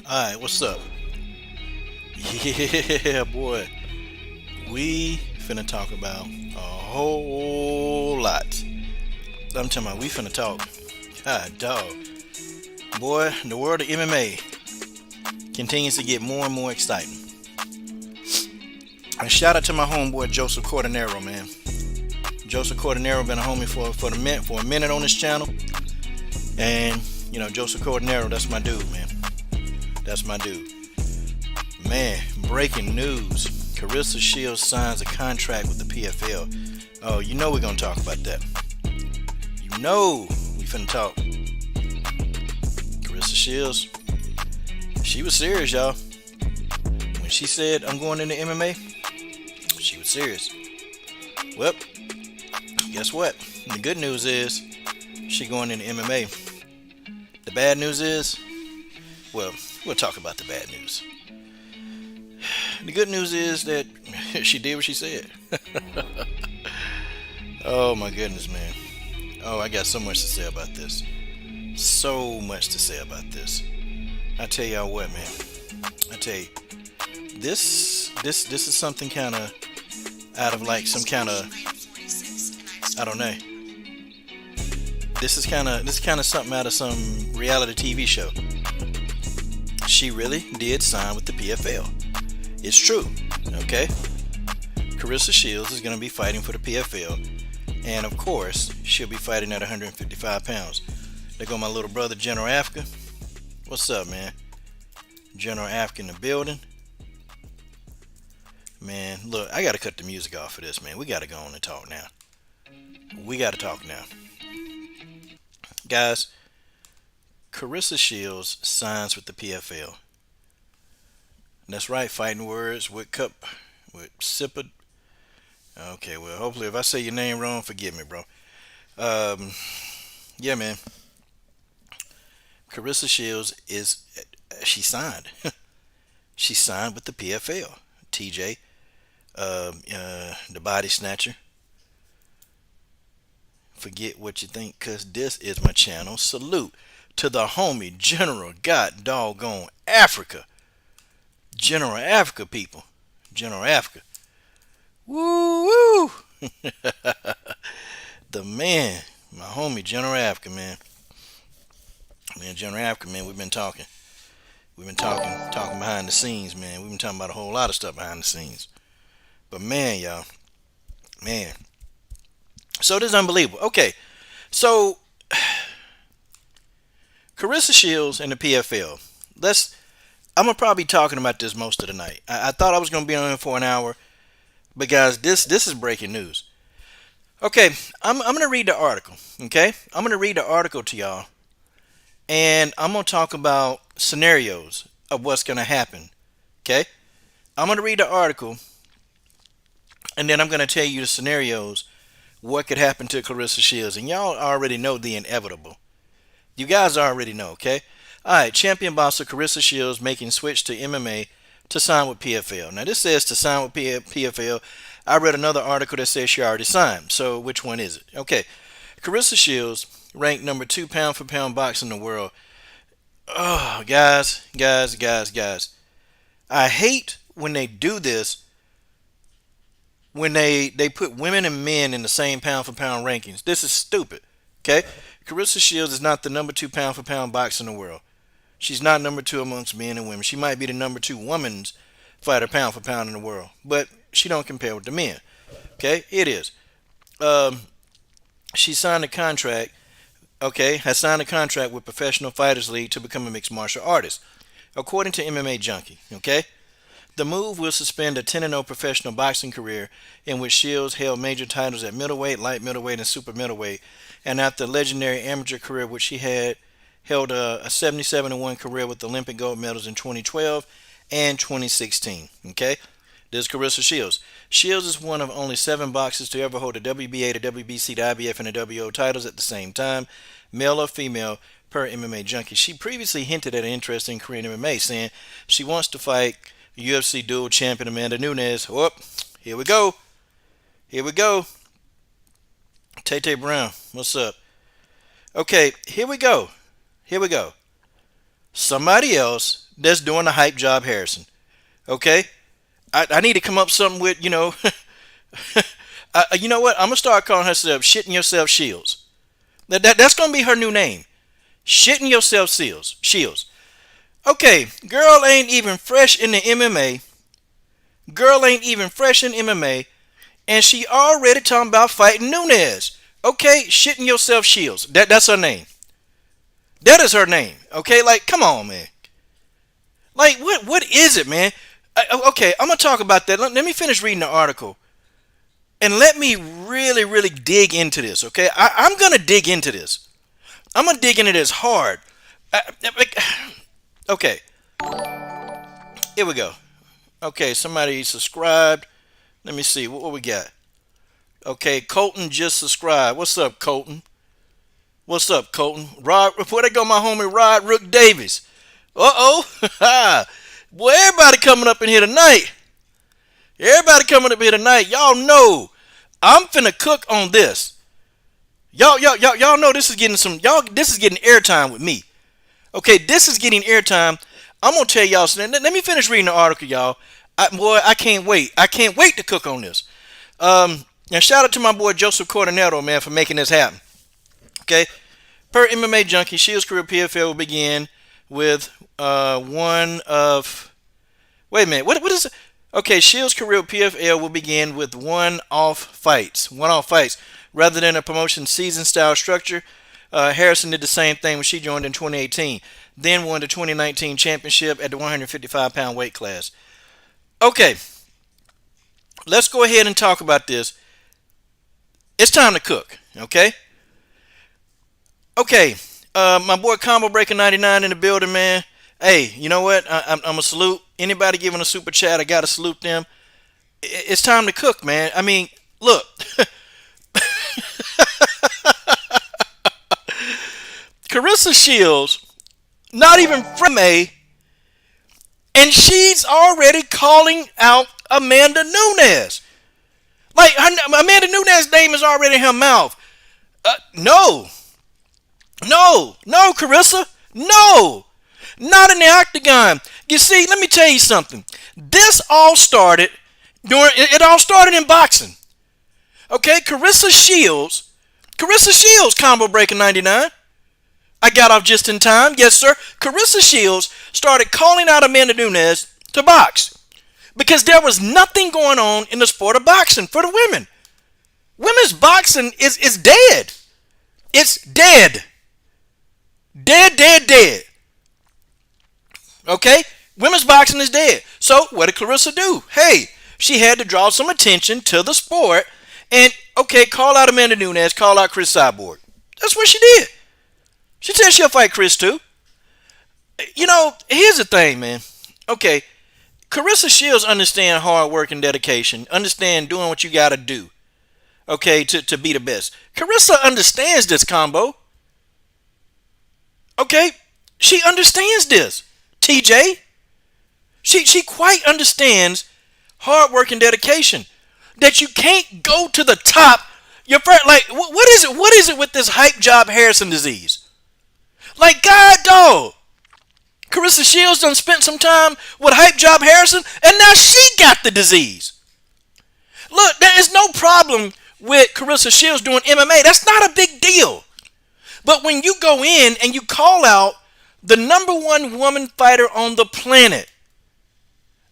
Alright, what's up? Yeah, boy. We finna talk about a whole lot. I'm talking about we finna talk. God, dog. Boy, the world of MMA continues to get more and more exciting. And shout out to my homeboy Joseph Cordonero, man. Joseph Cordonero been a homie for a minute on this channel. And, Joseph Cordonero, that's my dude, man. That's my dude. Man, breaking news. Claressa Shields signs a contract with the PFL. Oh, you know we're going to talk about that. You know we finna talk. Claressa Shields, she was serious, y'all. When she said, I'm going into MMA, she was serious. Well, guess what? The good news is she going into MMA. The bad news is, well, we'll talk about the bad news. The good news is that she did what she said. Oh my goodness, man. Oh, I got so much to say about this. So much to say about this. I tell y'all what, man. I tell you, this is something kind of out of like some kind of, I don't know. This is kind of something out of some reality TV show. She really did sign with the PFL. It's true. Okay. Claressa Shields is going to be fighting for the PFL, and of course, she'll be fighting at 155 pounds. There go my little brother, General Africa. What's up, man? General Africa in the building. Man, look, I got to cut the music off for this, man. We got to go on and talk now. We got to talk now. Guys, Claressa Shields signs with the PFL. That's right, fighting words with Sipper. Okay, well, hopefully, if I say your name wrong, forgive me, bro. Um, yeah, man. Claressa Shields she signed. She signed with the PFL. TJ, the body snatcher. Forget what you think, cause this is my channel. Salute to the homie General God doggone Africa. General Africa, people. General Africa. Woo woo. The man, my homie General Africa, man. Man, General Africa, man, we've been talking. We've been talking behind the scenes, man. We've been talking about a whole lot of stuff behind the scenes. But man, y'all, man. So this is unbelievable. Okay, so Claressa Shields and the PFL. I'm gonna probably be talking about this most of the night. I thought I was gonna be on here for an hour, but guys, this is breaking news. Okay, I'm gonna read the article. Okay, I'm gonna read the article to y'all, and I'm gonna talk about scenarios of what's gonna happen. Okay, I'm gonna read the article, and then I'm gonna tell you the scenarios what could happen to Claressa Shields, and y'all already know the inevitable. You guys already know. Okay. All right, champion boxer Claressa Shields making switch to MMA to sign with PFL. Now this says to sign with PFL. I read another article that says she already signed. So which one is it? Okay, Claressa Shields ranked number 2 pound for pound boxer in the world. Oh, guys. I hate when they do this. When they put women and men in the same pound for pound rankings. This is stupid. Okay, Claressa Shields is not the number 2 pound for pound boxer in the world. She's not number 2 amongst men and women. She might be the number 2 women's fighter pound for pound in the world, but she don't compare with the men. Okay, it is. Um, she signed a contract. Okay, has signed a contract with Professional Fighters League to become a mixed martial artist, according to MMA Junkie. Okay, the move will suspend a 10-0 professional boxing career in which Shields held major titles at middleweight, light middleweight, and super middleweight, and after a legendary amateur career which she had held a 77-1 career with Olympic gold medals in 2012 and 2016. Okay, this is Claressa Shields. Shields is one of only 7 boxers to ever hold the WBA, the WBC, the IBF, and the WO titles at the same time, male or female, per MMA Junkie. She previously hinted at an interest in Korean MMA, saying she wants to fight UFC dual champion Amanda Nunes. Whoop, here we go. Here we go. Tay Brown, what's up? Okay, here we go. Here we go. Somebody else that's doing the hype job, Harrison. Okay, I need to come up something with you know what? I'm gonna start calling herself "Shitting Yourself Shields." That's gonna be her new name. Shitting Yourself Shields. Shields. Okay, girl ain't even fresh in the MMA. Girl ain't even fresh in MMA, and she already talking about fighting Nunes. Okay, Shitting Yourself Shields. That's her name. That is her name. Okay, like come on, man. Like what is it, man? Okay, I'm gonna talk about that. Let me finish reading the article, and let me really dig into this. Okay, I'm gonna dig into this. I'm gonna dig into this hard. Like, okay, here we go. Okay, somebody subscribed. Let me see what we got. Okay, Colton just subscribed. What's up, Colton? What's up, Colton? Rod, where they go, my homie Rod Rook Davis? Boy, everybody coming up in here tonight. Everybody coming up here tonight. Y'all know I'm finna cook on this. Y'all know this is getting this is getting airtime with me. Okay, this is getting airtime. I'm gonna tell y'all something. Let me finish reading the article, y'all. I can't wait. I can't wait to cook on this. Now shout out to my boy Joseph Cordonero, man, for making this happen. Okay, per MMA Junkie, Shields' career PFL will begin with one of. Wait a minute. What is it? Okay, Shields' career PFL will begin with one-off fights. One-off fights rather than a promotion season-style structure. Harrison did the same thing when she joined in 2018. Then won the 2019 championship at the 155-pound weight class. Okay, let's go ahead and talk about this. It's time to cook, okay? Okay, my boy Combo Breaker 99 in the building, man. Hey, you know what? I'm a salute. Anybody giving a super chat, I gotta salute them. It's time to cook, man. I mean, look. Claressa Shields, not even from A, and she's already calling out Amanda Nunes. Like, Amanda Nunes' name is already in her mouth. No, Claressa, no. Not in the octagon. You see, let me tell you something. It all started in boxing. Okay, Claressa Shields, Combo Breaker 99. I got off just in time. Yes, sir. Claressa Shields started calling out Amanda Nunes to box because there was nothing going on in the sport of boxing for the women. Women's boxing is dead. It's dead. Dead. Okay? Women's boxing is dead. So, what did Claressa do? Hey, she had to draw some attention to the sport and, okay, call out Amanda Nunes, call out Chris Cyborg. That's what she did. She said she'll fight Chris too. You know, here's the thing, man. Okay, Claressa Shields understand hard work and dedication, understand doing what you got to do, okay, to be the best. Claressa understands this, Combo. Okay, she understands this. TJ, she quite understands hard work and dedication. That you can't go to the top. Your first, like, what is it? What is it with this hype job Harrison disease? Like, God, dog. Claressa Shields done spent some time with hype job Harrison, and now she got the disease. Look, there is no problem with Claressa Shields doing MMA. That's not a big deal. But when you go in and you call out the number one woman fighter on the planet.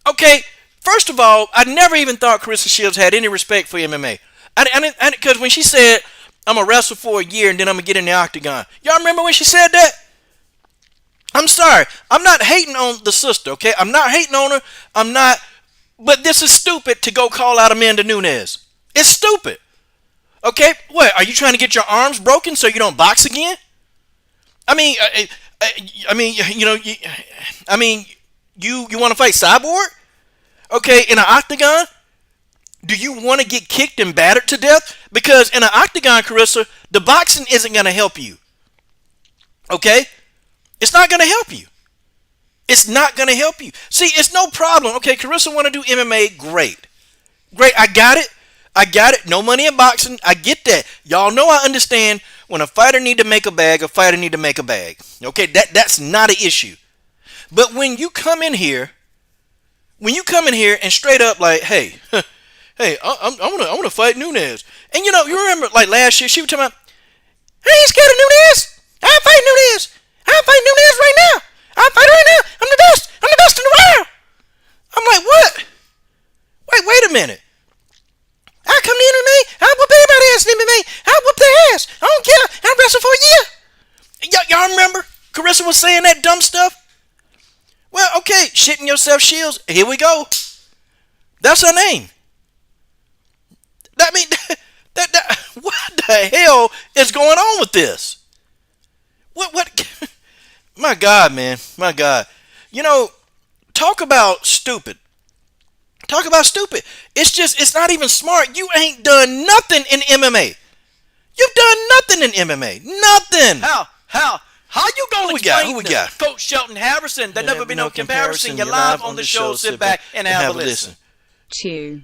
Okay, first of all, I never even thought Claressa Shields had any respect for MMA. Because when she said, I'm going to wrestle for a year and then I'm going to get in the octagon. Y'all remember when she said that? I'm sorry. I'm not hating on the sister, okay? I'm not hating on her. I'm not. But this is stupid to go call out Amanda Nunes. It's stupid. Okay? What? Are you trying to get your arms broken so you don't box again? I mean, you want to fight Cyborg? Okay, in an octagon? Do you want to get kicked and battered to death? Because in an octagon, Claressa, the boxing isn't going to help you. Okay? It's not going to help you. It's not going to help you. See, it's no problem. Okay, Claressa want to do MMA, great. Great, I got it. No money in boxing. I get that. Y'all know I understand When a fighter need to make a bag, a fighter need to make a bag. Okay, that's not an issue. But when you come in here and straight up like, hey, hey, I want to fight Nunes. And you remember like last year she was talking about, I ain't scared of Nunes. I'm fighting Nunes. I'm fighting Nunes right now. I'm fighting right now. I'm the best. I'm the best in the world. I'm like, what? Wait a minute. I come to MMA. I whoop everybody ass in MMA. I whoop their ass. I don't care. I wrestled for a year. Y'all remember Claressa was saying that dumb stuff? Well, okay, shitting yourself, Shields. Here we go. That's her name. I mean, what the hell is going on with this? What? My God, man. My God. Talk about stupid. Talk about stupid. It's not even smart. You ain't done nothing in MMA. You've done nothing in MMA. Nothing. How you gonna explain Who we got? Coach Shelton Harrison? There never be no comparison. You're live on the show. Sit back and have a listen. Chew.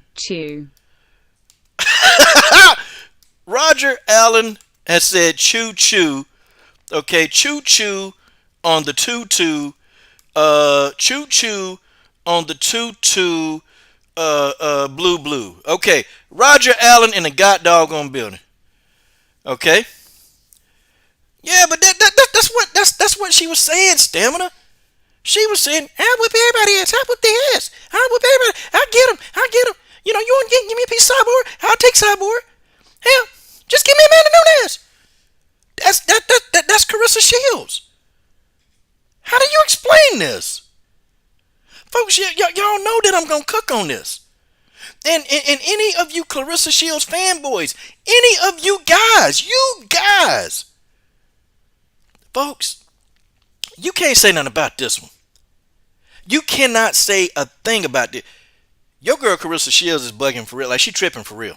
Roger Allen has said choo choo. Okay, choo choo on the 2-2. Choo choo on the 2-2. Blue. Okay, Roger Allen in the god doggone building. Okay. Yeah, but that's what she was saying, Stamina. She was saying, I whip everybody ass. I whip their ass. I whip everybody. I get them. You want to give me a piece of Cyborg? I'll take Cyborg. Hell, just give me Amanda Nunes. That's Claressa Shields. How do you explain this? Folks, y'all know that I'm going to cook on this. And any of you Claressa Shields fanboys, any of you guys, folks, you can't say nothing about this one. You cannot say a thing about this. Your girl Claressa Shields is bugging for real. Like, she tripping for real.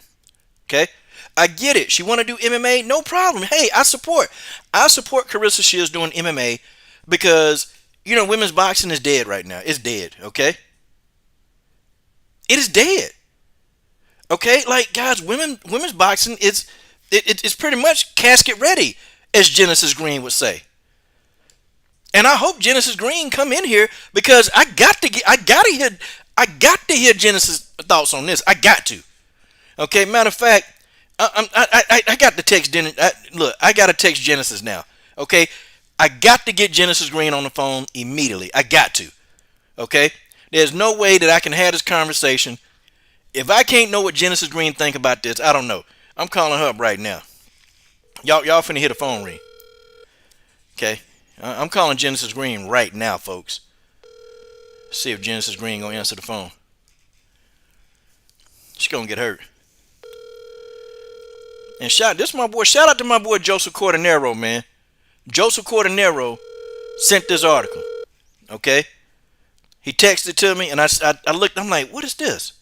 Okay? I get it. She want to do MMA. No problem. Hey, I support Claressa Shields doing MMA because, women's boxing is dead right now. It's dead. Okay? It is dead. Okay? Like, guys, women's boxing, it's pretty much casket ready, as Genesis Green would say. And I hope Genesis Green come in here because I got to hear Genesis' thoughts on this. I got to. Okay, matter of fact, I got to text I got to text Genesis now. Okay, I got to get Genesis Green on the phone immediately. I got to. Okay, there's no way that I can have this conversation if I can't know what Genesis Green think about this. I don't know. I'm calling her up right now. Y'all finna hear the phone ring. Okay. I'm calling Genesis Green right now, folks. See if Genesis Green gonna answer the phone. She's gonna get hurt. And shout out to my boy Joseph Cordenero, man. Joseph Cordenero sent this article. Okay? He texted to me and I looked, I'm like, what is this?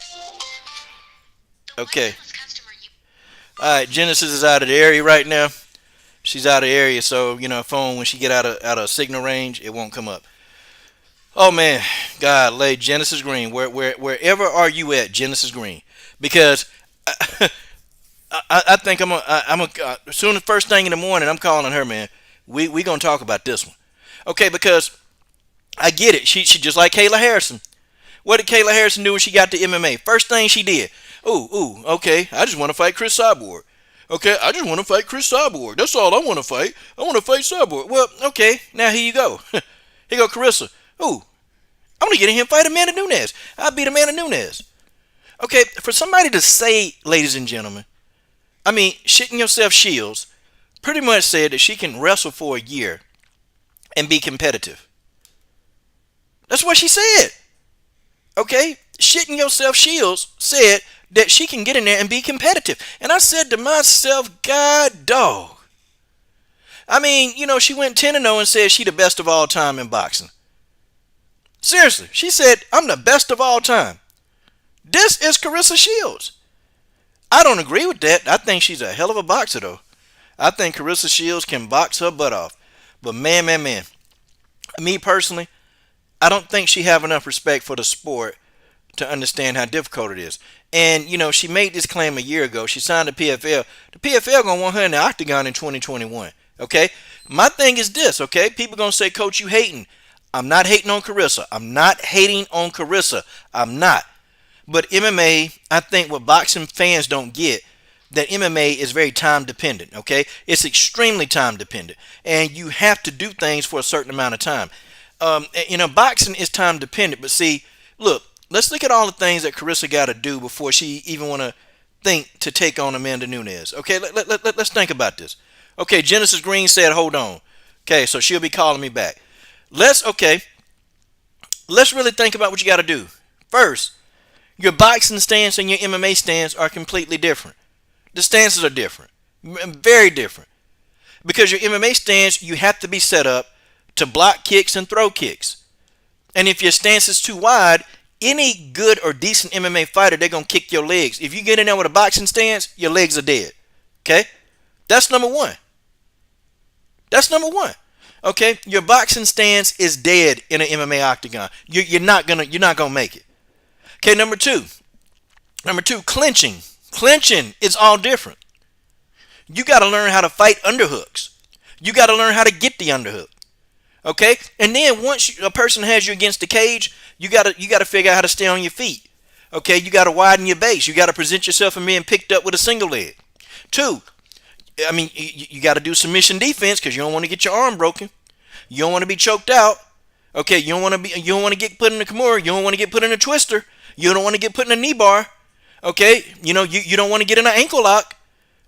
Okay. Alright, Genesis is out of the area right now. She's out of the area, so her phone, when she get out of signal range, it won't come up. Oh man, God, lay Genesis Green, wherever are you at, Genesis Green? Because I think soon the first thing in the morning, I'm calling her, man. We gonna talk about this one, okay? Because I get it. She just like Kayla Harrison. What did Kayla Harrison do when she got to MMA? First thing she did, okay, I just want to fight Chris Cyborg. Okay, I just want to fight Chris Cyborg. That's all I want to fight. I want to fight Cyborg. Well, okay, now here you go. Here go Claressa. I'm going to get in here and fight Amanda Nunes. I beat Amanda Nunes. Okay, for somebody to say, ladies and gentlemen, shitting yourself Shields pretty much said that she can wrestle for a year and be competitive. That's what she said. Okay, shitting yourself Shields said that she can get in there and be competitive. And I said to myself, God dog. She went 10-0 and said she the best of all time in boxing. Seriously, she said, I'm the best of all time. This is Claressa Shields. I don't agree with that. I think she's a hell of a boxer, though. I think Claressa Shields can box her butt off. But man, me personally, I don't think she have enough respect for the sport to understand how difficult it is. And she made this claim a year ago. She signed the PFL. The PFL gonna want her in the octagon in 2021. Okay. My thing is this. Okay. People gonna say, Coach, you hating. I'm not hating on Claressa. I'm not hating on Claressa. I'm not. But MMA, I think what boxing fans don't get, that MMA is very time dependent, okay? It's extremely time dependent. And you have to do things for a certain amount of time. Boxing is time dependent. But see, look, let's look at all the things that Claressa got to do before she even want to think to take on Amanda Nunes. Okay, let's think about this. Okay, Genesis Green said, hold on. Okay, so she'll be calling me back. Let's really think about what you got to do. First, your boxing stance and your MMA stance are completely different. The stances are different, very different. Because your MMA stance, you have to be set up to block kicks and throw kicks. And if your stance is too wide, any good or decent MMA fighter, they're going to kick your legs. If you get in there with a boxing stance, your legs are dead. Okay? That's number one. That's number one. Okay? Your boxing stance is dead in an MMA octagon. You're not gonna make it. Okay, number two, clinching. Clinching is all different. You got to learn how to fight underhooks. You got to learn how to get the underhook. Okay? And then once a person has you against the cage, you got to figure out how to stay on your feet. Okay? You got to widen your base. You got to present yourself and being picked up with a single leg. Two, you got to do submission defense because you don't want to get your arm broken. You don't want to be choked out. Okay? You don't want to get put in a Kimura. You don't want to get put in a twister. You don't want to get put in a knee bar. Okay, you don't want to get in an ankle lock.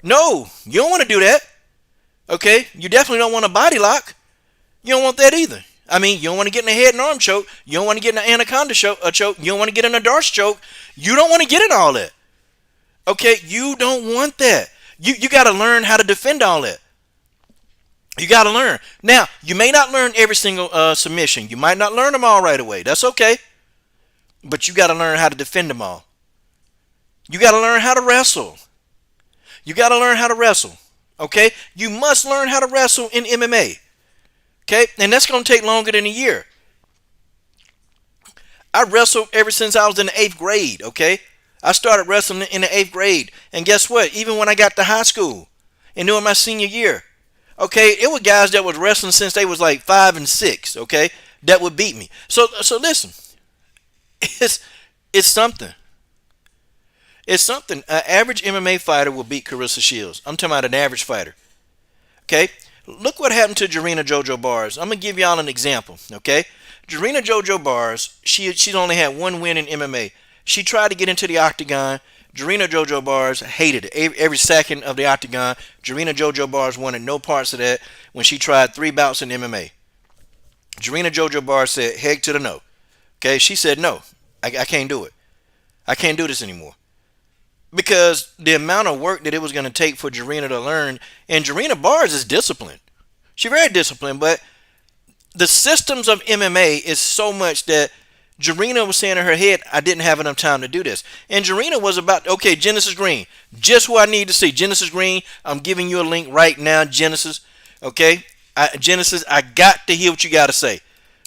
No, you don't want to do that. Okay, you definitely don't want a body lock. You don't want that either. You don't want to get in a head and arm choke. You don't want to get in an anaconda choke. You don't want to get in a Darce choke. You don't want to get in all that. Okay, you don't want that. You got to learn how to defend all that. You got to learn. Now, you may not learn every single submission. You might not learn them all right away. That's okay. But you got to learn how to defend them all. You got to learn how to wrestle. You got to learn how to wrestle. Okay? You must learn how to wrestle in MMA. Okay? And that's going to take longer than a year. I wrestled ever since I was in the 8th grade. Okay? I started wrestling in the 8th grade. And guess what? Even when I got to high school and during my senior year, okay, it was guys that was wrestling since they was like 5 and 6. Okay? That would beat me. So listen. It's something. It's something. An average MMA fighter will beat Claressa Shields. I'm talking about an average fighter. Okay? Look what happened to Jarena Jojo Bars. I'm going to give y'all an example. Okay? Jarena Jojo Bars, she's only had one win in MMA. She tried to get into the octagon. Jarena Jojo Bars hated it. Every second of the octagon, Jarena Jojo Bars wanted no parts of that when she tried 3 bouts in MMA. Jarena Jojo Bars said, heck to the no. Okay? She said, no, I can't do it. I can't do this anymore. Because the amount of work that it was going to take for Jarena to learn, and Jarena Bars is disciplined. She's very disciplined, but the systems of MMA is so much that Jarena was saying in her head, I didn't have enough time to do this. And Jarena was about, okay, Genesis Green, just who I need to see. Genesis Green, I'm giving you a link right now, Genesis. Okay? Genesis, I got to hear what you got to say.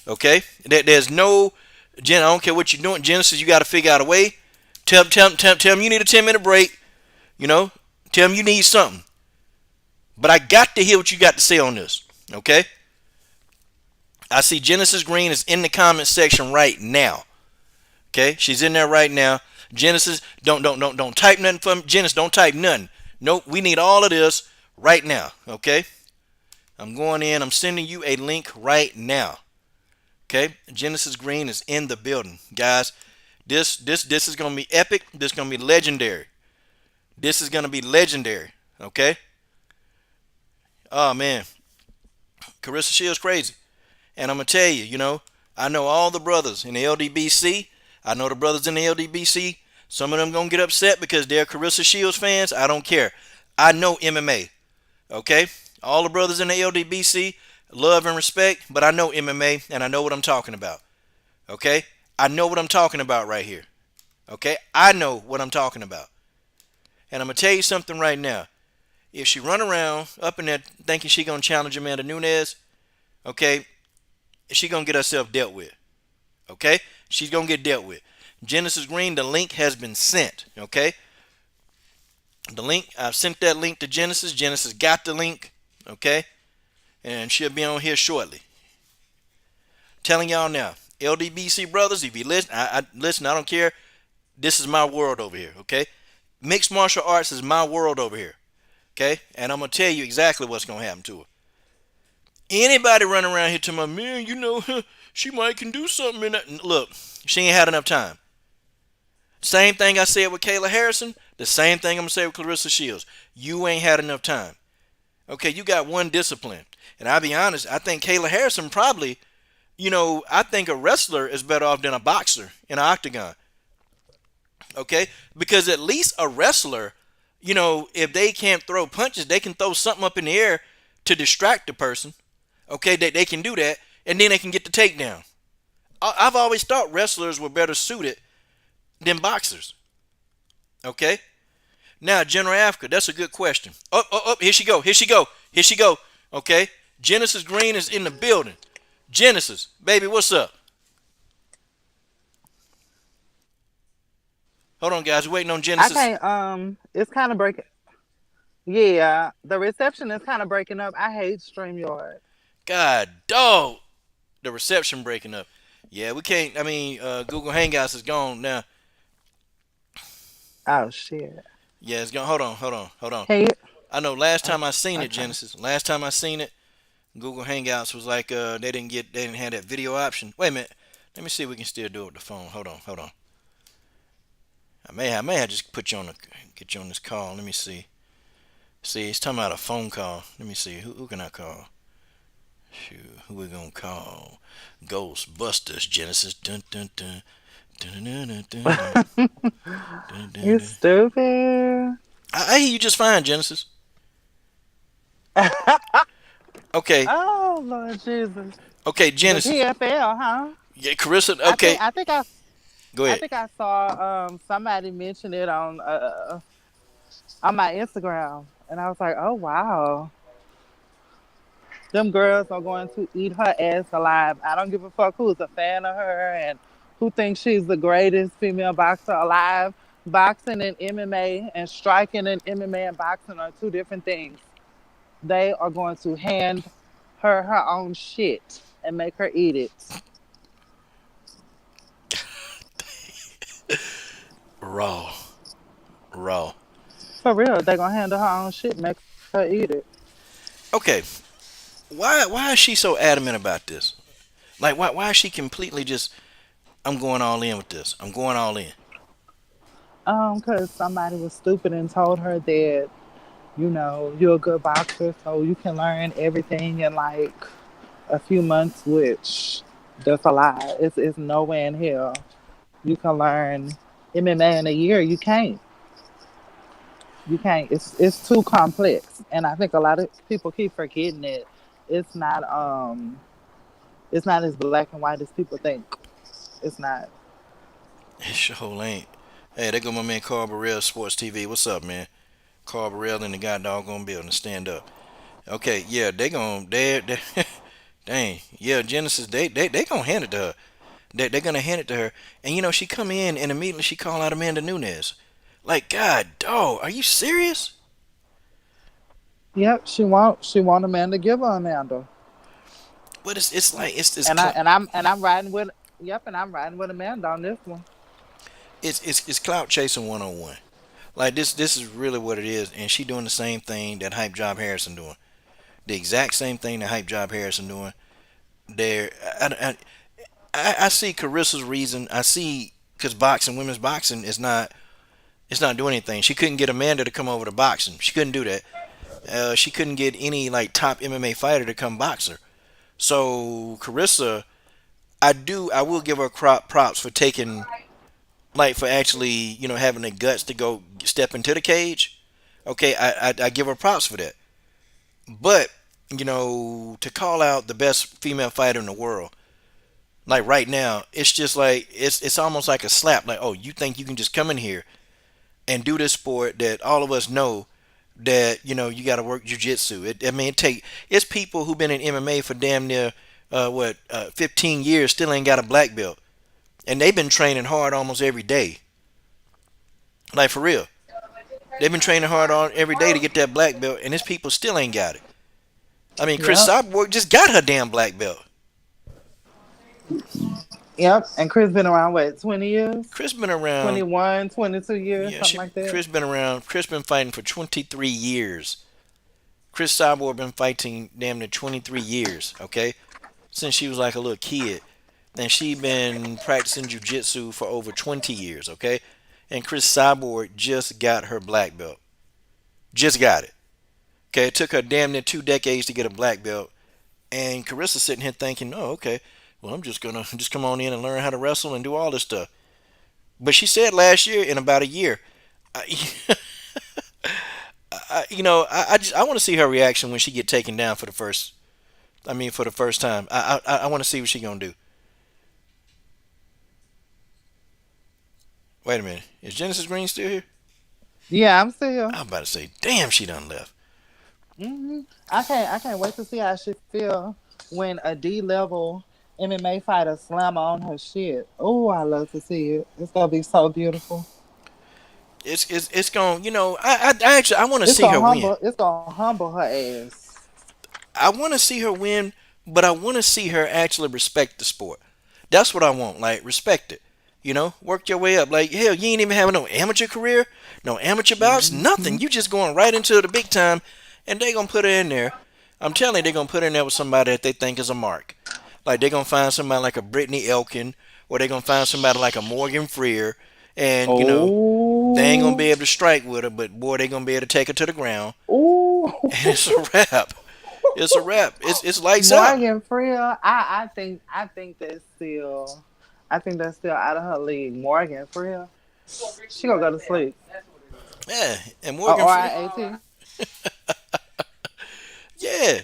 Okay? There's no, I don't care what you're doing. Genesis, you got to figure out a way. Tell him you need a 10-minute break. Tell him you need something. But I got to hear what you got to say on this. Okay? I see Genesis Green is in the comment section right now. Okay? She's in there right now. Genesis, don't type nothing for me. Genesis, don't type nothing. Nope, we need all of this right now. Okay? I'm going in. I'm sending you a link right now. Okay? Genesis Green is in the building. Guys, this is going to be epic. This is going to be legendary. This is going to be legendary. Okay? Oh, man. Claressa Shields crazy. And I'm going to tell you, I know all the brothers in the LDBC. I know the brothers in the LDBC. Some of them going to get upset because they're Claressa Shields fans. I don't care. I know MMA. Okay? All the brothers in the LDBC, love and respect, but I know MMA and I know what I'm talking about. Okay? I know what I'm talking about right here. Okay? I know what I'm talking about. And I'm going to tell you something right now. If she run around up in there thinking she going to challenge Amanda Nunes, okay, she going to get herself dealt with. Okay? She's going to get dealt with. Genesis Green, the link has been sent. Okay, the link, I've sent that link to Genesis. Genesis got the link. Okay, and she'll be on here shortly. Telling y'all now, LDBC brothers, if you listen, listen. I don't care. This is my world over here. Okay, mixed martial arts is my world over here. Okay, and I'm gonna tell you exactly what's gonna happen to her. Anybody running around here to my man, she might can do something in that. Look, she ain't had enough time. Same thing I said with Kayla Harrison. The same thing I'm gonna say with Claressa Shields. You ain't had enough time. Okay, you got one discipline, and I'll be honest. I think Kayla Harrison probably, I think a wrestler is better off than a boxer in an octagon. Okay, because at least a wrestler, if they can't throw punches, they can throw something up in the air to distract the person. Okay, they can do that, and then they can get the takedown. I've always thought wrestlers were better suited than boxers. Okay, now General Africa, that's a good question. Here she go, here she go, here she go. Okay, Genesis Green is in the building. Genesis, baby, what's up? Hold on, guys, we're waiting on I Genesis. can't. It's kind of breaking. Yeah, the reception is kind of breaking up. I hate StreamYard. God, dog, the reception breaking up. Yeah, we can't. I mean, Google Hangouts is gone now. Oh shit. Yeah, it's gone. Hold on, hold on, hold on. Can you? I know last time I seen it, Okay. Genesis. Last time I seen it, Google Hangouts was like they didn't have that video option. Wait a minute. Let me see if we can still do it with the phone. Hold on, hold on. I may have just put you on get you on this call. Let me see. See, it's talking about a phone call. Let me see. Who can I call? Shoot, who we gonna call? Ghostbusters, Genesis. Dun dun dun. Dun, dun, dun, dun, dun, dun, dun, You dun. stupid. I hear you just fine, Genesis. Okay, Oh Lord Jesus. okay, The Genesis. PFL, huh? Yeah, Carissa. I Okay, think I think I go I ahead. think I saw somebody mention it on my Instagram, and I was like, oh wow, them girls are going to eat her ass alive. I don't give a fuck who's a fan of her and who thinks she's the greatest female boxer alive. Boxing and MMA and striking and MMA and boxing are two different things. They are going to hand her own shit and make her eat it. Raw, raw. For real, they're gonna hand her own shit, make her eat it. Okay, why is she so adamant about this? Like, why is she completely just? I'm going all in with this. I'm going all in. Cause somebody was stupid and told her that, you're a good boxer, so you can learn everything in like a few months, which that's a lie. It's no way in hell you can learn MMA in a year. You can't. You can't. It's too complex, and I think a lot of people keep forgetting it. It's not it's not as black and white as people think. It's not. It sure ain't. Hey, there go my man Carl Burrell, Sports TV. What's up, man? Carl Burrell in the god doggone building. Stand up. Okay, yeah, they dang, yeah, Genesis, they gonna hand it to her. They're gonna hand it to her, and she come in and immediately she call out Amanda Nunes. Like, God, dog, are you serious? Yep, she want Amanda, give her Amanda. But it's like And I'm riding with yep, and I'm riding with Amanda on this one. it's clout chasing 101. Like this is really what it is, and she doing the same thing that Hype Job Harrison doing. The exact same thing that Hype Job Harrison doing. There, I see Carissa's reason. I see because boxing, women's boxing is not. It's not doing anything. She couldn't get Amanda to come over to boxing. She couldn't do that. She couldn't get any like top MMA fighter to come box her. So Carissa, I will give her props for taking like for actually having the guts to go step into the cage. Okay, I give her props for that. But to call out the best female fighter in the world, like right now, it's just like it's almost like a slap. Like, oh, you think you can just come in here and do this sport that all of us know that you got to work jujitsu. I mean, it's people who've been in MMA for damn near 15 years still ain't got a black belt. and they've been training hard almost every day. Like for real, they've been training hard on every day to get that black belt, and his people still ain't got it. I mean, Chris Yep. Cyborg just got her damn black belt. Yep. And Chris been around what, 20 years? Chris been around. 21, 22 years, Yeah, something like that. Chris been around. Chris been fighting for 23 years. Chris Cyborg been fighting damn near 23 years. Okay, since she was like a little kid, and she been practicing jujitsu for over 20 years. Okay, and Chris Cyborg just got her black belt. Just got it. Okay, it took her damn near 2 decades to get a black belt, and Carissa's sitting here thinking, oh, okay, well, I'm just gonna just come on in and learn how to wrestle and do all this stuff. But she said last year, in about a year, I, I want to see her reaction when she get taken down for the first. I mean, for the first time. I want to see what she gonna do. Wait a minute, is Genesis Green still here? Yeah, I'm still. I'm about to say, damn, she done left. I can't wait to see how she feel when a D level MMA fighter slam on her shit. Oh, I love to see it. It's gonna be so beautiful. It's going. I actually I want to It's see gonna her win. humble. It's gonna humble her ass. I want to see her win, but I want to see her actually respect the sport. That's what I want. Like respect it. Work your way up. Like hell, you ain't even having no amateur career, no amateur bouts, Hmm. nothing. You just going right into the big time, and they gonna put her in there. I'm telling you, they gonna put her in there with somebody that they think is a mark. Like they gonna find somebody like a Brittany Elkin, or they gonna find somebody like a Morgan Freer, and they ain't gonna Oh, be able to strike with her, but boy, they gonna be able to take her to the ground, and oh. it's a wrap. It's a wrap. It's lights out. Morgan Freeman. I think that's still out of her league. Morgan Freeman. She gonna go to sleep. Yeah, and Oh, Morgan Freer. RIAT. Yeah,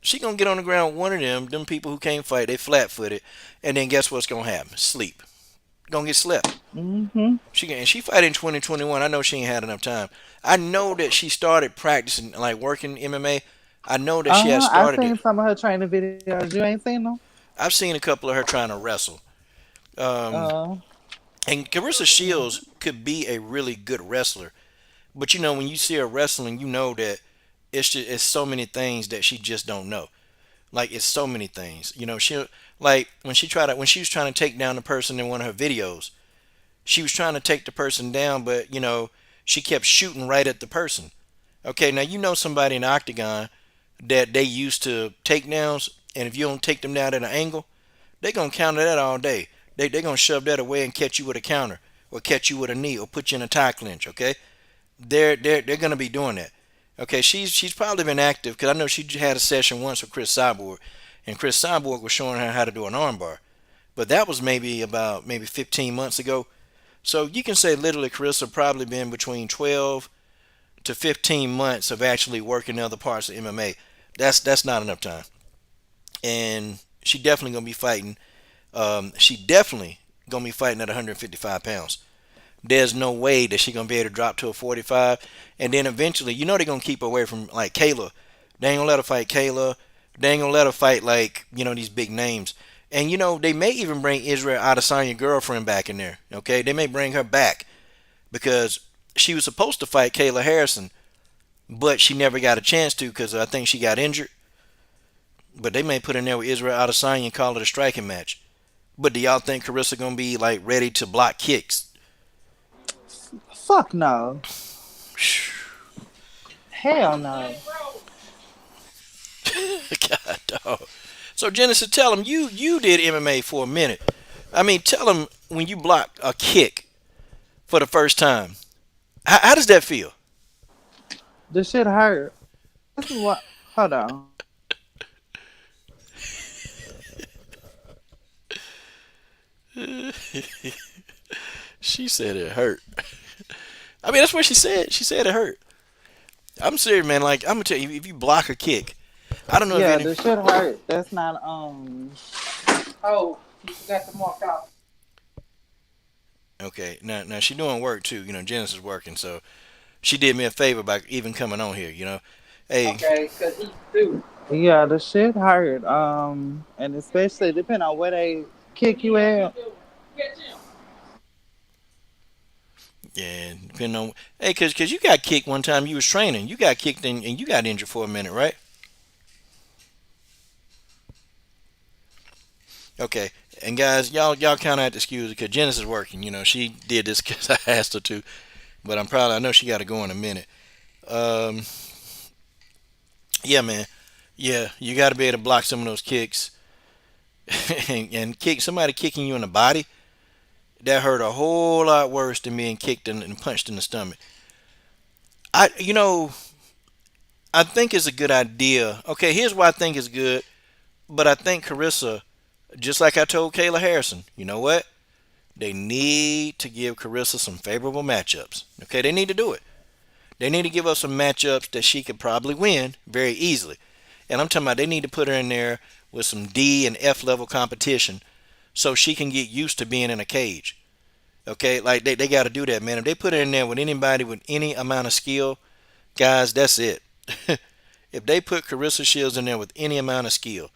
she gonna get on the ground. One of them people who can't fight, they flat footed, and then guess what's gonna happen? Sleep. Gonna get slept. Mm-hmm. She fight in 2021. I know she ain't had enough time. I know that she started practicing like working MMA. I know that she had I've started it. seen some of her training videos. You ain't seen them? I've seen a couple of her trying to wrestle. Um, Uh, and Claressa Shields could be a really good wrestler, but when you see her wrestling, you know that it's so many things that she just don't know. Like it's so many things. She like when she was trying to take down the person in one of her videos. She was trying to take the person down, but she kept shooting right at the person. Okay, now somebody in the octagon that they used to takedowns, and if you don't take them down at an angle, they gonna counter that all day. They gonna shove that away and catch you with a counter, or catch you with a knee, or put you in a tie clinch. Okay, they're gonna be doing that. Okay, she's probably been active because I know she had a session once with Chris Cyborg, and Chris Cyborg was showing her how to do an armbar. But that was maybe 15 months ago. So you can say literally Carissa probably been between 12 to 15 months of actually working other parts of MMA. That's not enough time. And she definitely gonna be fighting. She definitely gonna be fighting at 155 pounds. There's no way that she gonna be able to drop to a 45. And then eventually, they're gonna keep her away from like Kayla. They ain't gonna let her fight Kayla. They ain't gonna let her fight like these big names. And they may even bring Israel Adesanya girlfriend back in there. Okay, they may bring her back because she was supposed to fight Kayla Harrison, but she never got a chance to because I think she got injured. But they may put in there with Israel Adesanya and call it a striking match. But do y'all think Carissa gonna be like ready to block kicks? fuck no. Hell no. God, dog. So Genesis, tell him you did MMA for a minute. I mean, tell him when you block a kick for the first time. How does that feel? The shit hurt. This is what. Hold on. She said it hurt. I mean, that's what she said. She said it hurt. I'm serious, man. Like I'm gonna tell you, if you block a kick, I don't know if Yeah, any. the shit hurt. That's not. Oh, you forgot to mark out. Okay, now she doing work too. Genesis is working, so she did me a favor by even coming on here. Hey, Okay, cause he do. Yeah, the shit hurt. And especially depending on where they kick you at. Yeah, depending on. Hey, cause you got kicked one time. You was training. You got kicked and you got injured for a minute, right? Okay. And guys, y'all kind of have to excuse her because Janice is working. She did this because I asked her to. But I know she got to go in a minute. Um, yeah, man. Yeah, you got to be able to block some of those kicks and kick somebody kicking you in the body. That hurt a whole lot worse than being kicked and punched in the stomach. I, you know, I think it's a good idea. Okay, here's why I think it's good. But I think Carissa, just like I told Kayla Harrison, you know what? They need to give Carissa some favorable matchups. Okay, they need to do it. They need to give us some matchups that she could probably win very easily. And I'm talking about they need to put her in there with some D and F level competition so she can get used to being in a cage. Okay, like they got to do that, man. If they put her in there with anybody with any amount of skill, guys, that's it. If they put Carissa Shields in there with any amount of skill,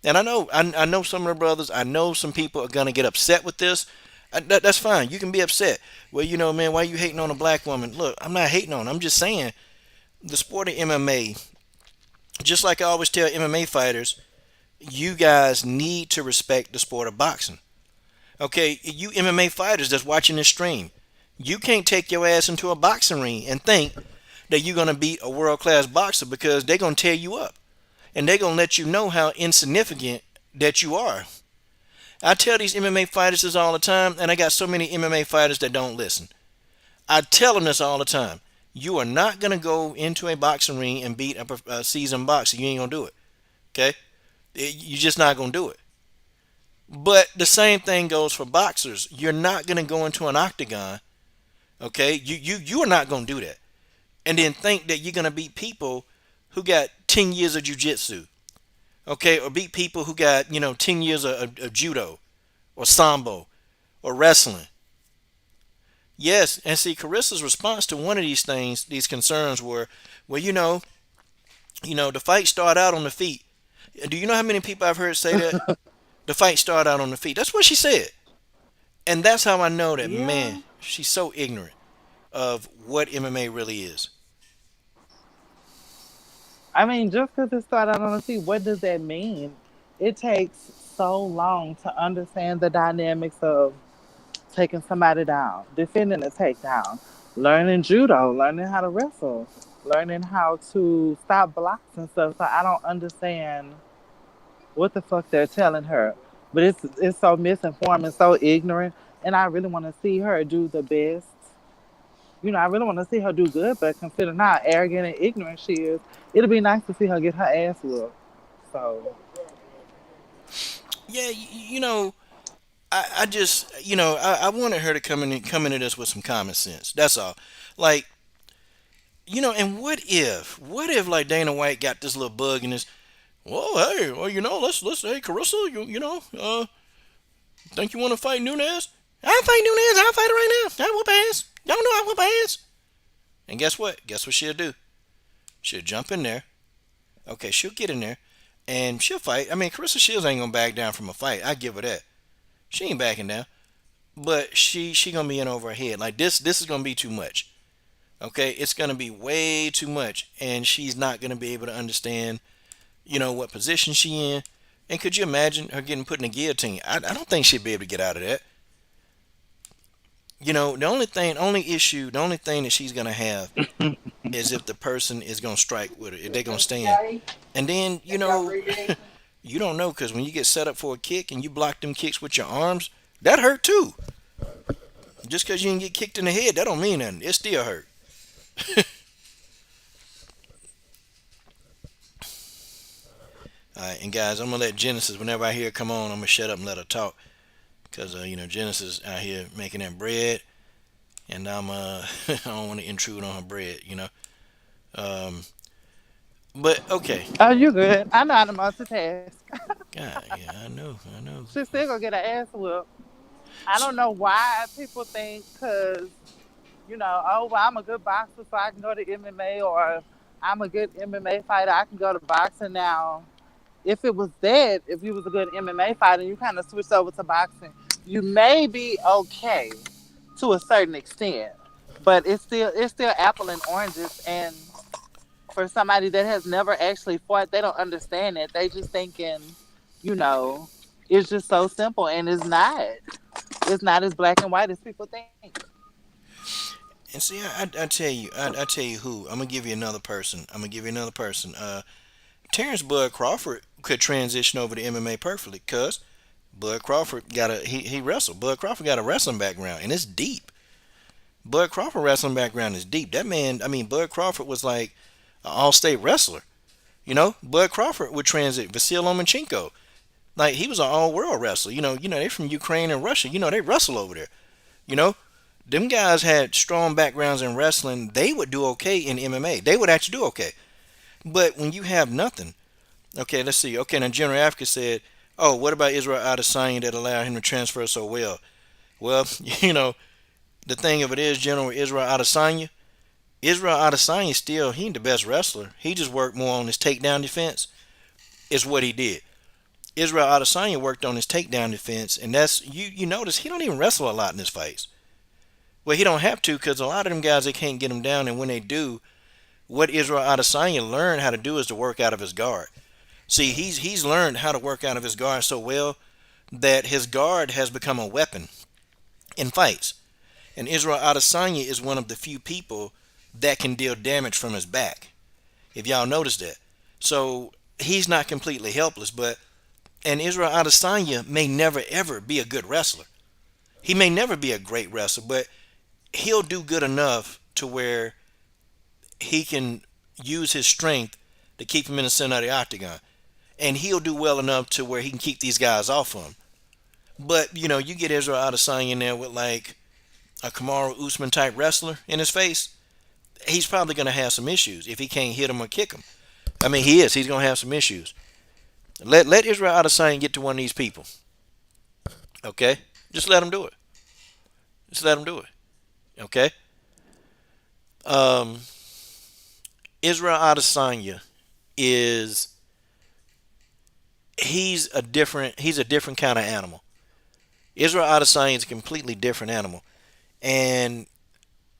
and I know some of the brothers, I know some people are gonna get upset with this. That's fine. You can be upset. Well, man, why you hating on a black woman? Look, I'm not hating on. I'm just saying the sport of MMA. Just like I always tell MMA fighters, you guys need to respect the sport of boxing. Okay, you MMA fighters that's watching this stream, you can't take your ass into a boxing ring and think that you're gonna beat a world class boxer because they're gonna tear you up and they're gonna let you know how insignificant that you are. I tell these MMA fighters this all the time, and I got so many MMA fighters that don't listen. I tell them this all the time. You are not gonna go into a boxing ring and beat a seasoned boxer. You ain't gonna do it. Okay, you're just not gonna do it. But the same thing goes for boxers. You're not gonna go into an octagon. Okay, you are not gonna do that, and then think that you're gonna beat people who got 10 years of jujitsu. Okay, or beat people who got 10 years of judo or sambo or wrestling. Yes, and see, Carissa's response to one of these things, these concerns were, well, the fight start out on the feet. Do you know how many people I've heard say that? The fight start out on the feet. That's what she said. And that's how I know that, Yeah. man, she's so ignorant of what MMA really is. I mean, just because it started on the sea, what does that mean? It takes so long to understand the dynamics of taking somebody down, defending a takedown, learning judo, learning how to wrestle, learning how to stop blocks and stuff. So I don't understand what the fuck they're telling her. But it's so misinformed and so ignorant. And I really want to see her do the best. I really want to see her do good, but considering how arrogant and ignorant she is, it'll be nice to see her get her ass whooped. So, Yeah, I just, I wanted her to come into this with some common sense. That's all. Like, and what if like Dana White got this little bug in his, well, hey, well, let's hey, Carissa, think you want to fight Nunez? I'll fight Nunez. I'll fight her right now. I whoop ass. Y'all know I whoop ass. And guess what? Guess what she'll do? She'll jump in there. Okay, she'll get in there, and she'll fight. I mean, Carissa Shields ain't gonna back down from a fight. I give her that. She ain't backing down. But she gonna be in over her head. Like this is gonna be too much. Okay, it's gonna be way too much, and she's not gonna be able to understand, what position she in. And could you imagine her getting put in a guillotine? I don't think she'd be able to get out of that. The only thing that she's gonna have is if the person is gonna strike with her, if they're gonna stand. And then, you don't know because when you get set up for a kick and you block them kicks with your arms, that hurt too. Just because you didn't get kicked in the head, that don't mean nothing. It still hurt. All right, and guys, I'm gonna let Genesis. Whenever I hear her come on, I'm gonna shut up and let her talk, cause Genesis out here making that bread, and I don't want to intrude on her bread. Um, but okay, oh, you good. I know how to multitask. God, yeah, I know. She still gonna get her ass whooped. I don't know why people think because, oh, well, I'm a good boxer, so I can go to MMA, or I'm a good MMA fighter, I can go to boxing now. If it was that, if you was a good MMA fighter, you kind of switched over to boxing, you may be okay to a certain extent, but it's still apple and oranges. And for somebody that has never actually fought, they don't understand it. They just thinking, you know, it's just so simple, and it's not. It's not as black and white as people think. And see, I tell you, I tell you who. I'm gonna give you another person. I'm gonna give you another person. Terrence Bud Crawford could transition over to MMA perfectly, cause Bud Crawford got a he wrestled. Bud Crawford got a wrestling background, and it's deep. Bud Crawford wrestling background is deep. That man, I mean, Bud Crawford was like an all-state wrestler. You know, Bud Crawford would transit Vasil Lomachenko. Like he was an all-world wrestler. You know they're from Ukraine and Russia. You know they wrestle over there. You know, them guys had strong backgrounds in wrestling. They would do okay in MMA. They would actually do okay. But when you have nothing, okay, let's see. Okay, now General Africa said, "Oh, what about Israel Adesanya that allowed him to transfer so well?" Well, the thing of it is, General Israel Adesanya still he ain't the best wrestler. He just worked more on his takedown defense. Is what he did. Israel Adesanya worked on his takedown defense, and that's you notice he don't even wrestle a lot in his fights. Well, he don't have to because a lot of them guys they can't get him down, and when they do, what Israel Adesanya learned how to do is to work out of his guard. See, he's learned how to work out of his guard so well that his guard has become a weapon in fights. And Israel Adesanya is one of the few people that can deal damage from his back. If y'all notice that, so he's not completely helpless. But and Israel Adesanya may never ever be a good wrestler. He may never be a great wrestler, but he'll do good enough to where he can use his strength to keep him in the center of the octagon. And he'll do well enough to where he can keep these guys off him. But, you get Israel Adesanya in there with like a Kamaru Usman type wrestler in his face, he's probably going to have some issues if he can't hit him or kick him. I mean, he is. He's going to have some issues. Let Israel Adesanya get to one of these people. Okay? Just let him do it. Just let him do it. Okay? Um, Israel Adesanya is he's a different kind of animal. Israel Adesanya is a completely different animal, and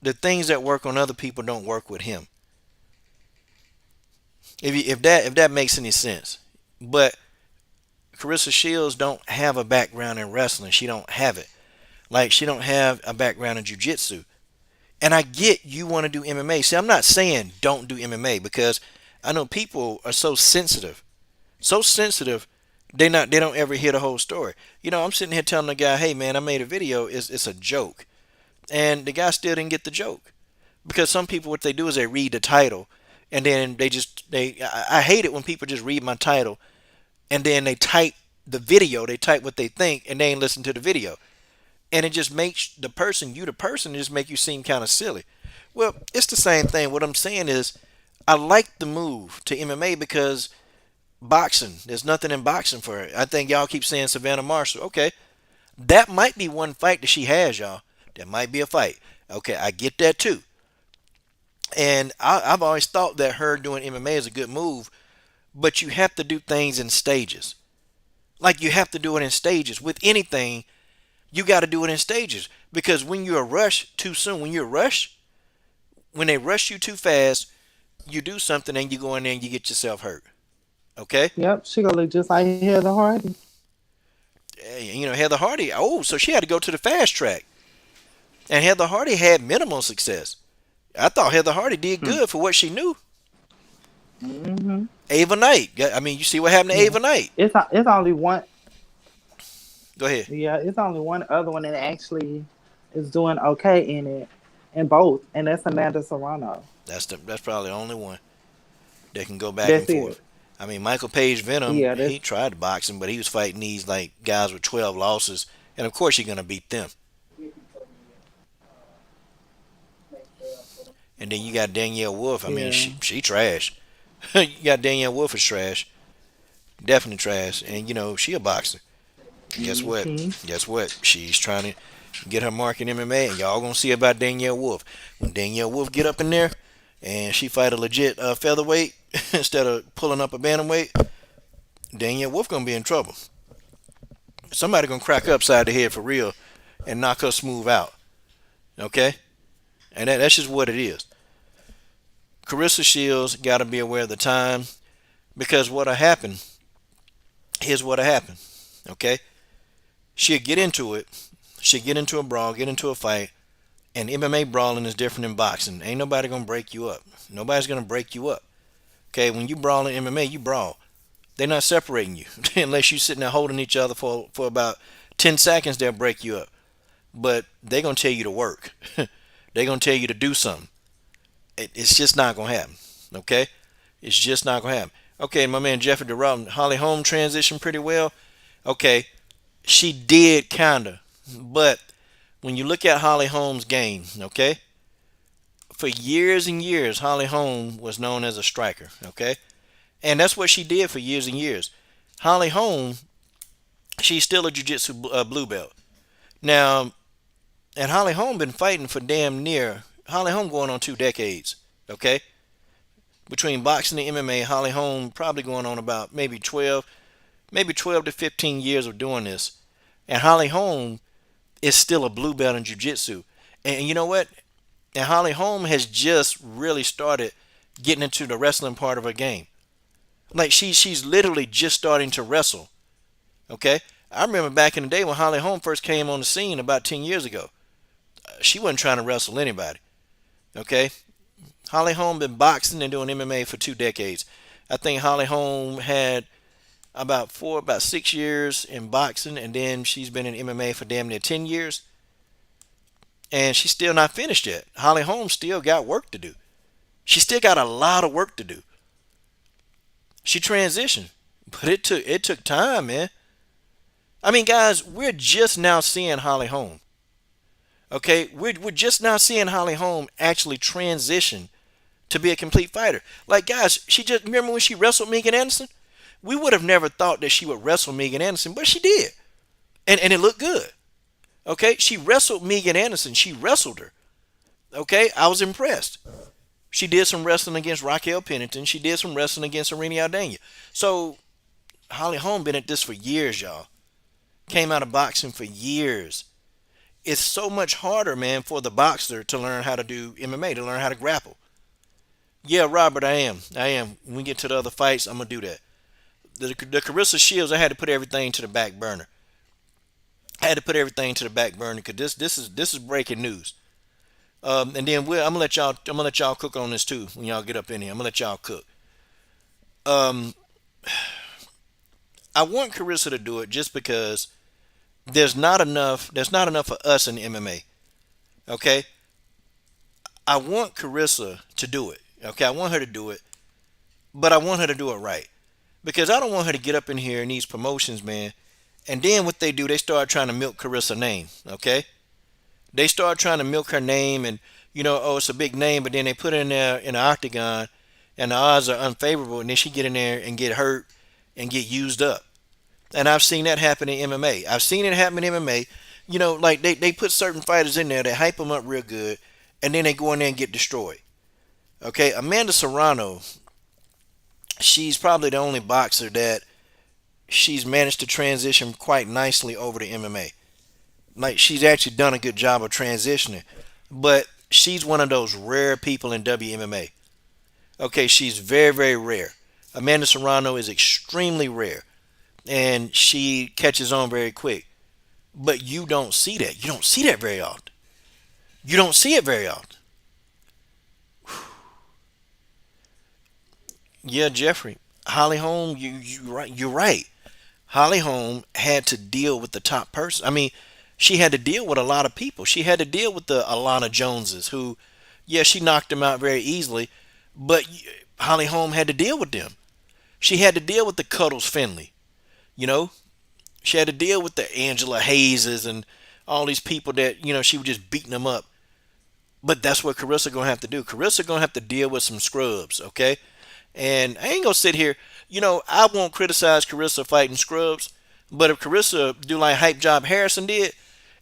the things that work on other people don't work with him. If that makes any sense, but Claressa Shields don't have a background in wrestling. She don't have it. Like she don't have a background in jiu-jitsu. And I get you want to do MMA. See, I'm not saying don't do MMA because I know people are so sensitive. So sensitive they don't ever hear the whole story. I'm sitting here telling the guy, "Hey man, I made a video. It's a joke." And the guy still didn't get the joke. Because some people what they do is they read the title and then I hate it when people just read my title and then they type the video, they type what they think and they ain't listen to the video. And it just makes the person, just make you seem kind of silly. Well, it's the same thing. What I'm saying is, I like the move to MMA because boxing, there's nothing in boxing for her. I think y'all keep saying Savannah Marshall. Okay, that might be one fight that she has, y'all. That might be a fight. Okay, I get that too. And I've always thought that her doing MMA is a good move, but you have to do things in stages. Like you have to do it in stages. With anything, you got to do it in stages because when you're rushed too soon, when they rush you too fast, you do something and you go in there and you get yourself hurt. Okay? Yep, she gonna look just like Heather Hardy. Heather Hardy. Oh, so she had to go to the fast track, and Heather Hardy had minimal success. I thought Heather Hardy did good for what she knew. Hmm. Ava Knight. I mean, you see what happened to Yeah. Ava Knight. It's only one. Go ahead. Yeah, it's only one other one that actually is doing okay in both, and that's Amanda Serrano. That's probably the only one that can go back and That's it. forth. I mean, Michael Page Venom, Yeah, he that's tried boxing, but he was fighting these like guys with 12 losses, and of course you're gonna beat them. And then you got Danielle Wolf. I mean, yeah. she trash. You got Danielle Wolf is trash, definitely trash, and she a boxer. Guess what? Hmm. Guess what? She's trying to get her mark in MMA, and y'all gonna see about Danielle Wolf. When Danielle Wolf get up in there, and she fight a legit featherweight instead of pulling up a bantamweight, Danielle Wolf gonna be in trouble. somebody gonna crack her upside the head for real and knock her smooth out. Okay, and that's just what it is. Claressa Shields got to be aware of the time because what'll happen. Here's what'll happen. Okay, she'll get into it. She'll get into a brawl, get into a fight, and MMA brawling is different than boxing. Ain't nobody gonna break you up. Nobody's gonna break you up. Okay, when you brawl in MMA, you brawl. They're not separating you unless you sitting there holding each other for about 10 seconds. They'll break you up, but they're gonna tell you to work. They're gonna tell you to do something. It's just not gonna happen. Okay, it's just not gonna happen. Okay, my man Jeffrey DeRotten, Holly Holm transitioned pretty well. Okay, she did kinda, but when you look at Holly Holm's game, okay, for years and years, Holly Holm was known as a striker. Okay, and that's what she did for years and years. Holly Holm, she's still a jiu-jitsu blue belt now, and Holly Holm been fighting for damn near Holly Holm going on 2 decades. Okay, between boxing and MMA, Holly Holm probably going on about maybe 12 to 15 years of doing this. And Holly Holm is still a blue belt in jiu-jitsu. And you know what? And Holly Holm has just really started getting into the wrestling part of her game. Like she's literally just starting to wrestle. Okay? I remember back in the day when Holly Holm first came on the scene about 10 years ago. She wasn't trying to wrestle anybody. Okay? Holly Holm been boxing and doing MMA for 2 decades. I think Holly Holm had about 6 years in boxing, and then she's been in MMA for damn near 10 years. And she's still not finished yet. Holly Holm still got work to do. She still got a lot of work to do. She transitioned, but it took time, man. I mean, guys, we're just now seeing Holly Holm. Okay, we're just now seeing Holly Holm actually transition to be a complete fighter. Like, guys, she just remember when she wrestled Megan Anderson? We would have never thought that she would wrestle Megan Anderson, but she did, and it looked good. Okay, she wrestled Megan Anderson. She wrestled her. Okay, I was impressed. She did some wrestling against Raquel Pennington. She did some wrestling against Serena Aldana. So Holly Holm been at this for years, y'all. Came out of boxing for years. It's so much harder, man, for the boxer to learn how to do MMA, to learn how to grapple. Yeah, Robert, I am. When we get to the other fights, I'm going to do that. The Claressa Shields, I had to put everything to the back burner. I had to put everything to the back burner because this is breaking news. And then I'm gonna let y'all cook on this too when y'all get up in here. I'm gonna let y'all cook. Um, I want Claressa to do it just because there's not enough. There's not enough for us in MMA. Okay, I want Claressa to do it. Okay, I want her to do it, but I want her to do it right because I don't want her to get up in here in these promotions, man. And then what they do, they start trying to milk Claressa's name. Okay, they start trying to milk her name, and oh, it's a big name, but then they put her in there in the octagon, and the odds are unfavorable, and then she get in there and get hurt and get used up. And I've seen that happen in MMA. I've seen it happen in MMA. Like they put certain fighters in there, they hype them up real good, and then they go in there and get destroyed. Okay, Amanda Serrano, she's probably the only boxer that she's managed to transition quite nicely over to MMA. Like, she's actually done a good job of transitioning. But she's one of those rare people in WMMA. Okay, she's very, very rare. Amanda Serrano is extremely rare. And she catches on very quick. But you don't see that. You don't see that very often. You don't see it very often. Yeah, Jeffrey. Holly Holm, you're right. Holly Holm had to deal with the top person. I mean, she had to deal with a lot of people. She had to deal with the Alana Joneses, who, yeah, she knocked them out very easily, but Holly Holm had to deal with them. She had to deal with the Cuddles Finley, you know. She had to deal with the Angela Hayeses and all these people that, she was just beating them up. But that's what Claressa gonna have to do. Claressa gonna have to deal with some scrubs, okay? And I ain't gonna sit here, I won't criticize Claressa fighting scrubs, but if Claressa do like Hype Job Harrison did,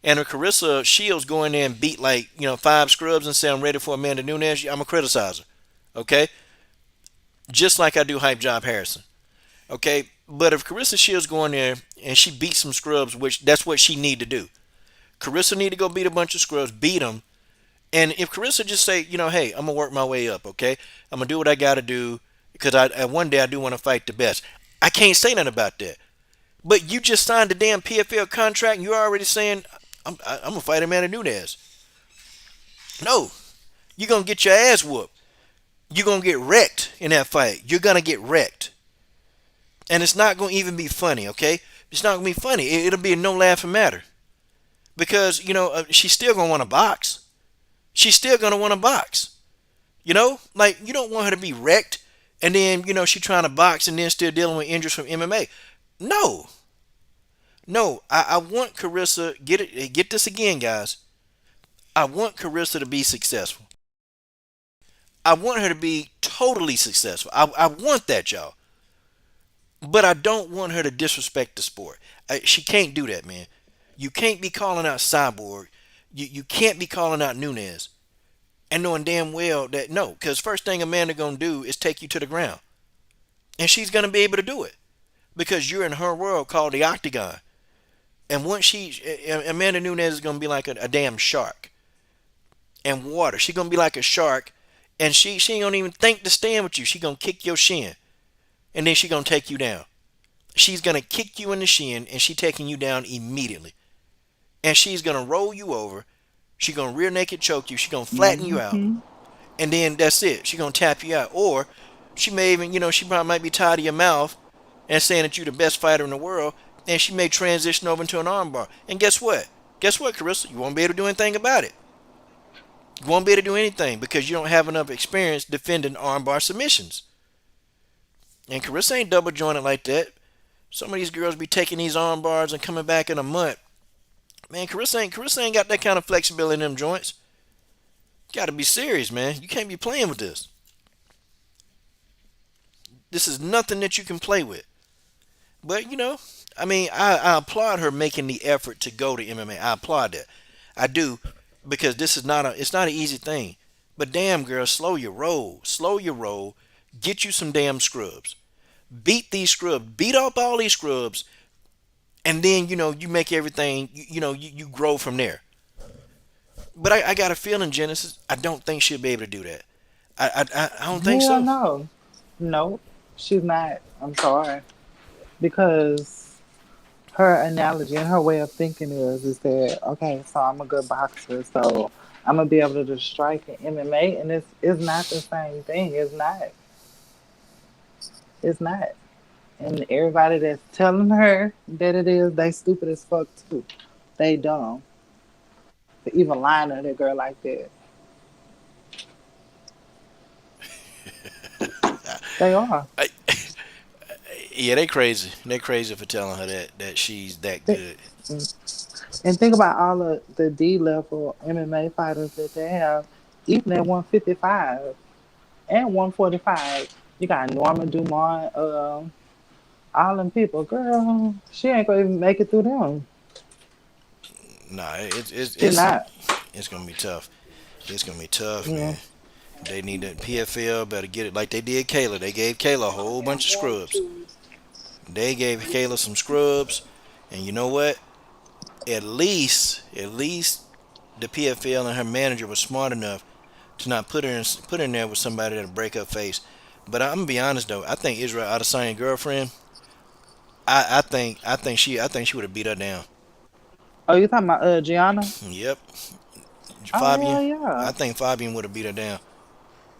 and if Claressa Shields go in there and beat 5 scrubs and say I'm ready for Amanda Nunes, I'm gonna criticize her, okay? Just like I do Hype Job Harrison, okay? But if Claressa Shields go in there and she beat some scrubs, which that's what she need to do. Carissa need to go beat a bunch of scrubs, beat them. And if Carissa just say, hey, I'm gonna work my way up, okay? I'm gonna do what I gotta do because one day I do want to fight the best. I can't say nothing about that. But you just signed a damn PFL contract, and you're already saying I'm gonna fight Amanda Nunes. No, you're gonna get your ass whooped. You're gonna get wrecked in that fight. You're gonna get wrecked, and it's not gonna even be funny, okay? It's not gonna be funny. It'll be a no laughing matter because she's still gonna want to box. She's still gonna want to box. Like you don't want her to be wrecked, and then she trying to box and then still dealing with injuries from MMA. No, no. I want Carissa get this again, guys. I want Carissa to be successful. I want her to be totally successful. I want that, y'all. But I don't want her to disrespect the sport. She can't do that, man. You can't be calling out Cyborg. You can't be calling out Nunes and knowing damn well that no, because first thing Amanda gonna do is take you to the ground, and she's gonna be able to do it because you're in her world called the octagon. And once Amanda Nunes is gonna be like a damn shark and water. She's gonna be like a shark, and she ain't gonna even think to stand with you. She gonna kick your shin, and then she gonna take you down. She's gonna kick you in the shin, and she taking you down immediately. And she's gonna roll you over. She gonna rear naked choke you. She gonna flatten you out, Hmm. and then that's it. She gonna tap you out, or she may even, she probably might be tired of your mouth and saying that you're the best fighter in the world, and she may transition over into an armbar. And guess what? Guess what, Carissa? You won't be able to do anything about it. You won't be able to do anything because you don't have enough experience defending armbar submissions. And Carissa ain't double jointed like that. Some of these girls be taking these arm bars and coming back in a month. Man, Carissa ain't got that kind of flexibility in them joints. You gotta be serious, man. You can't be playing with this. This is nothing that you can play with. But I mean, I applaud her making the effort to go to MMA. I applaud that. I do, because this is it's not an easy thing. But damn, girl, slow your roll. Slow your roll. Get you some damn scrubs. Beat these scrubs. Beat up all these scrubs, and then you make everything. You grow from there. But I got a feeling, Genesis. I don't think she'll be able to do that. I don't think Hell so. no. No, she's not. I'm sorry. Because her analogy and her way of thinking is that okay, so I'm a good boxer, so I'm gonna be able to just strike in MMA, and it's not the same thing. It's not. It's not. And everybody that's telling her that it is, they stupid as fuck too. They dumb. To even lie to that girl like that. They are. I, yeah, they crazy. They crazy for telling her that she's that They, good. and think about all of the D level MMA fighters that they have, even at 155 and 145. You got Norma Dumont, all them people. Girl, she ain't gonna even make it through them. Nah, She not. it's gonna be tough. It's gonna be tough, Yeah. man. They need that PFL better get it like they did Kayla. They gave Kayla a whole bunch of scrubs. They gave Kayla some scrubs, and you know what? At least the PFL and her manager was smart enough to not put her in there with somebody that'll break her face. But I'm gonna be honest though. I think Israel Adesanya girlfriend. I think she would have beat her down. Oh, you talking about Gianna? Yep, Oh Fabian. hell I yeah, think Fabian would have beat her down.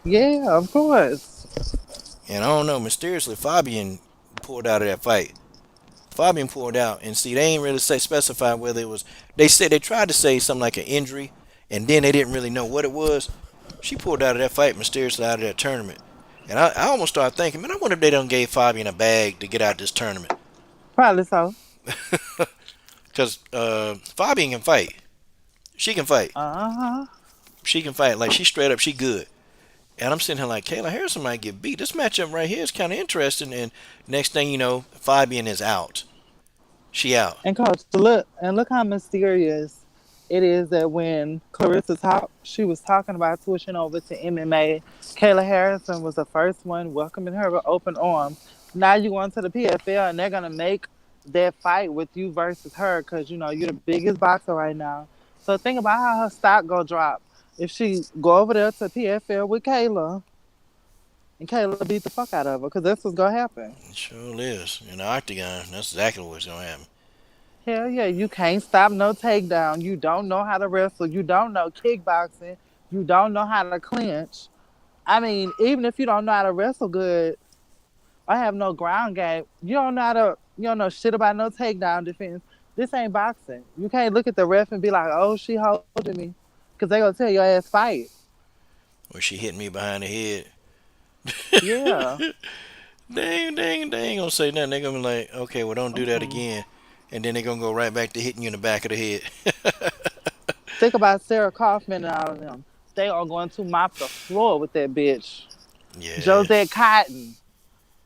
yeah, of course. And I don't know, mysteriously Fabian pulled out of that fight. Fabian pulled out, and see, they ain't really specify whether it was. They said they tried to say something like an injury, and then they didn't really know what it was. She pulled out of that fight mysteriously out of that tournament, and I almost started thinking, man, I wonder if they done gave Fabian a bag to get out this tournament, Probably so. because Fabian can fight. She can fight. Uh huh. She can fight. Like she straight up, she good. And I'm sitting here like, Kayla Harrison might get beat. This matchup right here is kind of interesting. And next thing you know, Fabian is out. She out. And coach, look how mysterious it is that when Clarissa talked, she was talking about switching over to MMA. Kayla Harrison was the first one welcoming her with open arms. Now you going to the PFL and they're gonna make that fight with you versus her because you know you're the biggest boxer right now. So think about how her stock go drop if she go over there to PFL with Kayla and Kayla beat the fuck out of her because that's what's gonna happen. It sure is. In the octagon, that's exactly what's gonna happen. Hell yeah, you can't stop no takedown. You don't know how to wrestle. You don't know kickboxing. You don't know how to clinch. I mean, even if you don't know how to wrestle good, I have no ground game. You don't know shit about no takedown defense. This ain't boxing. You can't look at the ref and be like, oh, she holding me. Because they going to tell your ass fight. Where she hit me behind the head. Yeah. They ain't gonna say nothing. They gonna be like, okay, well, don't do that Mm-mm. again. And then they gonna go right back to hitting you in the back of the head. Think about Sarah Kaufman and all of them. They are going to mop the floor with that bitch. Yeah, Josette Cotton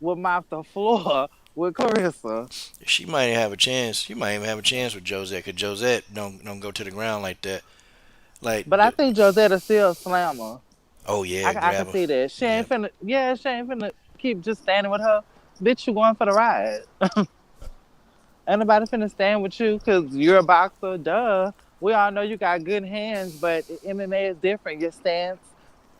will mop the floor with Clarissa. she might have a chance. She might even have a chance with Josette, cause Josette don't go to the ground like that. Like, But I think Josette is still a slammer. oh yeah, I can grab her. see that. Yep. She ain't finna keep just standing with her. Bitch, you going for the ride. Ain't nobody finna stand with you because you're a boxer. Duh. We all know you got good hands, but MMA is different. Your stance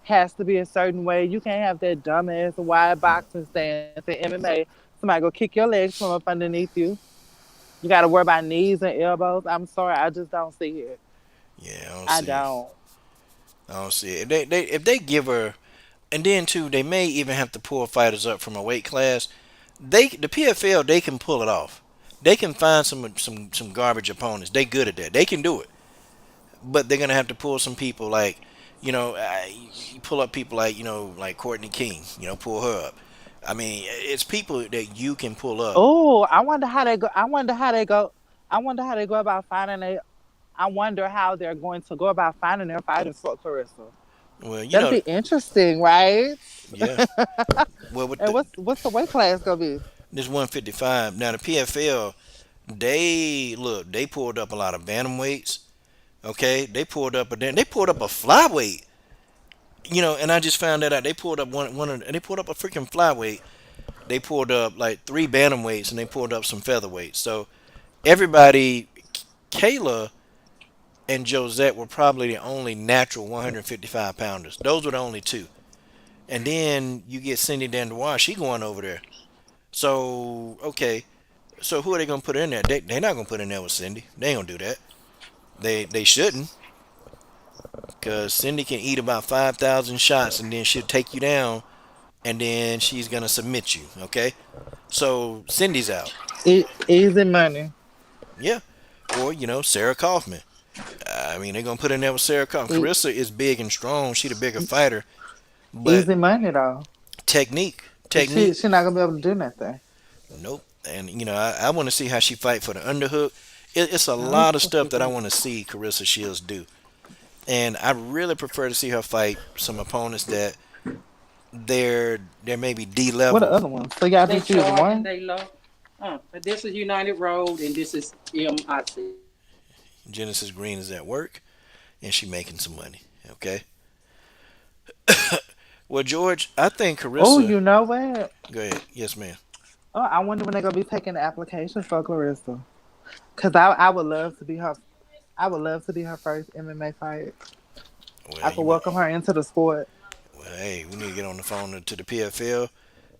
has to be a certain way. You can't have that dumbass wide boxing stance in MMA. Somebody go kick your legs from up underneath you. You got to worry about knees and elbows. I'm sorry, I just don't see it. Yeah, I don't I see it. don't. I don't see it. If they give her, and then too, they may even have to pull fighters up from a weight class. The PFL they can pull it off. They can find some garbage opponents. They good at that. They can do it. But they're gonna have to pull some people like, you pull up people like like Courtney King. Pull her up. I mean, it's people that you can pull up. Oh, I wonder how they go. I wonder how they go. I wonder how they go about finding a. I wonder how they're going to go about finding their fighters for Clarissa. Well, That'll be interesting, right? yeah. Well, with And what's the weight class gonna be? this 155 now, the PFL, they pulled up a lot of bantamweights. Okay, they pulled up a flyweight. And I just found that out. They pulled up they pulled up a freaking flyweight. They pulled up like three bantamweights and they pulled up some featherweights. So everybody, Kayla and Josette were probably the only natural 155 pounders. Those were the only two. And then you get Cindy Dandois. She going over there. So okay. So who are they gonna put in there? They're not gonna put in there with Cindy. They ain't gonna do that. They shouldn't, because Cindy can eat about 5,000 shots and then she'll take you down and then she's gonna submit you. Okay. So Cindy's out. Easy money. Yeah. Or Sarah Kaufman. I mean, they're gonna put in there with Sarah Kaufman. E- Carissa is big and strong. She the bigger fighter, but Easy money though. technique. She not gonna be able to do nothing. Nope. And I want to see how she fight for the underhook. It's a No, lot of stuff that I want to see Carissa Shields do, and I really prefer to see her fight some opponents that they're maybe D what the level. other ones? So y'all They just use charge and one? they low. But this is United Road and this is MIC. Genesis Green is at work, and she making some money. Okay. Well, George, I think Oh, Carissa. you know what? Go ahead. Yes, ma'am. Oh, I wonder when they're gonna be taking the application for Clarissa. Cause I would love to be her. I would love to be her first MMA fight. I Well, could welcome her into the sport. well, hey, we need to get on the phone to the PFL,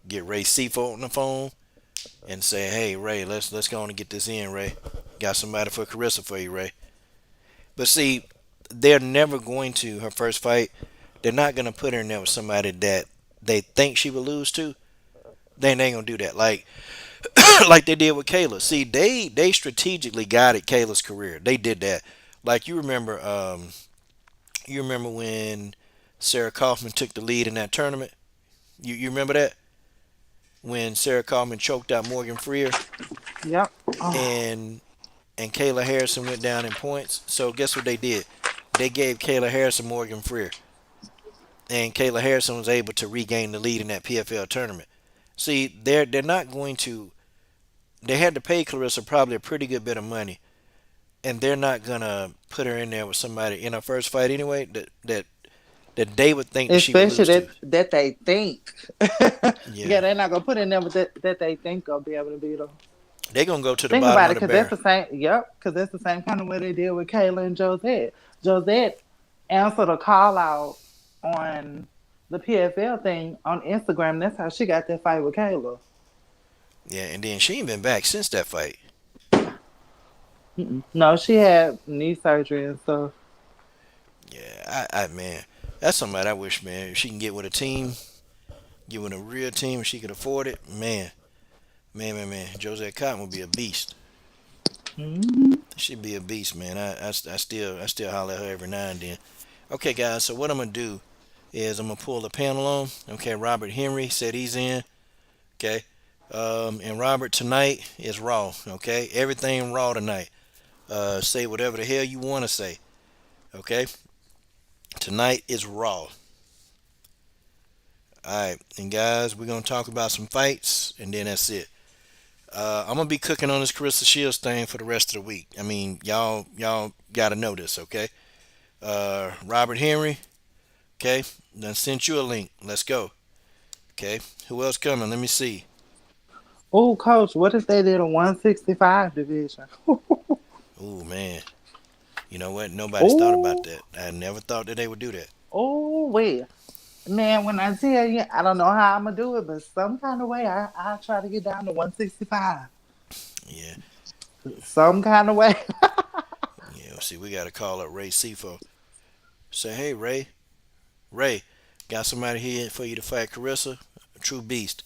get Ray Seafold on the phone, and say, hey, Ray, let's go on and get this in, Ray. Got somebody for Carissa for you, Ray. But see, they're never going to her first fight. They're not gonna put her in there with somebody that they think she would lose to. They ain't gonna do that. Like like they did with Kayla. See, they strategically guided Kayla's career. They did that. Like you remember when Sarah Kaufman took the lead in that tournament. You remember that when Sarah Kaufman choked out Morgan Freer Yep. Oh, and Kayla Harrison went down in points. So guess what they did? They gave Kayla Harrison Morgan Freer, and Kayla Harrison was able to regain the lead in that PFL tournament. See, they're not going to. They had to pay Clarissa probably a pretty good bit of money, and they're not gonna put her in there with somebody in her first fight anyway that they would think that she would especially lose to. that they think. Yeah. Yeah, they're not gonna put in there with that they think gonna be able to beat her. They gonna go to the Think bottom about of it, the because that's barrel. the same. Yep, because that's the same kind of way they did with Kayla and Josette. Josette answered a call out on the PFL thing on Instagram. That's how she got that fight with Kayla. Yeah, and then she ain't been back since that fight. Mm-mm. No, she had knee surgery and stuff. Yeah, I man, that's somebody I wish, man, if she can get with a team, get with a real team, if she could afford it, man. Josette Cotton would be a beast. Hmm. She'd be a beast, man. I still holler at her every now and then. Okay, guys. So what I'm gonna do is I'm gonna pull the panel on. Okay, Robert Henry said he's in. Okay, and Robert, tonight is Raw. Okay, everything Raw tonight. Say whatever the hell you want to say. Okay, tonight is Raw. All right, and guys, we're gonna talk about some fights, and then that's it. I'm gonna be cooking on this Claressa Shields thing for the rest of the week. I mean, y'all gotta know this, okay? Robert Henry, okay, done sent you a link. Let's go, okay? Who else coming? Let me see. Oh, coach, what if they did a 165 division? Oh man, you know what? Nobody's thought about Oh, that. I never thought that they would do that. oh, wait. Man, when I tell you, I don't know how I'm going to do it, but some kind of way I'll try to get down to 165. Yeah, Some kind of way. yeah. See, we gotta call up Ray Sifo. Say, hey Ray, got somebody here for you to fight Carissa, a true beast.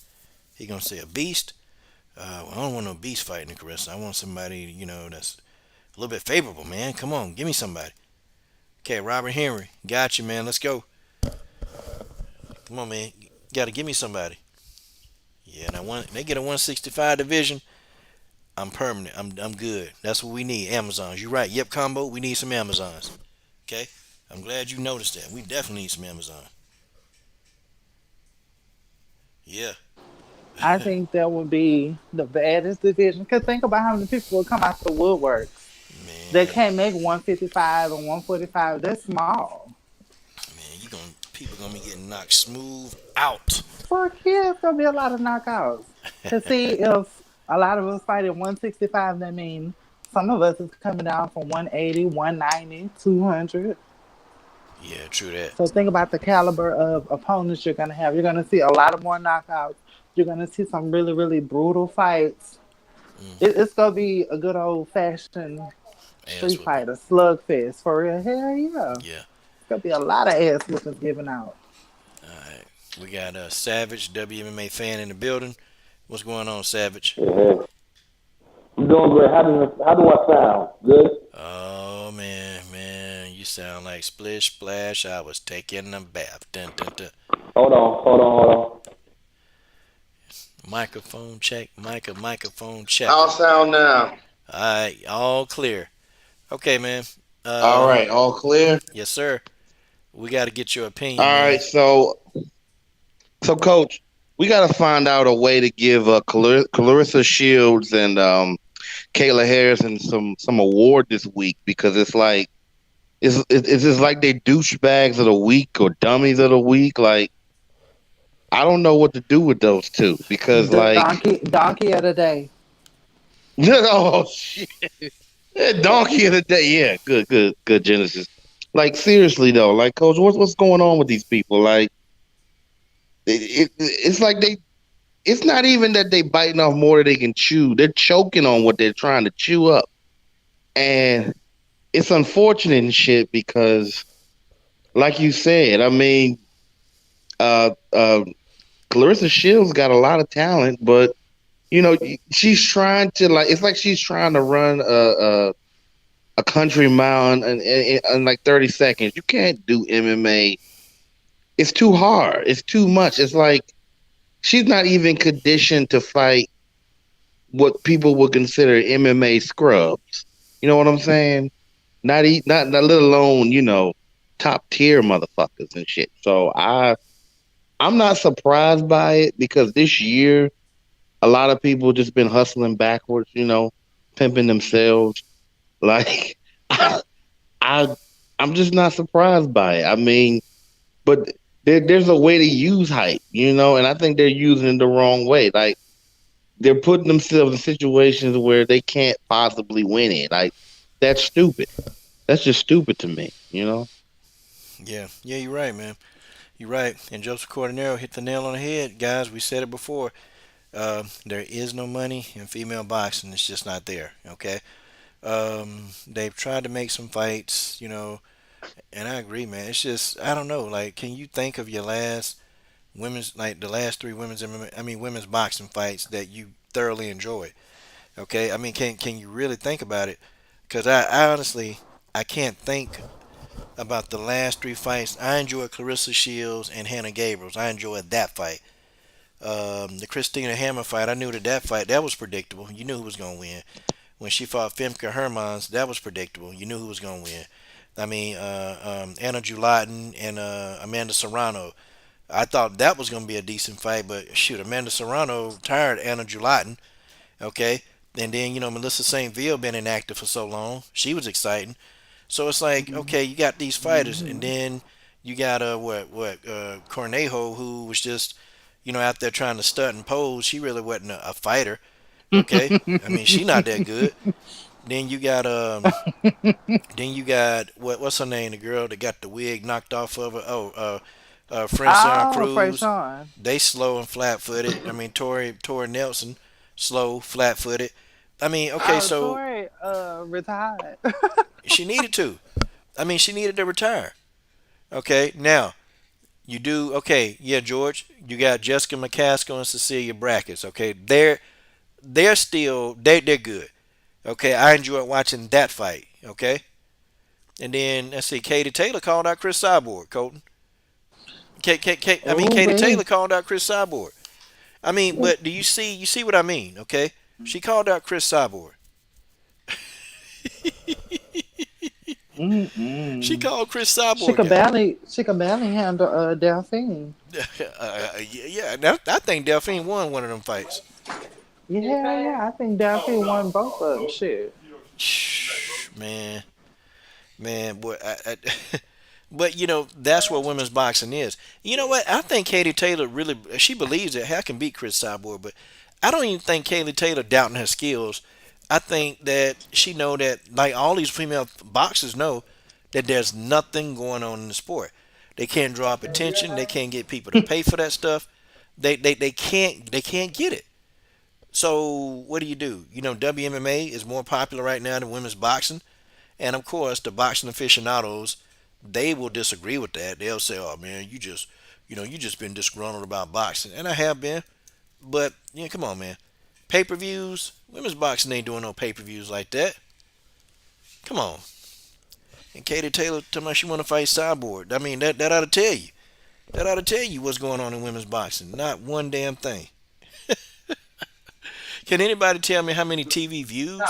He gonna say a beast. Well, I don't want no beast fighting Carissa. I want somebody, that's a little bit favorable, man. Come on, give me somebody. Okay, Robert Henry, got you, man. Let's go. Come on, man. You gotta give me somebody. Yeah, and they get a 165 division. I'm permanent. I'm good. That's what we need. Amazons. You're right. Yep, combo. We need some Amazons. Okay. I'm glad you noticed that. We definitely need some Amazon. Yeah. I think that would be the baddest division. Because think about how many people will come out the woodworks. They Man, can't make 155 and 145. That's small. man, people gonna be getting knocked smooth out. Fuck yeah, it's gonna be a lot of knockouts. Cause see, if a lot of us fight at 165, that means some of us is coming down from 180, 190, 200. Yeah, true that. So think about the caliber of opponents you're gonna have. You're gonna see a lot of more knockouts. You're gonna see some really, really brutal fights. Hmm. It's gonna be a good old fashioned Ass street whooping. fight, a slugfest for real. Hell yeah. Yeah. It's gonna be a lot of ass whoopings given out. All right. We got Savage, WMMA fan in the building. What's going on, Savage? Yeah. I'm doing great. How do I sound? Good. Oh man, you sound like Splish Splash. I was taking a bath. Dun, dun, dun. Hold on. Microphone check, microphone checker. I'll sound now. All right, all clear. Okay, man. All Uh, right, all clear. yes, sir. We got to get your All opinion, right, man. so coach, we got to find out a way to give Clarissa Shields and Kayla Harrison some award this week because it's like it's just like they douchebags of the week or dummies of the week. Like I don't know what to do with those two because like Donkey of the day. oh shit. Yeah, donkey of the day. Yeah, good Genesis. Like seriously though, like coach, what's going on with these people? Like it's like they. It's not even that they biting off more than they can chew. They're choking on what they're trying to chew up, and it's unfortunate and shit because, like you said, I mean, uh, uh, Clarissa Shields got a lot of talent, but she's trying to like. It's like she's trying to run a country mile in like 30 seconds. You can't do MMA. It's too hard. It's too much. It's like she's not even conditioned to fight what people would consider MMA scrubs. You know what I'm saying? Not let alone top tier motherfuckers and shit. So I'm not surprised by it because this year a lot of people just been hustling backwards. Pimping themselves. Like I I'm just not surprised by it. I mean, but there's a way to use hype, and I think they're using it the wrong way. Like they're putting themselves in situations where they can't possibly win it. Like that's stupid. That's just stupid to me. You know. Yeah, yeah, you're right, man. You're right. And Joseph Cordero hit the nail on the head, guys. We said it before. There is no money in female boxing. It's just not there. Okay. They've tried to make some fights, and I agree, man. It's just I don't know. Like, can you think of your last women's like the last three women's boxing fights that you thoroughly enjoyed? Okay. I mean, can you really think about it? Because I honestly I can't think about the last three fights. I enjoyed Claressa Shields and Hannah Gabriels. I enjoyed that fight. The Christina Hammer fight, I knew that fight that was predictable. You knew who was gonna win. When she fought Femke Hermans, that was predictable. You knew who was gonna win. I mean, Anna Julatin and Amanda Serrano. I thought that was gonna be a decent fight, but shoot, Amanda Serrano tired Anna Julatin. Okay, and then Melissa St. Ville been inactive for so long. She was exciting. So it's like, okay, you got these fighters, and then you got Cornejo, who was just out there trying to stunt and pose. She really wasn't a fighter. Okay, I mean she not that good. Then you got what's her name? The girl that got the wig knocked off of her. Francine Oh, Cruz. Faison. They slow and flat footed. I mean Tori Nelson, slow, flat footed. I mean, okay, Oh, so Tori retired. she needed to. I mean, she needed to retire. Okay, now you do. Okay, yeah, George, you got Jessica McCaskill and Cecilia Brackets. Okay, they're still they're good. Okay, I enjoyed watching that fight. Okay, and then let's see, Katie Taylor called out Chris Cyborg. Colton, I mean, Oh, Katie man. Taylor called out Chris Cyborg. I mean, but do you see what I mean? Okay, she called out Chris Cyborg. She Mm-mm. called Chris Cyborg out. She could barely handle Delphine. Yeah, I think Delphine won one of them fights. Yeah, yeah. I think Delphine won both of them. Shit. Man, man, boy, but that's what women's boxing is. You know what? I think Katie Taylor really she believes that I can beat Chris Cyborg, but I don't even think Katie Taylor doubting her skills. I think that she know that like all these female boxers know that there's nothing going on in the sport. They can't draw up attention. They can't get people to pay for that stuff. They can't get it. So what do? WMMA is more popular right now than women's boxing. And of course, the boxing aficionados, they will disagree with that. They'll say, "Oh man, you just been disgruntled about boxing," and I have been. But yeah, come on, man. Pay-per-views, women's boxing ain't doing no pay-per-views like that. Come on. And Katie Taylor told me she want to fight Cyborg. I mean, that ought to tell you. That ought to tell you what's going on in women's boxing. Not one damn thing. Can anybody tell me how many TV views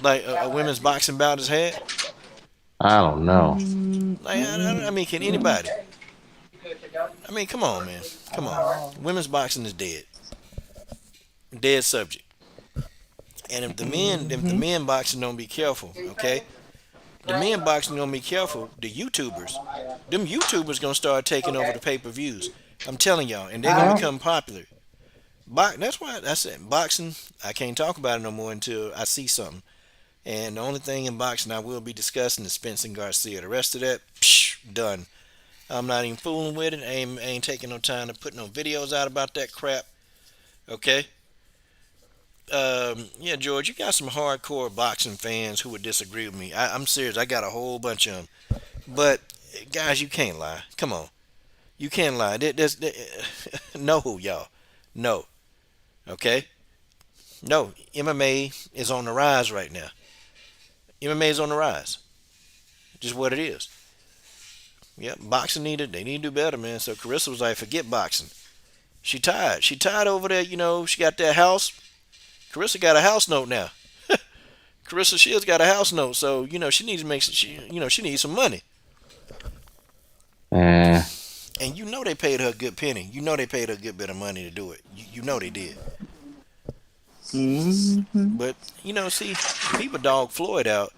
like a women's boxing bout has had? I don't know. Like, I mean, can anybody? I mean, come on, man. Come on. Women's boxing is dead. Dead subject. And if the men boxing don't be careful, okay? The men boxing don't be careful. The YouTubers, them YouTubers gonna start taking over the pay-per-views. I'm telling y'all, and they're gonna I become popular. That's why I said boxing. I can't talk about it no more until I see something. And the only thing in boxing I will be discussing is Spence and Garcia. The rest of that, done. I'm not even fooling with it. I ain't taking no time to put no videos out about that crap. Okay. Yeah, George, you got some hardcore boxing fans who would disagree with me. I'm serious. I got a whole bunch of them. But guys, you can't lie. Come on, you can't lie. No, y'all, no. Okay, no. MMA is on the rise right now. MMA is on the rise. Just what it is. Yeah, boxing they need to do better, man. So Carissa was like, forget boxing. She tired. She tired over there. She got that house. Carissa got a house note now. Claressa Shields got a house note, so she needs to make she needs some money. Eh, And they paid her a good penny. They paid her a good bit of money to do it. They did. Mm-hmm. But see, people dog Floyd out.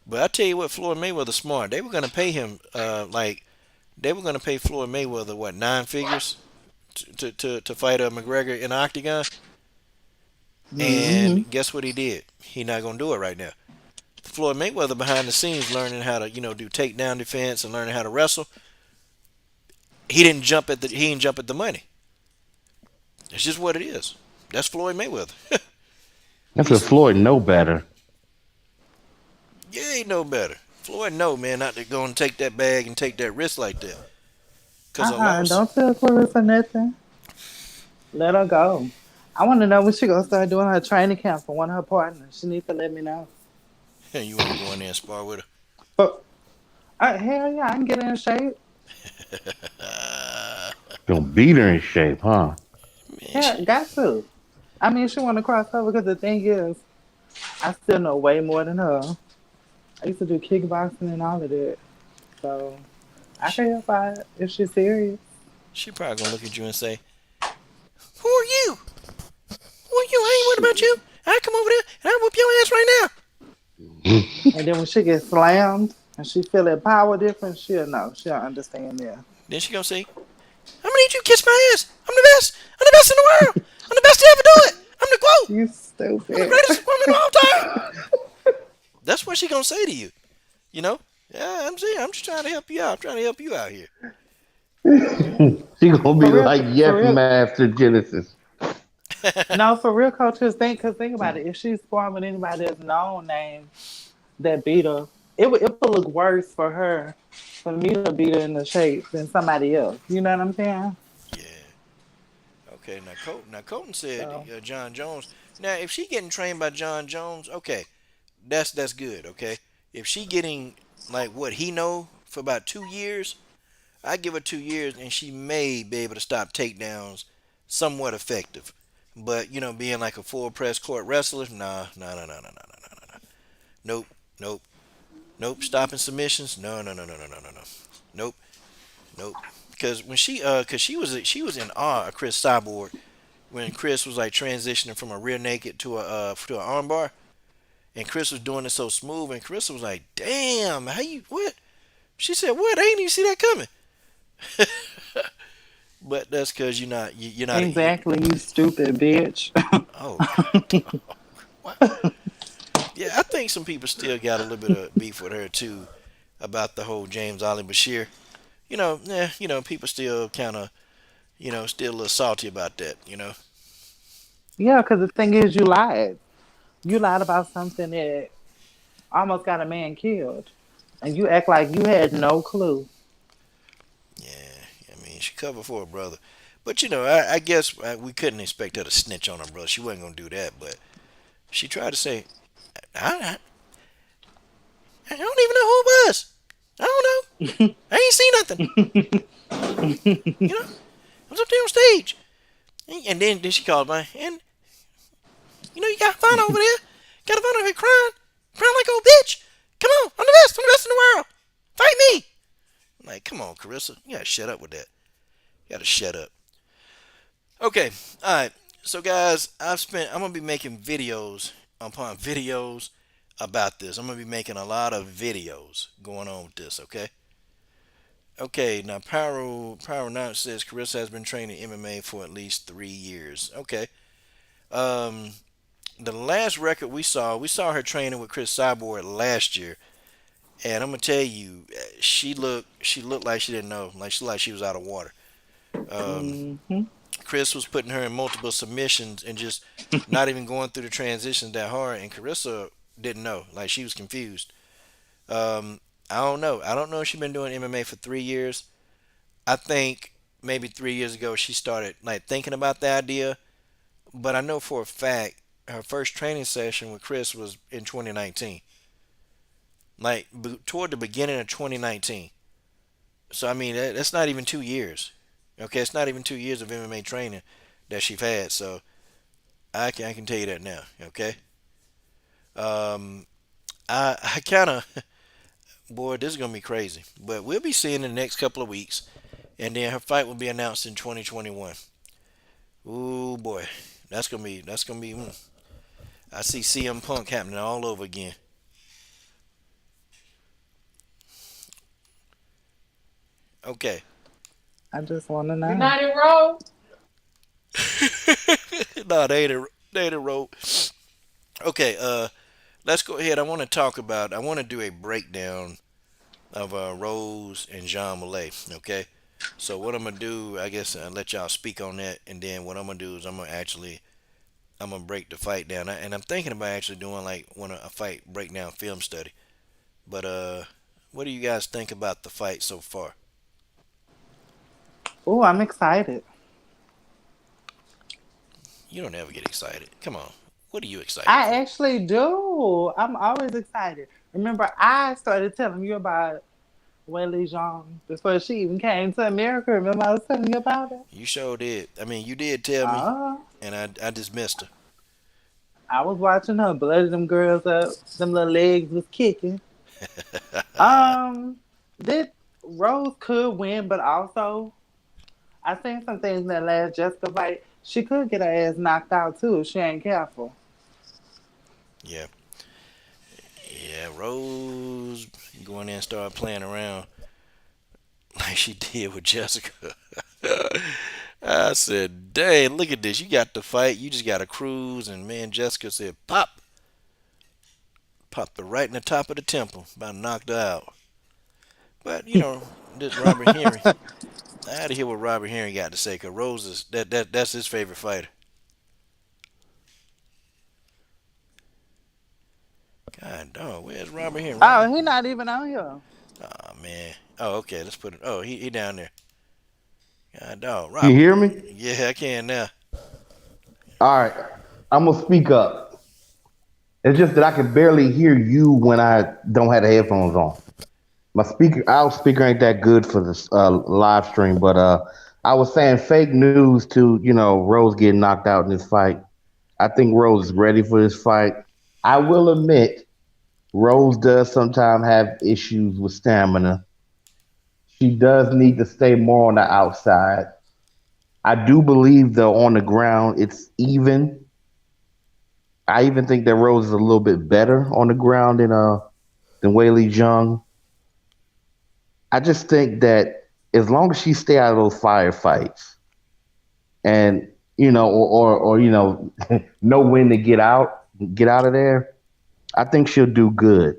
But I tell you what, Floyd Mayweather smart. They were gonna pay him they were gonna pay Floyd Mayweather what 9 figures to fight McGregor in the octagon. Mm-hmm. And guess what he did? He not gonna do it right now. Floyd Mayweather behind the scenes learning how to do takedown defense and learning how to wrestle. He didn't jump at the money. It's just what it is. That's Floyd Mayweather. That's what He's Floyd know better. Yeah, he know better. Floyd know, man, not to go and take that bag and take that risk like that. Cause a loss. Don't tell Clarissa nothing. Let her go. I want to know when she gonna start doing her training camp for one of her partners. She needs to let me know. You want to go in there and spar with But hell yeah, I can get her in shape. her? Gonna beat her in shape, huh? Man, Yeah, got to. I mean, she want to cross over because the thing is, I still know way more than her. I used to do kickboxing and all of that, so I she, can help out if she's serious. she probably gonna look at you and say, "Who are you? Who are you? I ain't worried about you. I come over there and I whoop your ass right now." And then when she gets slammed and she feel that power difference, she'll know. She'll understand that. Then she gonna say, "I'm gonna need you to kiss my ass. I'm the best. I'm the best in the world. I'm the best to ever do it. I'm the quote. You I'm the stupid. greatest woman of all time." That's what she gonna say to you. You know? Yeah, I'm saying. I'm just trying to help you out. I'm trying to help you out here. She gonna be For real, like, for yes, real. Master Genesis. No, for real, coaches. Think about it. If she's sparring with anybody that's known name that beat her, it would look worse for her for me to beat her in the shape than somebody else. You know what I'm saying? Yeah. Okay. Now Colton said So John Jones. Now, if she getting trained by John Jones, okay, that's good. Okay. If she getting like what he know for about 2 years, I give her 2 years, and she may be able to stop takedowns somewhat effective. But being like a full press court wrestler, nah, nah, nah, nah, nah, nah, nah, nah, nah. Nope, nope, nope. Stopping submissions, no, no, no, no, no, no, no, no. Nope, nope. Because cause she was in awe of Chris Cyborg when Chris was like transitioning from a rear naked to an armbar, and Chris was doing it so smooth, and Chris was like, "Damn, how you what?" She said, "What? I didn't even see that coming." But that's because you're not exactly, you stupid bitch. oh god. What? Yeah, I think some people still got a little bit of beef with her too about the whole James Ali Bashir. People still kind of still a little salty about that. Yeah, because the thing is, you lied. You lied about something that almost got a man killed, and you act like you had no clue. Yeah, I mean she covered for her brother, but I guess we couldn't expect her to snitch on her brother. She wasn't gonna do that, but she tried to say, I, I don't even know who it was. I don't know. I ain't seen nothing. I was up there on stage. And then she called me, and you got fun over there. Got fun over here crying like a old bitch. Come on, I'm the best in the world. Fight me. I'm like, come on, Carissa, you gotta shut up with that. You gotta shut up. Okay, all right. So guys, I'm gonna be making videos upon videos about this. I'm gonna be making a lot of videos going on with this. Okay. Now Pyro now says Carissa has been training MMA for at least 3 years. Okay. Um, the last record we saw her training with Chris Cyborg last year, and I'm gonna tell you, she looked like she didn't know, like she was out of water. Um, Hmm. Chris was putting her in multiple submissions and just not even going through the transitions that hard, and Carissa didn't know, like she was confused. Um, I don't know. I don't know if she's been doing MMA for 3 years. I think maybe 3 years ago she started like thinking about the idea, but I know for a fact her first training session with Chris was in 2019, like toward the beginning of 2019. So I mean that's not even 2 years. Okay, it's not even 2 years of MMA training that she's had. So I can tell you that now. Okay. Um, I kind of boy, this is gonna be crazy, but we'll be seeing in the next couple of weeks, and then her fight will be announced in 2021. Ooh boy, that's gonna be. I see CM Punk happening all over again. Okay. I just want to know. United Road. No, they ain't. Data road. Okay, let's go ahead. I want to do a breakdown of Rose and Jean Malay. Okay, so what I'm gonna do, I guess, let y'all speak on that, and then what I'm gonna do is I'm gonna break the fight down, and I'm thinking about actually doing like a fight breakdown film study. But what do you guys think about the fight so far? Oh, I'm excited. You don't ever get excited. Come on, what are you excited I for? actually do. I'm always excited. Remember, I started telling you about Weili Zhang before she even came to America. Remember, I was telling you about it? You sure did. I mean, you did tell me, Uh, and I dismissed her. I was watching her bloody them girls up. Them little legs was kicking. Um, that Rose could win, but also I seen some things in that last Jessica fight. She could get her ass knocked out too if she ain't careful. Yeah, yeah. Rose going in and start playing around like she did with Jessica. I said, "Dang, look at this. You got to fight. You just got to cruise." And man, Jessica said, "Pop, popped her right in the top of the temple, about knocked her out." But this Robert Henry. I had to hear what Robert Henry got to say, cause Rose is that's his favorite fighter. God dog, where's Robert Henry? Oh, he not even on here. Oh man. Oh okay, let's put it. Oh he down there. God dog, You Robert. hear me? Yeah, I can now. All right. I'm gonna speak up. It's just that I can barely hear you when I don't have the headphones on. Our speaker ain't that good for this live stream, but I was saying fake news to Rose getting knocked out in this fight. I think Rose is ready for this fight. I will admit Rose does sometimes have issues with stamina. She does need to stay more on the outside. I do believe though on the ground it's even. I even think that Rose is a little bit better on the ground than Weili Zhang. I just think that as long as she stay out of those firefights and or know when to get out of there, I think she'll do good.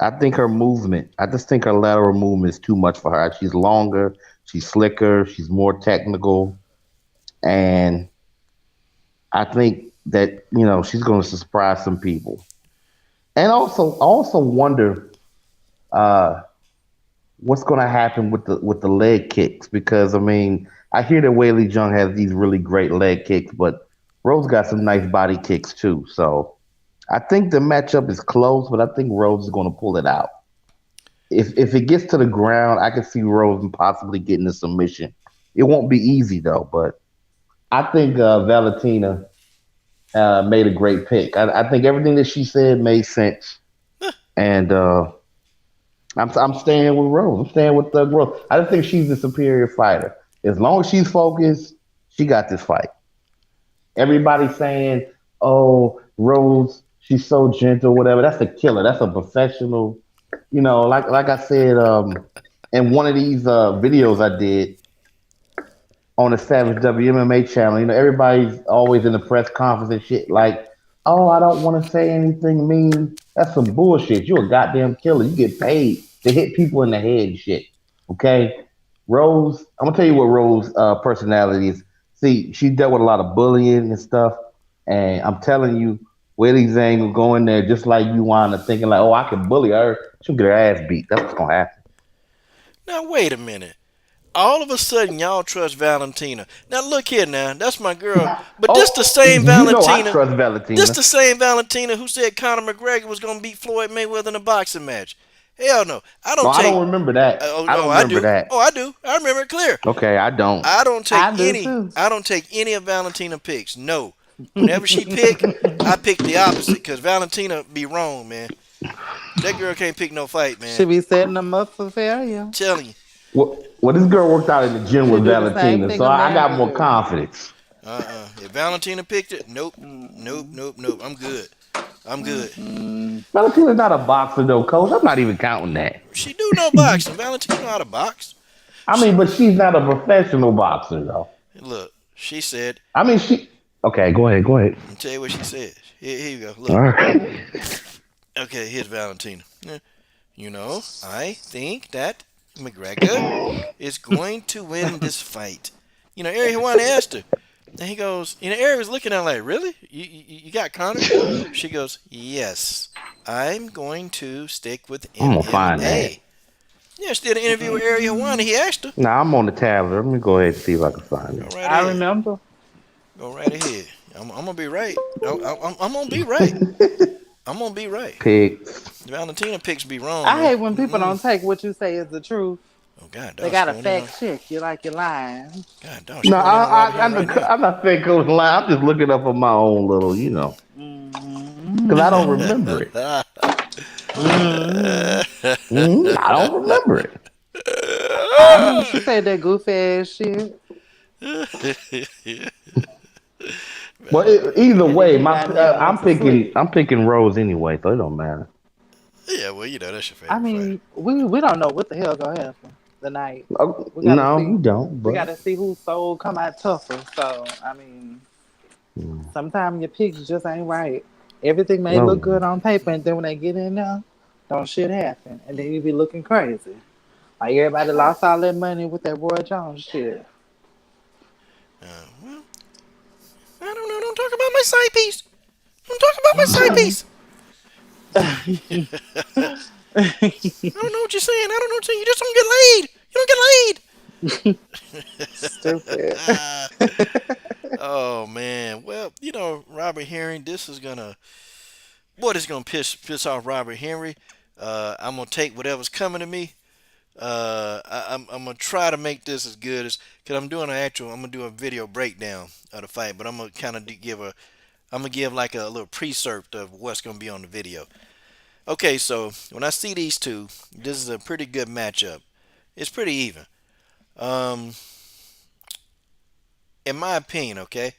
I think her movement, I just think her lateral movement is too much for her. She's longer, she's slicker, she's more technical, and I think that she's going to surprise some people. And I also wonder uh, what's going to happen with the leg kicks because I mean I hear that Weili Jung has these really great leg kicks, but Rose got some nice body kicks too. So I think the matchup is close, but I think Rose is going to pull it out. If it gets to the ground, I can see Rose possibly getting a submission. It won't be easy though, but I think Valentina made a great pick. I think everything that she said made sense, and I'm staying with Rose. I'm staying with Rose. I just think she's the superior fighter. As long as she's focused, she got this fight. Everybody's saying, "Oh, Rose, she's so gentle, whatever." That's a killer. That's a professional. Like I said, in one of these videos I did on the Savage WMMA channel, everybody's always in the press conference and shit like, "Oh, I don't want to say anything mean." That's some bullshit. You're a goddamn killer. You get paid to hit people in the head and shit. Okay, Rose. I'm gonna tell you what Rose personality is. See, she dealt with a lot of bullying and stuff, and I'm telling you, Willie Zhang will go in there just like you wanna thinking like, "Oh, I can bully her. She'll get her ass beat." That's what's gonna happen. Now wait a minute. All of a sudden y'all trust Valentina. Now look here now, that's my girl. But this the Oh, same I Valentina. trust This Valentina. the same Valentina who said Conor McGregor was gonna beat Floyd Mayweather in a boxing match. Hell no. I No, don't I take don't remember that. oh, I oh don't I remember do. that. Oh I do. I remember it clear. Okay, I don't. I don't take I do any too. I don't take any of Valentina picks. No. Whenever she pick, I pick the opposite because Valentina be wrong, man. That girl can't pick no fight, man. She be setting them up for failure. Telling you. Well, this girl worked out in the gym She with do the same Valentina, thing so I got America more do. confidence. If Valentina picked it, nope. Nope, nope, nope. I'm good. I'm good. Valentina's not a boxer though, coach. I'm not even counting that. She do know boxing. Valentina know how to box. I She, mean, but she's not a professional boxer though. look, she said, I mean, she. Okay, go ahead. Go ahead. Let me tell you what she said. Here you go. All Look. right. Okay, here's Valentina. I think that McGregor is going to win this fight. Ariel Juan asked her. And he goes, Ariel was looking at her like, really? You got Connor? She goes, yes. I'm going to stick with I'm gonna find that. MMA. Yeah, she did an interview with Ariel Juan and he asked her. Now I'm on the tablet. Let me go ahead and see if I can find Go it. right I ahead. remember. Go right ahead. I'm gonna be right. I'm gonna be right. I'm gonna be right. Pigs. Valentina picks be wrong I though. hate when people don't take what you say as the truth. Oh God, They dog, she gotta going in on. fact check you like you're lying. God, dog, she No, going in on Robert Henry right now. I'm not saying go lie. I'm just looking up on my own little, because I don't remember it. Mm-hmm. I don't remember it. I remember she said that goofy ass shit, But Val- either and then way, he got in there and went to sleep. I'm picking Rose anyway, so it don't matter. yeah, well, that's your I favorite fighter. mean, we don't know what the hell gonna happen tonight. We gotta No, see. you don't. We But gotta see whose soul come out tougher. So I mean, sometimes your picks just ain't right. Everything may look no, good on paper, and then when they get in there, don't shit happen, and then you be looking crazy. Like everybody lost all their money with that Roy Jones shit. Well, I don't know. Don't talk about my side piece. Don't talk about my side piece. I don't know what you're saying. I don't know what you're saying. You just don't get laid. You don't get Stupid. laid. Oh man. Well, Robert Henry. This is gonna. Boy, this is gonna piss off Robert Henry. I'm gonna take whatever's coming to me. I'm gonna try to make this as good as because I'm gonna do a video breakdown of the fight, but I'm gonna kind of I'm gonna give like a little pre-serpt of what's gonna be on the video. Okay, so when I see these two, this is a pretty good matchup. It's pretty even. Um, in my opinion, okay,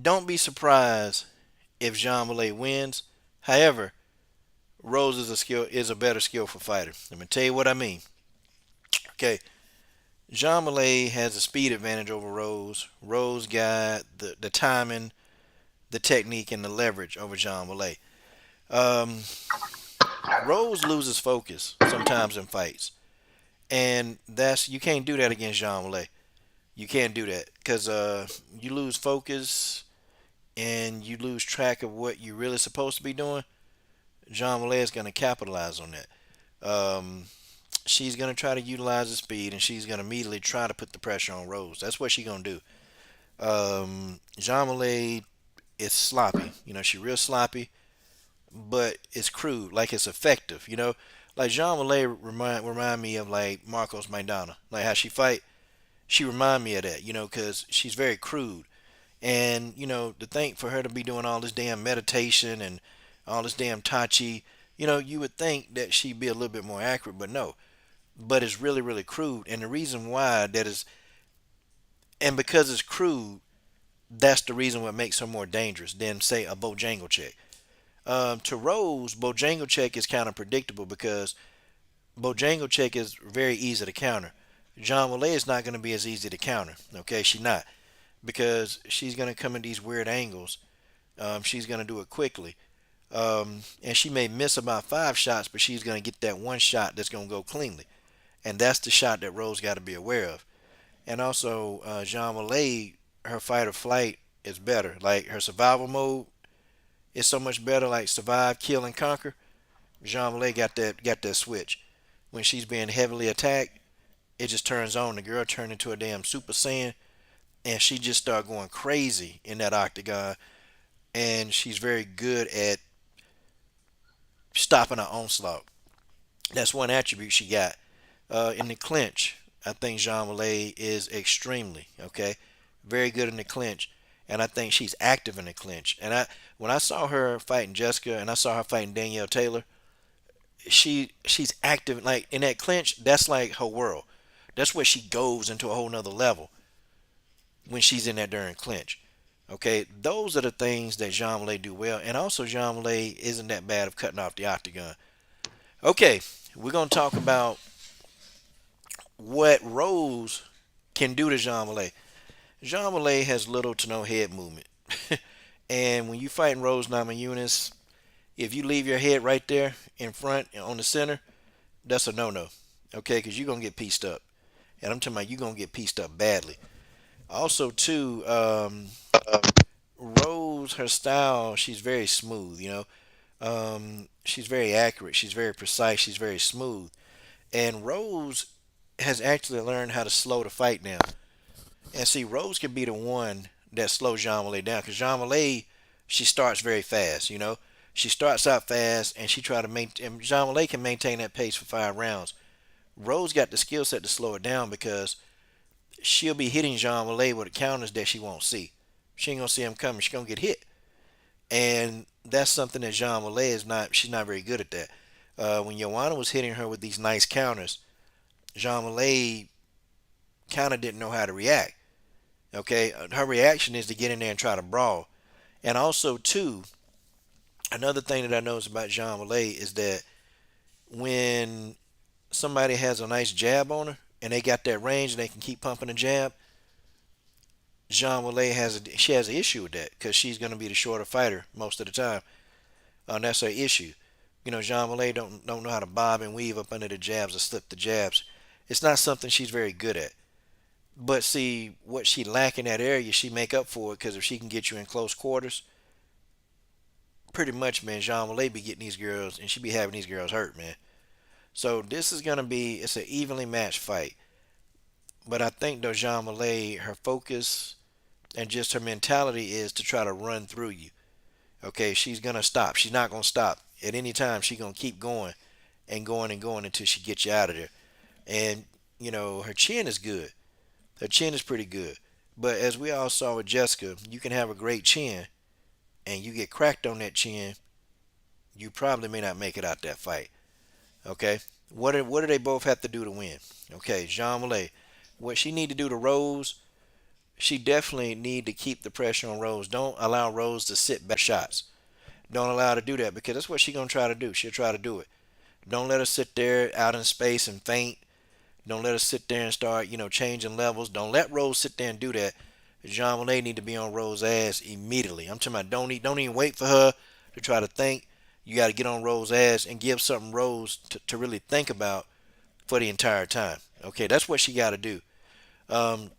don't be surprised if Jean Malay wins. However, Rose is a better skillful fighter. Let me tell you what I mean. Okay, Jean Malay has a speed advantage over Rose. Rose got the timing, the technique, and the leverage over Jean Malay. Um, Rose loses focus sometimes in fights, and that's you can't do that against Jean Malay. You can't do that because you lose focus and you lose track of what you're really supposed to be doing. Jean Malay is going to capitalize on that. She's going to try to utilize the speed, and she's going to immediately try to put the pressure on Rose. That's what she's going to do. Jean Malay is sloppy. She's real sloppy, but it's crude. Like it's effective. Like Jean Malay remind me of like Marcos Maidana. Like how she fight, she remind me of that. Because she's very crude. And to think for her to be doing all this damn meditation and all this damn tai chi, you would think that she'd be a little bit more accurate, but no. But it's really, really crude. And the reason why that is, and because it's crude, that's the reason what makes her more dangerous than say a Bojangles. To Rose, Bojangles is kind of predictable because Bojangles is very easy to counter. John Malay is not going to be as easy to counter. Okay, she's not because she's going to come in these weird angles. She's going to do it quickly. And she may miss about 5 shots, but she's going to get that one shot that's going to go cleanly. And that's the shot that Rose got to be aware of. And also, Jean Malay, her fight or flight is better. Like her survival mode is so much better. Like survive, kill, and conquer. Jean Malay got that switch. When she's being heavily attacked, it just turns on. The girl turned into a damn Super Saiyan, and she just started going crazy in that octagon. And she's very good at stopping her onslaught. That's one attribute she got. In the clinch, I think Jean Malay is extremely okay, very good in the clinch, and I think she's active in the clinch. And when I saw her fighting Jessica, and I saw her fighting Danielle Taylor, she's active like in that clinch. That's like her world. That's where she goes into a whole nother level when she's in that during clinch. Okay, those are the things that Jean Malay do well, and also Jean Malay isn't that bad of cutting off the octagon. Okay, we're gonna talk about what Rose can do to Jean Malay. Jean Malay has little to no head movement. And when you fighting Rose Namajunas, if you leave your head right there in front on the center, that's a no-no. Okay, because you're gonna get pieced up, and I'm talking about you're gonna get pieced up badly. Also, too, Rose, her style, she's very smooth. She's very accurate. She's very precise. She's very smooth. And Rose has actually learned how to slow the fight down. And see, Rose can be the one that slows Jean Malay down because Jean Malay, she starts very fast. She starts out fast and she try to maintain. And Jean Malay can maintain that pace for 5 rounds. Rose got the skill set to slow it down because she'll be hitting Jean Malay with the counters that she won't see. She ain't gonna see him coming. She's gonna get hit, and that's something that Jean Malay is not. She's not very good at that. When Joanna was hitting her with these nice counters, Jean Malay kind of didn't know how to react. Okay, her reaction is to get in there and try to brawl. And also, too, another thing that I noticed about Jean Malay is that when somebody has a nice jab on her and they got that range and they can keep pumping the jab, Jean Malay she has an issue with that because she's going to be the shorter fighter most of the time. That's her issue. Jean Malay don't know how to bob and weave up under the jabs or slip the jabs. It's not something she's very good at. But see, what she lack in that area, she make up for it because if she can get you in close quarters, pretty much, man, Jean Malay be getting these girls and she be having these girls hurt, man. So this is gonna be it's an evenly matched fight. But I think though Jean Malay, her focus and just her mentality is to try to run through you. Okay, she's gonna stop. She's not gonna stop at any time. She's gonna keep going and going and going until she gets you out of there. And her chin is good. Her chin is pretty good. But as we all saw with Jessica, you can have a great chin and you get cracked on that chin, you probably may not make it out that fight. Okay? What do they both have to do to win? Okay, Jean Malay. What she need to do to Rose, she definitely need to keep the pressure on Rose. Don't allow Rose to sit back shots. Don't allow her to do that because that's what she's gonna try to do. She'll try to do it. Don't let her sit there out in space and faint. Don't let her sit there and start, changing levels. Don't let Rose sit there and do that. Jean Monet need to be on Rose's ass immediately. I'm talking about don't even wait for her to try to think. You got to get on Rose's ass and give something Rose to really think about for the entire time. Okay, that's what she got to do. Um,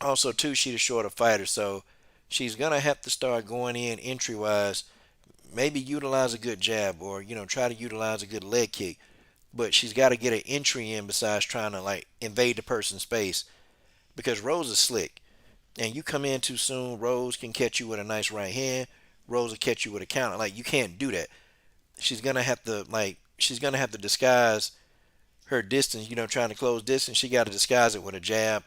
Also, too, she's a shorter fighter, so she's gonna have to start going in entry wise. Maybe utilize a good jab or try to utilize a good leg kick. But she's got to get an entry in besides trying to like invade the person's space because Rose is slick. And you come in too soon, Rose can catch you with a nice right hand. Rose will catch you with a counter. Like you can't do that. She's gonna have to disguise her distance. Trying to close distance, she got to disguise it with a jab,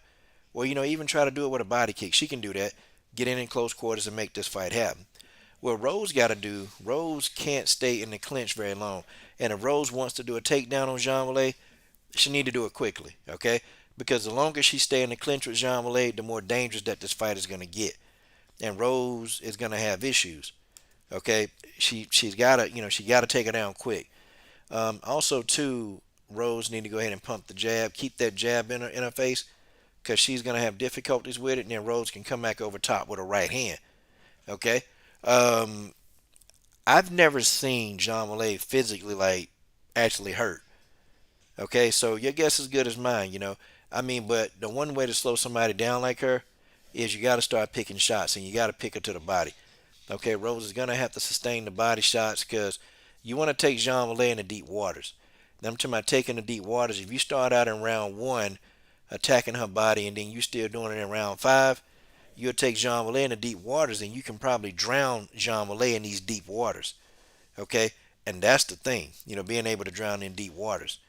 or even try to do it with a body kick. She can do that. Get in close quarters and make this fight happen. What Rose got to do, Rose can't stay in the clinch very long. And if Rose wants to do a takedown on Jean Malay, she need to do it quickly, okay? Because the longer she stay in the clinch with Jean Malay, the more dangerous that this fight is going to get. And Rose is going to have issues, okay? She's got to, she got to take her down quick. Also, too, Rose need to go ahead and pump the jab. Keep that jab in her face because she's going to have difficulties with it. And then Rose can come back over top with a right hand, okay? Um, I've never seen Jean Malay physically like actually hurt. Okay, so your guess is good as mine. I mean, but the one way to slow somebody down like her is you got to start picking shots and you got to pick her to the body. Okay, Rose is gonna have to sustain the body shots because you want to take Jean Malay in the deep waters. Now, I'm talking about taking the deep waters. If you start out in round one attacking her body and then you still doing it in round five, you'll take Jean Malay in the deep waters and you can probably drown Jean Malay in these deep waters. Okay? And that's the thing, being able to drown in deep waters.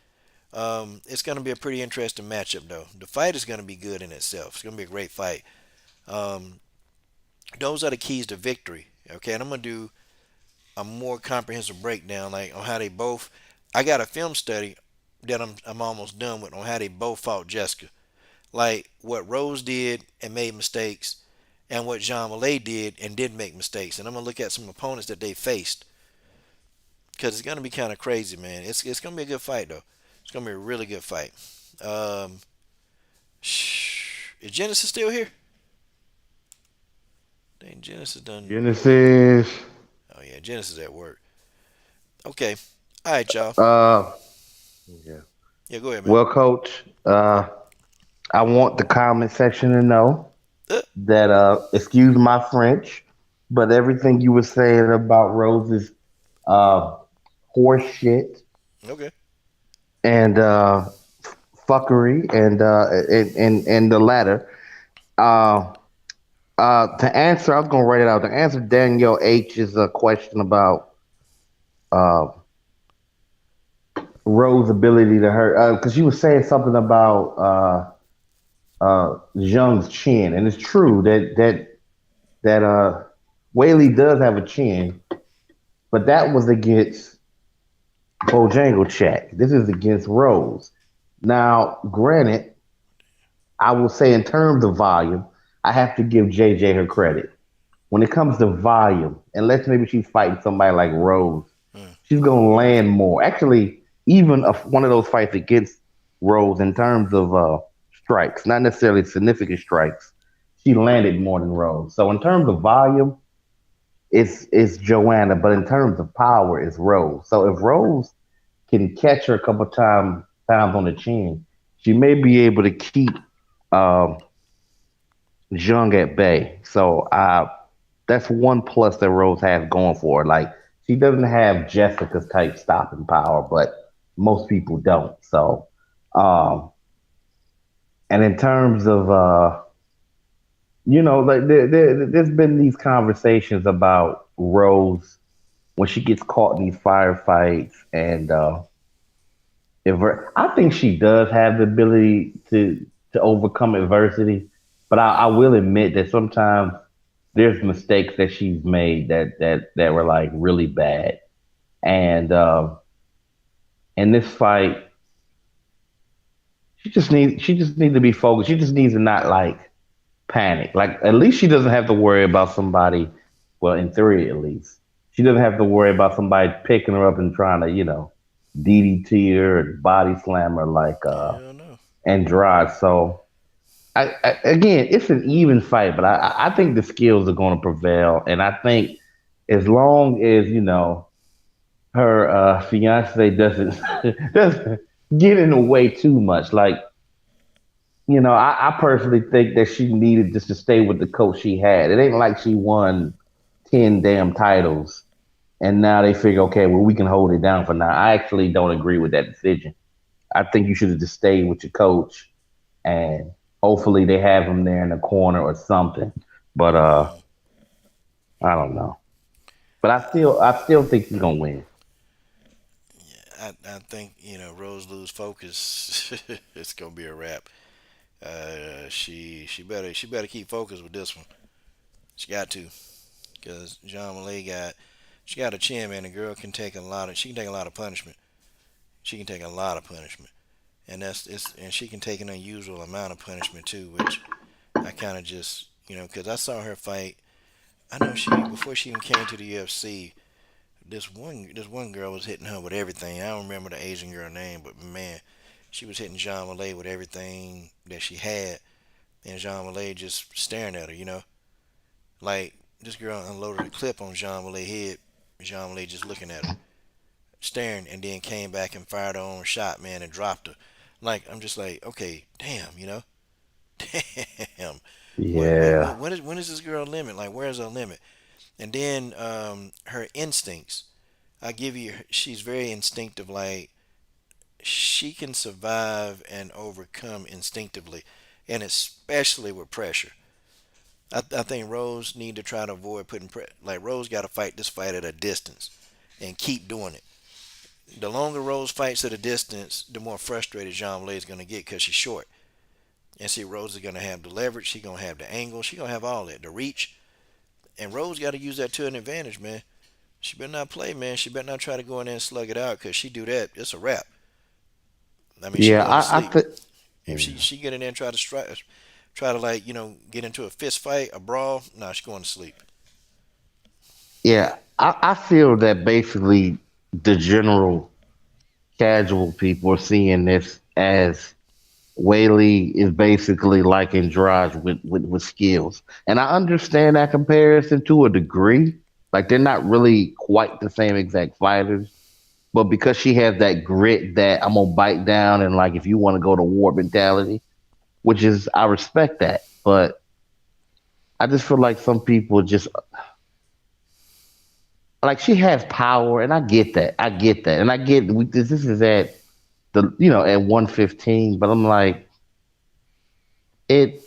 It's going to be a pretty interesting matchup, though. The fight is going to be good in itself. It's going to be a great fight. Um, those are the keys to victory. Okay? And I'm going to do a more comprehensive breakdown, like on how they both. I got a film study that I'm almost done with on how they both fought Jessica. Like what Rose did and made mistakes, and what Jean Malay did and didn't make mistakes. And I'm gonna look at some opponents that they faced because it's gonna be kind of crazy, man. It's gonna be a good fight though. It's gonna be a really good fight. Um, is Genesis still here? Dang, Genesis done. Genesis. Oh yeah, Genesis at work. Okay. All right, y'all. Uh, yeah. Yeah, go ahead, man. Well, Coach. I want the comment section to know Uh, that excuse my French, but everything you were saying about Rose's uh horse shit okay. and fuckery and the latter. Uh, to answer, I was gonna write it out. To answer Danielle H's question about uh Rose's ability to hurt, because she was saying something about Zhang's chin, and it's true that Weili does have a chin, but that was against Bojangle check. This is against Rose. Now, granted, I will say in terms of volume, I have to give JJ her credit. When it comes to volume, unless maybe she's fighting somebody like Rose, Mm, she's gonna land more. Actually, even one of those fights against Rose in terms of strikes, not necessarily significant strikes, she landed more than Rose. So in terms of volume, it's Joanna, but in terms of power, it's Rose. So if Rose can catch her a couple times on the chin, she may be able to keep um, Zhang at bay. So that's one plus that Rose has going for her. Like she doesn't have Jessica's type stopping power, but most people don't. So, um, and in terms of like there's been these conversations about Rose when she gets caught in these firefights, and I think she does have the ability to overcome adversity, but I will admit that sometimes there's mistakes that she's made that were like really bad, and in this fight, she just needs to be focused. She just needs to not like panic. Like at least she doesn't have to worry about somebody. Well, in theory, at least she doesn't have to worry about somebody picking her up and trying to DDT her and body slam her like hell no. Andrade. So again, it's an even fight, but I think the skills are going to prevail, and I think as long as her fiance doesn't get in the way too much, like I personally think that she needed just to stay with the coach she had. It ain't like she won 10 damn titles, and now they figure, okay, well we can hold it down for now. I actually don't agree with that decision. I think you should have just stayed with your coach, and hopefully they have him there in the corner or something. But Mm, I don't know. But I still think he's gonna win. I think Rose lose focus. It's gonna be a wrap. She better keep focused with this one. She got to, cause John Malay she got a chin, man. The girl can take a lot of she can take a lot of punishment. She can take a lot of punishment, and and she can take an unusual amount of punishment too, which I kind of just cause I saw her fight. I know she before she even came to the UFC. This one girl was hitting her with everything. I don't remember the Asian girl name, but man, she was hitting Jean Malay with everything that she had, and Jean Malay just staring at her. Like this girl unloaded a clip on Jean Malay head. Jean Malay just looking at her, staring, and then came back and fired her own shot, man, and dropped her. Like I'm just like, okay, damn, damn. Yeah, When is this girl limit? Like where's her limit? And then her instincts. I give you, she's very instinctive. Like she can survive and overcome instinctively, and especially with pressure. I think Rose need to try to avoid like Rose got to fight this fight at a distance and keep doing it. The longer Rose fights at a distance, the more frustrated Jean Blay is going to get because she's short. And see, Rose is going to have the leverage. She's going to have the angle. She's going to have all that, the reach. And Rose got to use that to an advantage, man. She better not play, man. She better not try to go in there and slug it out because she do that, it's a wrap. I mean, she yeah. going to I sleep. think. If she get in there and try to try to like get into a fist fight, a brawl, nah, she's going to sleep. Yeah, I feel that basically the general casual people are seeing this as Weili is basically like Andrade with skills. And I understand that comparison to a degree. Like they're not really quite the same exact fighters. But because she has that grit that I'm gonna bite down and like if you want to go to war mentality, which is I respect that. But I just feel like some people just like she has power and I get that. I get that. And I get this is at the at 115, but I'm like it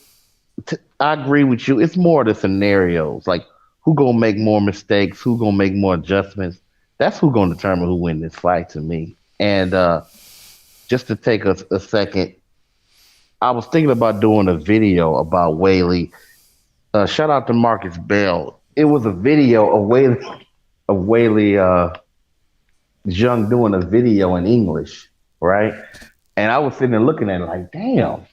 I agree with you. It's more the scenarios, like who gonna make more mistakes, who gonna make more adjustments. That's who gonna determine who win this fight to me. And just to take a second, I was thinking about doing a video about Whaley. Shout out to Marcus Bell. It was a video of Whaley Zhang doing a video in English, right? And I was sitting there looking at it like, damn.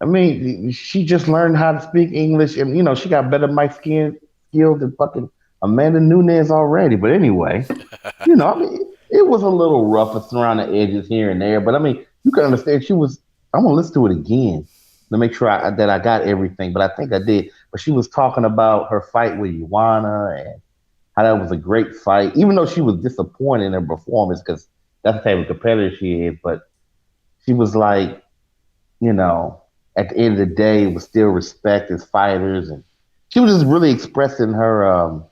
I mean, she just learned how to speak English, and she got better mic skills than fucking Amanda Nunes already. But anyway, I mean, it was a little rough around the edges here and there. But I mean, you can understand she was. I'm gonna listen to it again to make sure that I got everything. But I think I did. But she was talking about her fight with Ioana and how that was a great fight, even though she was disappointed in her performance because that's the type of competitor she is. But she was like, you know, at the end of the day, it was still respect as fighters, and she was just really expressing her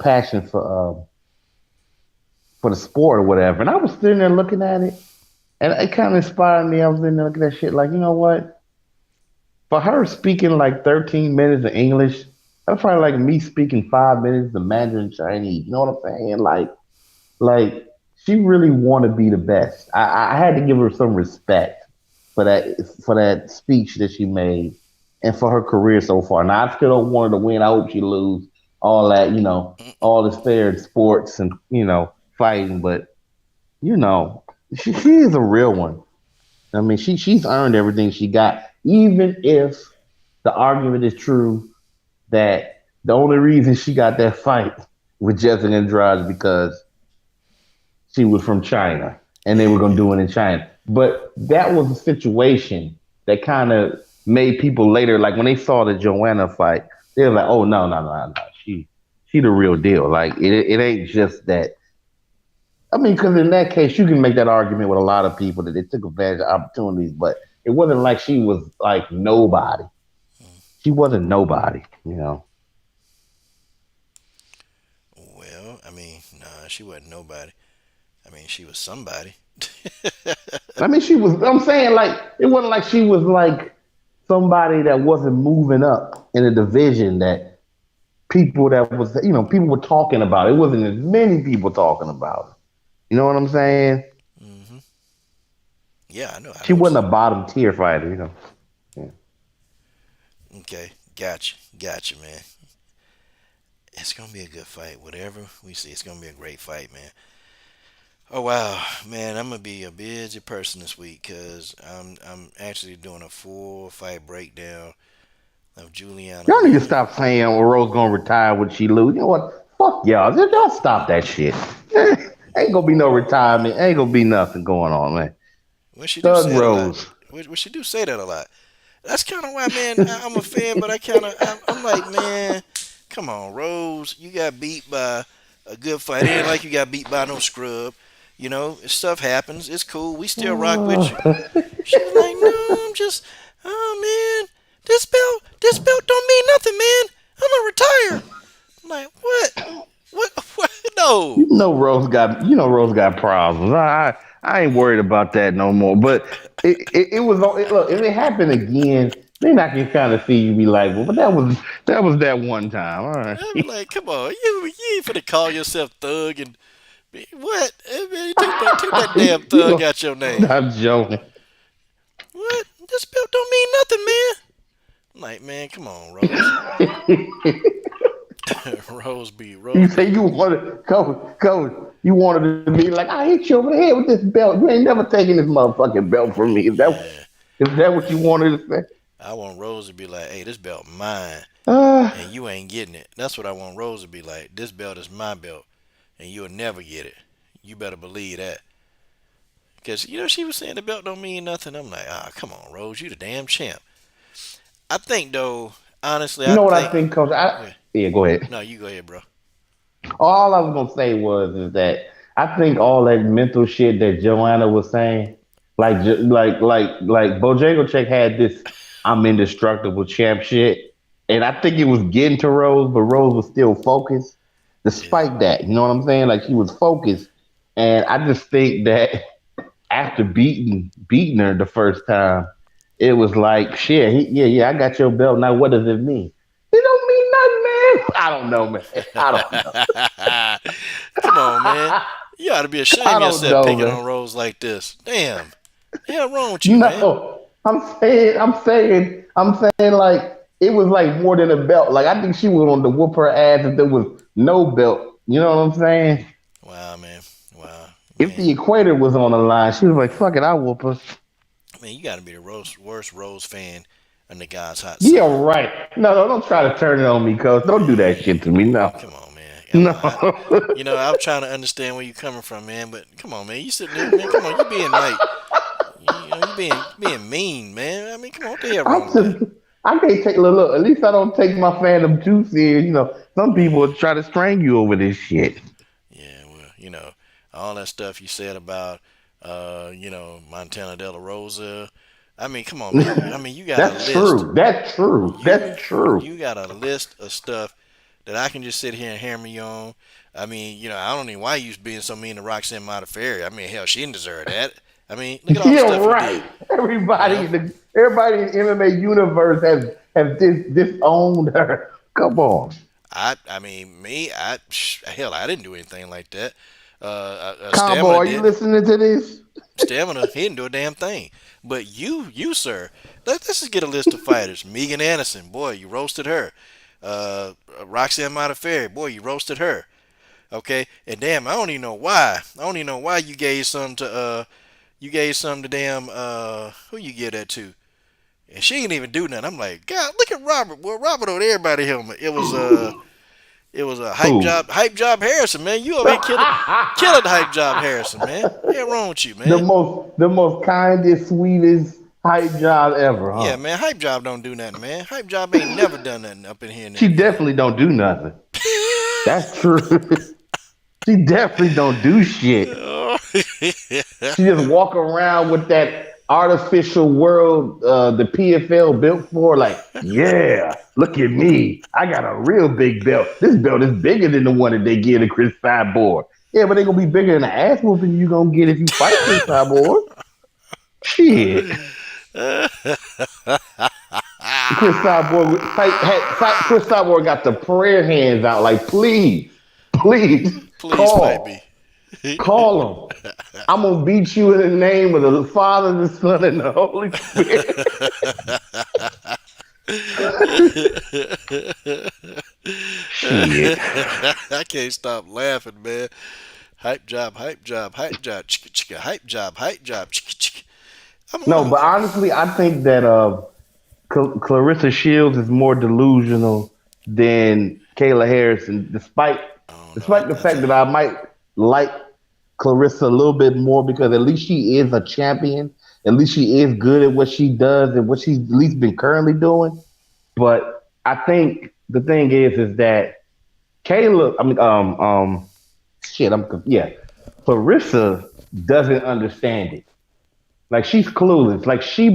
passion for the sport or whatever. And I was sitting there looking at it, and it kind of inspired me. I was in there looking at that shit like, you know what? For her speaking like 13 minutes of English, that's probably like me speaking 5 minutes of Mandarin Chinese. You know what I'm saying? Like she really want to be the best. I had to give her some respect for that speech that she made and for her career so far. Now I still don't want her to win. I hope she lose. All that, all is fair in sports and fighting, but you know, she is a real one. I mean, she's earned everything she got, even if the argument is true that the only reason she got that fight with Jessica Andrade is because she was from China and they were going to do it in China. But that was a situation that kind of made people later, like when they saw the Joanna fight, they were like, "Oh no, she the real deal." Like it ain't just that. I mean, because in that case, you can make that argument with a lot of people that they took advantage of opportunities, but it wasn't like she was like nobody. She wasn't nobody. Well, I mean, nah, she wasn't nobody. I mean, she was somebody. I mean, she was. I'm saying like it wasn't like she was like somebody that wasn't moving up in a division that people that was people were talking about. It wasn't as many people talking about it. You know what I'm saying? Hmm. Yeah, I know. I She know. wasn't a bottom tier fighter. Yeah. Okay, gotcha, man. It's gonna be a good fight. Whatever we see, it's gonna be a great fight, man. Oh wow, man, I'm gonna be a busy person this week because I'm actually doing a full fight breakdown of Juliana Y'all need to Lima. stop saying well, Rose gonna retire when she lose. You know what? Fuck y'all. Y'all stop that shit. Ain't gonna be no retirement. Ain't gonna be nothing going on, man. Well, she do Thug say it a lot. Rose. Well, she do say that a lot. That's kind of why, man. I'm a fan, but I'm like, man, come on, Rose. You got beat by a good fight. It ain't like you got beat by no scrub. Stuff happens. It's cool. We still rock with you. She was like, no, I'm just, oh man, this belt don't mean nothing, man. I'm gonna retire. I'm like, what? What? No. Rose got problems. I ain't worried about that no more. But it was look, if it happened again, then I can kind of see you be like, well, but that was that one time. All right. I was like, come on, you ain't finna call yourself thug and what? Man, take that damn you thug know, out your name. I'm joking. What? This belt don't mean nothing, man. I'm like, man, come on, Rose. You Rose say be. you wanted coach. You wanted to be like, I hit you over the head with this belt. You ain't never taking this motherfucking belt from me. Yeah. Is that what you wanted to say? I want Rose to be like, hey, this belt mine, Uh, and you ain't getting it. That's what I want Rose to be like. This belt is my belt, and you'll never get it. You better believe that. Because, she was saying the belt don't mean nothing. I'm like, come on, Rose, you the damn champ. I think, though, honestly, You I know what I think. think, Coach? Yeah, Yeah, go ahead. no, you go ahead, bro. All I was gonna say was is that I think all that mental shit that Joanna was saying, like Bojangles had this "I'm indestructible" champ shit, and I think it was getting to Rose, but Rose was still focused, Yeah. despite that. You know what I'm saying? Like she was focused, and I just think that after beating her the first time, it was like shit. Yeah, I got your belt. Now what does it mean? It don't mean nothing, man. I don't know, man. I don't know. Come on, man. You ought to be ashamed I of don't yourself know, picking man. on Rose like this. Damn. The hell wrong with you, man? No, I'm saying, like it was like more than a belt. Like I think she was on to whoop her ass if there was no belt. You know what I'm saying? Wow, man. Wow, If man. the equator was on the line, she was like, "Fuck it, I'll whoop her." Man, you got to be the worst Rose fan in the God's hot Yeah, summer. right. No, don't try to turn it on me, coach. Don't do that shit to me. No, Come on, man. Come no. on. I was trying to understand where you're coming from, man. But come on, man. You sitting there, man. Come on, you being like, you being mean, man. I mean, come on, what the hell I'm wrong with that? just, I can't take look. At least I don't take my fandom too serious. Some people will try to string you over this shit. Yeah, well, all that stuff you said about, Montana De La Rosa. I mean, come on, man. I mean, you got a That's list. true. That's true. You That's true. you got a list of stuff that I can just sit here and hammer you on. I mean, I don't know why you being so mean to Roxanne Modafferi. I mean, hell, she didn't deserve that. I mean, look at all the Yeah, stuff you right. did. You Everybody know, in the MMA universe has disowned her. Come on. I mean, me, hell, I didn't do anything like that. Combo, Stamina are you did. listening to this? Stamina, he didn't do a damn thing. But you, sir, let's just get a list of fighters. Megan Anderson, boy, you roasted her. Roxanne Modafferi, boy, you roasted her. Okay, and damn, I don't even know why. I don't even know why you gave some to damn who you give that to, and she didn't even do nothing. I'm like, God, look at Robert. Well, Robert owed everybody helmet. It was a Who? hype job Harrison, man. You over here killing hype job Harrison, man. What's wrong with you, the man? most the most kindest, sweetest hype job ever, Yeah, huh? man. Hype job don't do nothing, man. Hype job ain't never done nothing up in here in the She NBA. definitely don't do nothing. That's true. She definitely don't do shit. She just walk around with that artificial world the PFL built for. Like, yeah, look at me. I got a real big belt. This belt is bigger than the one that they give to Chris Cyborg. Yeah, but they gonna be bigger than the ass whooping you gonna get if you fight Chris Cyborg. Shit. Chris Cyborg fight Chris Cyborg got the prayer hands out like please Please fight me. call him. I'm gonna beat you in the name of the Father, the Son, and the Holy Spirit. Shit. I can't stop laughing, man. Hype job, hype job, hype job, chicka chicka, hype job, hype job, chicka chicka. No, but honestly, I think that Claressa Shields is more delusional than Kayla Harrison, despite I don't know. despite the fact that I might like Clarissa a little bit more because at least she is a champion. At least she is good at what she does and what she's at least been currently doing. But I think the thing is that Kayla, I mean, shit, yeah, Clarissa doesn't understand it. Like she's clueless. Like she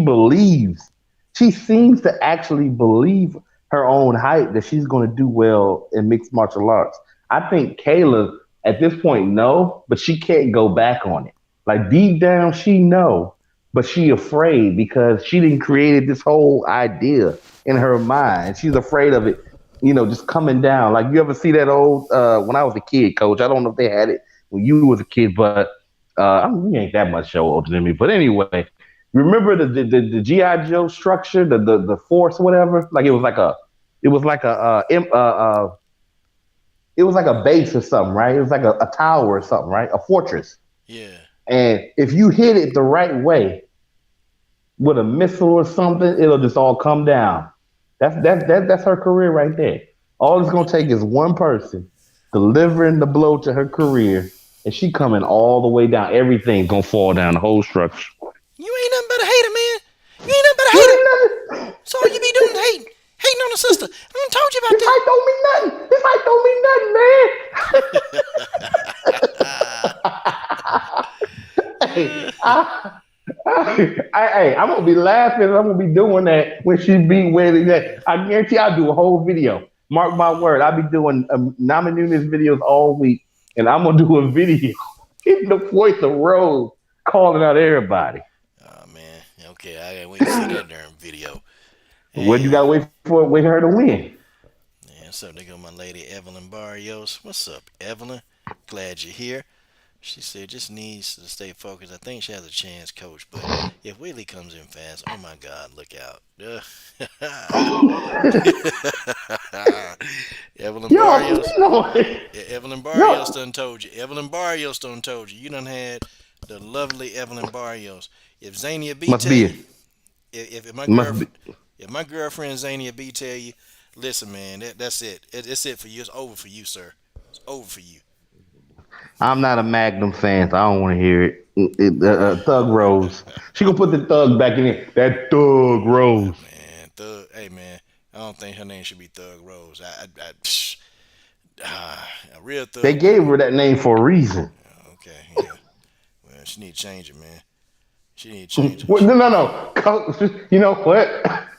seems to actually believe her own hype that she's going to do well in mixed martial arts. I think Kayla at this point no, but she can't go back on it. Like deep down she know, but she afraid because she didn't created this whole idea in her mind. She's afraid of it, just coming down. Like you ever see that old when I was a kid, coach? I don't know if they had it when you was a kid, but I mean, we ain't that much show older than me. But anyway, remember the GI Joe structure, the force, whatever. Like it was like it was like a base or something, right? It was like a tower or something, right? A fortress. Yeah. And if you hit it the right way with a missile or something, it'll just all come down. That's her career right there. All it's gonna take is one person delivering the blow to her career, and she coming all the way down. Everything's gonna fall down. The whole structure. You ain't nothing but a hater, man. You ain't nothing but a You hater. ain't nothing. So all you be doing is hating on the sister. I done told you about This that. fight don't mean nothing. This fight don't mean nothing, man. Hey, I'm gonna be laughing. I'm gonna be doing that when she beat Weili. That I guarantee I'll do a whole video. Mark my word. I'll be doing Namajunas videos all week, and I'm gonna do a video in the voice of Rose calling out everybody. Oh man. Okay, I gotta wait to see that darn video. What Hey, you gotta wait for? Wait for her to win. man, what's up? There go my lady Evelyn Barrios. What's up, Evelyn? Glad you're here. She said just needs to stay focused. I think she has a chance, coach. But if Weili comes in fast, oh my God, look out. Evelyn Yo, Barrios. you know, Evelyn yo, Barrios done told you. Evelyn Barrios done told you. You done had the lovely Evelyn Barrios. If Zania B must tell be you, it. if my Must be. if my girlfriend Zania B tell you, listen, man, that's it. It's it for you. It's over for you, sir. It's over for you. I'm not a Magnum fan, so I don't want to hear it. Thug Rose. She gonna put the thug back in it. That Thug Rose. Man, Thug. Hey, man, I don't think her name should be Thug Rose. A real They thug would gave have. her that name for a reason. Okay, yeah. Well, she need to change it, man. She need to change it. Well, no, no, no. You know what?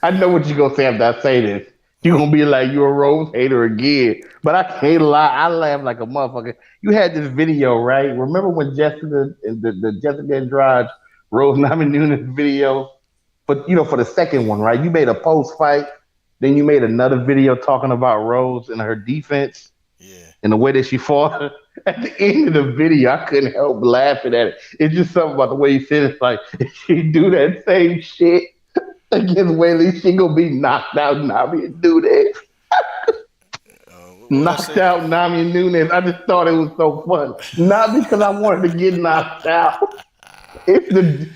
I know what you're gonna say after I say this. You're gonna be like you're a Rose hater again. But I can't lie, I laugh like a motherfucker. You had this video, right? Remember when Jessica the Jessica Andrade Rose Namajunas video? But for the second one, right? You made a post fight, then you made another video talking about Rose and her defense Yeah. and the way that she fought. At the end of the video, I couldn't help laughing at it. It's just something about the way he said it. It's like if she do that same shit against Weili, she gonna be knocked out. Nami and do this. What I Knocked say? out Nami and Nunes. I just thought it was so fun. Not because I wanted to get knocked out. It's the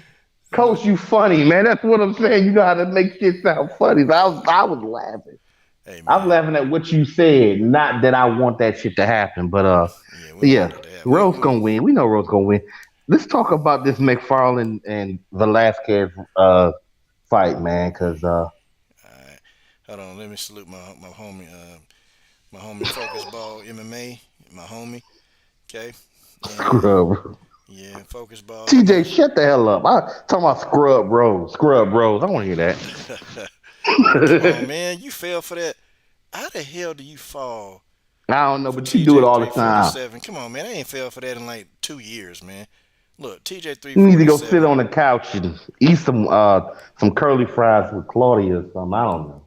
coach, you funny, man. That's what I'm saying. You know how to make shit sound funny. So I was laughing. Hey, I'm man. laughing at what you said, not that I want that shit to happen. But Yeah, we don't want yeah, that to happen. Rose gonna win. We know Rose gonna win. Let's talk about this McFarlane and Velasquez fight, man. Cause All right. Hold on. Let me salute my homie. My homie Focus Ball MMA. My homie. Okay. And scrub. yeah, Focus Ball. You TJ, know. shut the hell up. I talking about scrub Rose. Scrub Rose. I want to hear Come on, that. man. You fell for that. How the hell do you fall I don't know, for but you do it TJ all the time. 347? Come on, man. I ain't fell for that in like 2 years, man. Look, TJ You need to go sit 347. on the couch and eat some curly fries with Claudia or something. I don't know.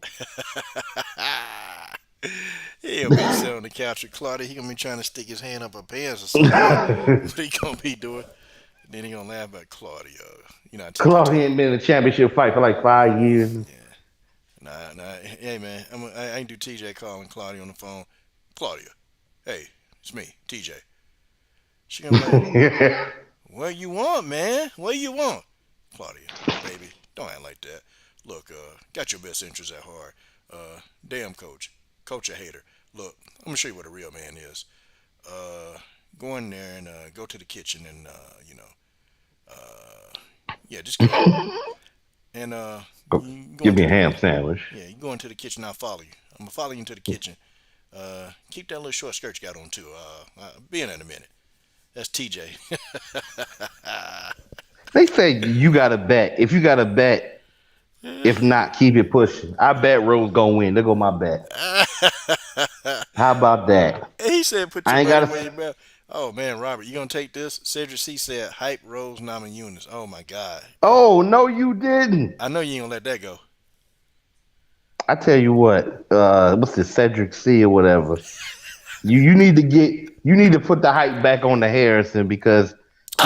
He'll be sitting on the couch with Claudia. He gonna be trying to stick his hand up her pants or something, man. What he gonna be doing? Then he gonna laugh about Claudia. I take you to. Claudia ain't been in a championship fight for like 5 years. Yeah. Nah. Hey, man. I ain't do TJ calling Claudia on the phone. Claudia, hey, it's me, TJ. She gonna be like, what you want, man? What you want? Claudia, baby, don't act like that. Look, got your best interests at heart. Damn, coach. Coach a hater. Look, I'm gonna show you what a real man is. Uh, go in there and go to the kitchen and yeah, just go and Go you go give me into a the ham sandwich. yeah, you go into the kitchen. I'll follow you. I'm gonna follow you into the kitchen. Keep that little short skirt you got on too. Be in a minute. That's TJ. They say you got to bet. If you got to bet, if not, keep it pushing. I bet Rose gonna win. There go my bet. How about that? He said, "Put your I ain't money got where to. your mouth." Oh man, Robert, you gonna take this? Cedric C said, "Hype Rose Namajunas." Oh my God, Oh no, you didn't. I know you ain't gonna let that go. I tell you what. What's this Cedric C or whatever? You need to put the hype back on the Harrison because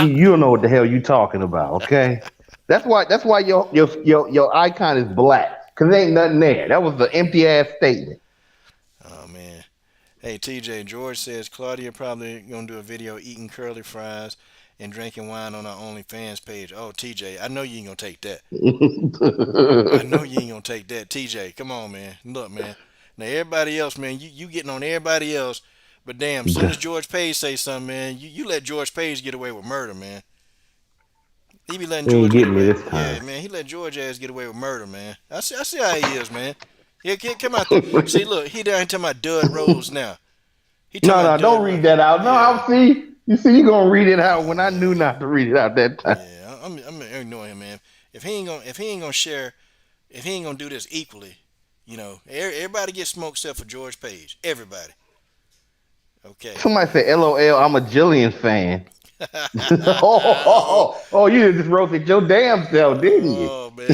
you don't know what the hell you talking about. Okay, that's why your icon is black because there ain't nothing there. That was the empty ass statement. Oh man. Hey TJ, George says Claudia probably gonna do a video eating curly fries and drinking wine on our OnlyFans page. Oh TJ, I know you ain't gonna take that. I know you ain't gonna take that. TJ, come on, man. Look, man. Now everybody else, man, you getting on everybody else, But damn, soon as George Page say something, man, you let George Page get away with murder, man. He be letting He ain't George get getting me away. this Yeah, time. man, he let George ass get away with murder, man. I see how he is, man. Yeah, come out there. See, look, he down here talking about Dud Rose now. He talking No, about no, Dud don't Rose. read that out. No, Yeah, I'll see. You see, you gonna read it out when I knew yeah, not to read it out that time. yeah. I'm ignoring him, man. If he ain't gonna share, if he ain't gonna do this equally, everybody gets smoked except for George Page. Everybody. Okay. Somebody said, "LOL, I'm a Jillian fan." oh, You just roasted your damn self, didn't you? oh man,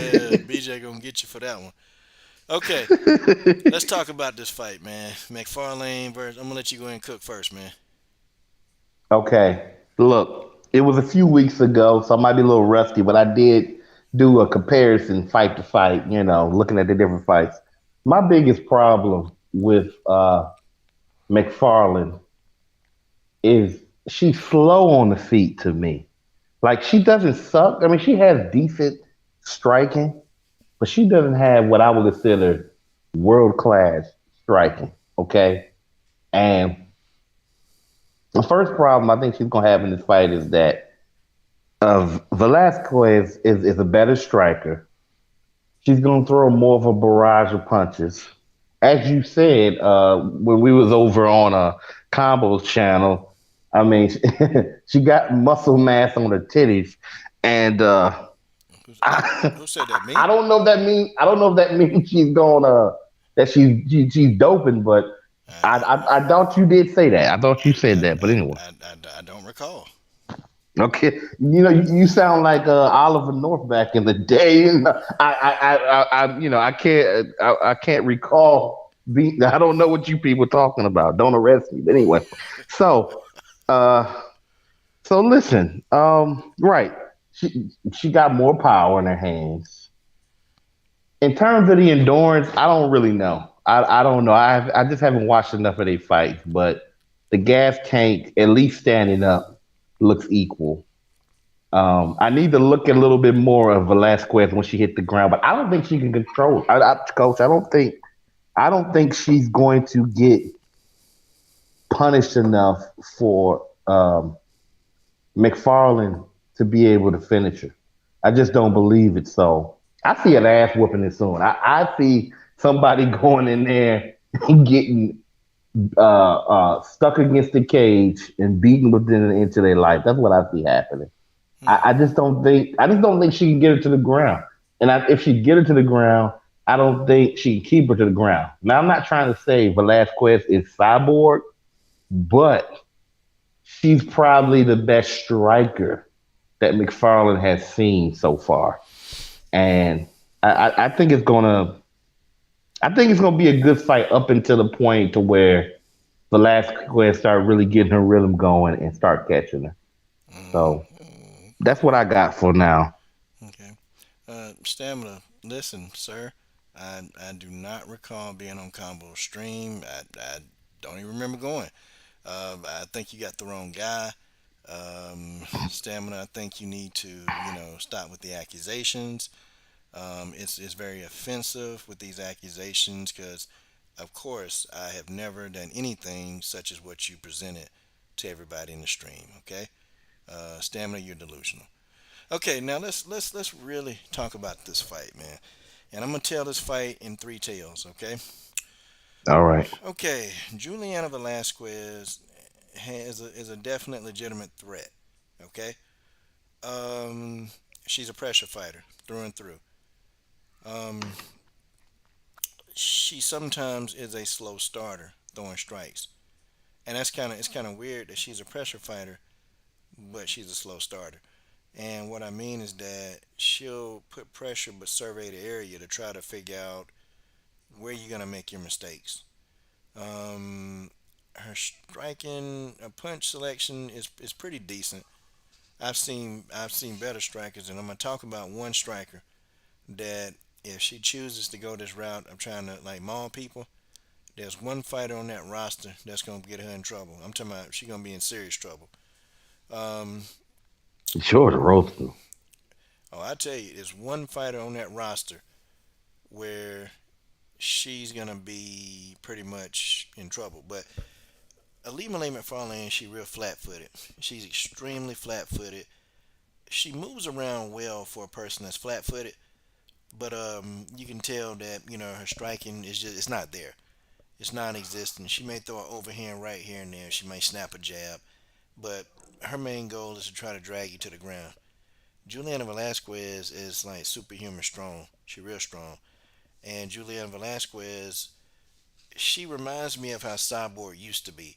BJ gonna get you for that one. Okay, let's talk about this fight, man. McFarlane versus. I'm gonna let you go ahead and cook first, man. Okay, look, it was a few weeks ago, so I might be a little rusty, but I did do a comparison fight to fight, looking at the different fights. My biggest problem with McFarlane is she's slow on the feet to me. Like she doesn't suck. I mean, she has decent striking, but she doesn't have what I would consider world class striking. Okay, and the first problem I think she's gonna have in this fight is that Velasquez is a better striker. She's gonna throw more of a barrage of punches. As you said, when we was over on a combos channel, I mean, she got muscle mass on her titties, and Who said that? I Me? don't know if that mean I don't know if that means she's gonna that she's doping, but I, I thought you did say that. I thought you said that, but anyway. I don't recall. Okay, you sound like Oliver North back in the day. And I can't recall. I don't know what you people talking about. Don't arrest me. But anyway, so uh, so listen. Right, she got more power in her hands. In terms of the endurance, I don't really know. I don't know. I just haven't watched enough of their fights, but the gas tank, at least standing up, looks equal. I need to look a little bit more of Velasquez when she hit the ground, but I don't think she can control. Coach, I don't think she's going to get punished enough for McFarlane to be able to finish her. I just don't believe it. So I see an ass whooping it soon. I see somebody going in there and getting stuck against the cage and beaten within an inch of their life. That's what I see happening. Hmm. I just don't think she can get her to the ground. And if she get her to the ground, I don't think she can keep her to the ground. Now I'm not trying to say Velasquez is cyborg, but she's probably the best striker that McFarlane has seen so far. And I think it's gonna be a good fight up until the point to where Velasquez start really getting her rhythm going and start catching her. So that's what I got for now. Okay. Stamina. Listen, sir. I do not recall being on Combo Stream. I don't even remember going. I think you got the wrong guy. Stamina. I think you need to stop with the accusations. It's very offensive with these accusations because, of course, I have never done anything such as what you presented to everybody in the stream. Okay. Stamina. You're delusional. Okay, now let's really talk about this fight, man. And I'm gonna tell this fight in three tales, okay? All right. Okay, Juliana Velasquez is a definite legitimate threat. Okay, um, she's a pressure fighter through and through. Um, she sometimes is a slow starter throwing strikes, and it's kind of weird that she's a pressure fighter, but she's a slow starter. And what I mean is that she'll put pressure but survey the area to try to figure out where you're gonna make your mistakes. Um, her striking, punch selection is pretty decent. I've seen better strikers, and I'm gonna talk about one striker that if she chooses to go this route of trying to like maul people, there's one fighter on that roster that's gonna get her in trouble. I'm talking about she's gonna be in serious trouble. Um, Sure, the roast. oh, I tell you, there's one fighter on that roster where she's gonna be pretty much in trouble. But Alima McFarlane, she real flat-footed. She's extremely flat-footed. She moves around well for a person that's flat-footed, but you can tell that her striking is just it's not there. It's non-existent. She may throw an overhand right here and there. She may snap a jab, but her main goal is to try to drag you to the ground. Juliana Velasquez is like superhuman strong. She real strong, and Juliana Velasquez, she reminds me of how Cyborg used to be,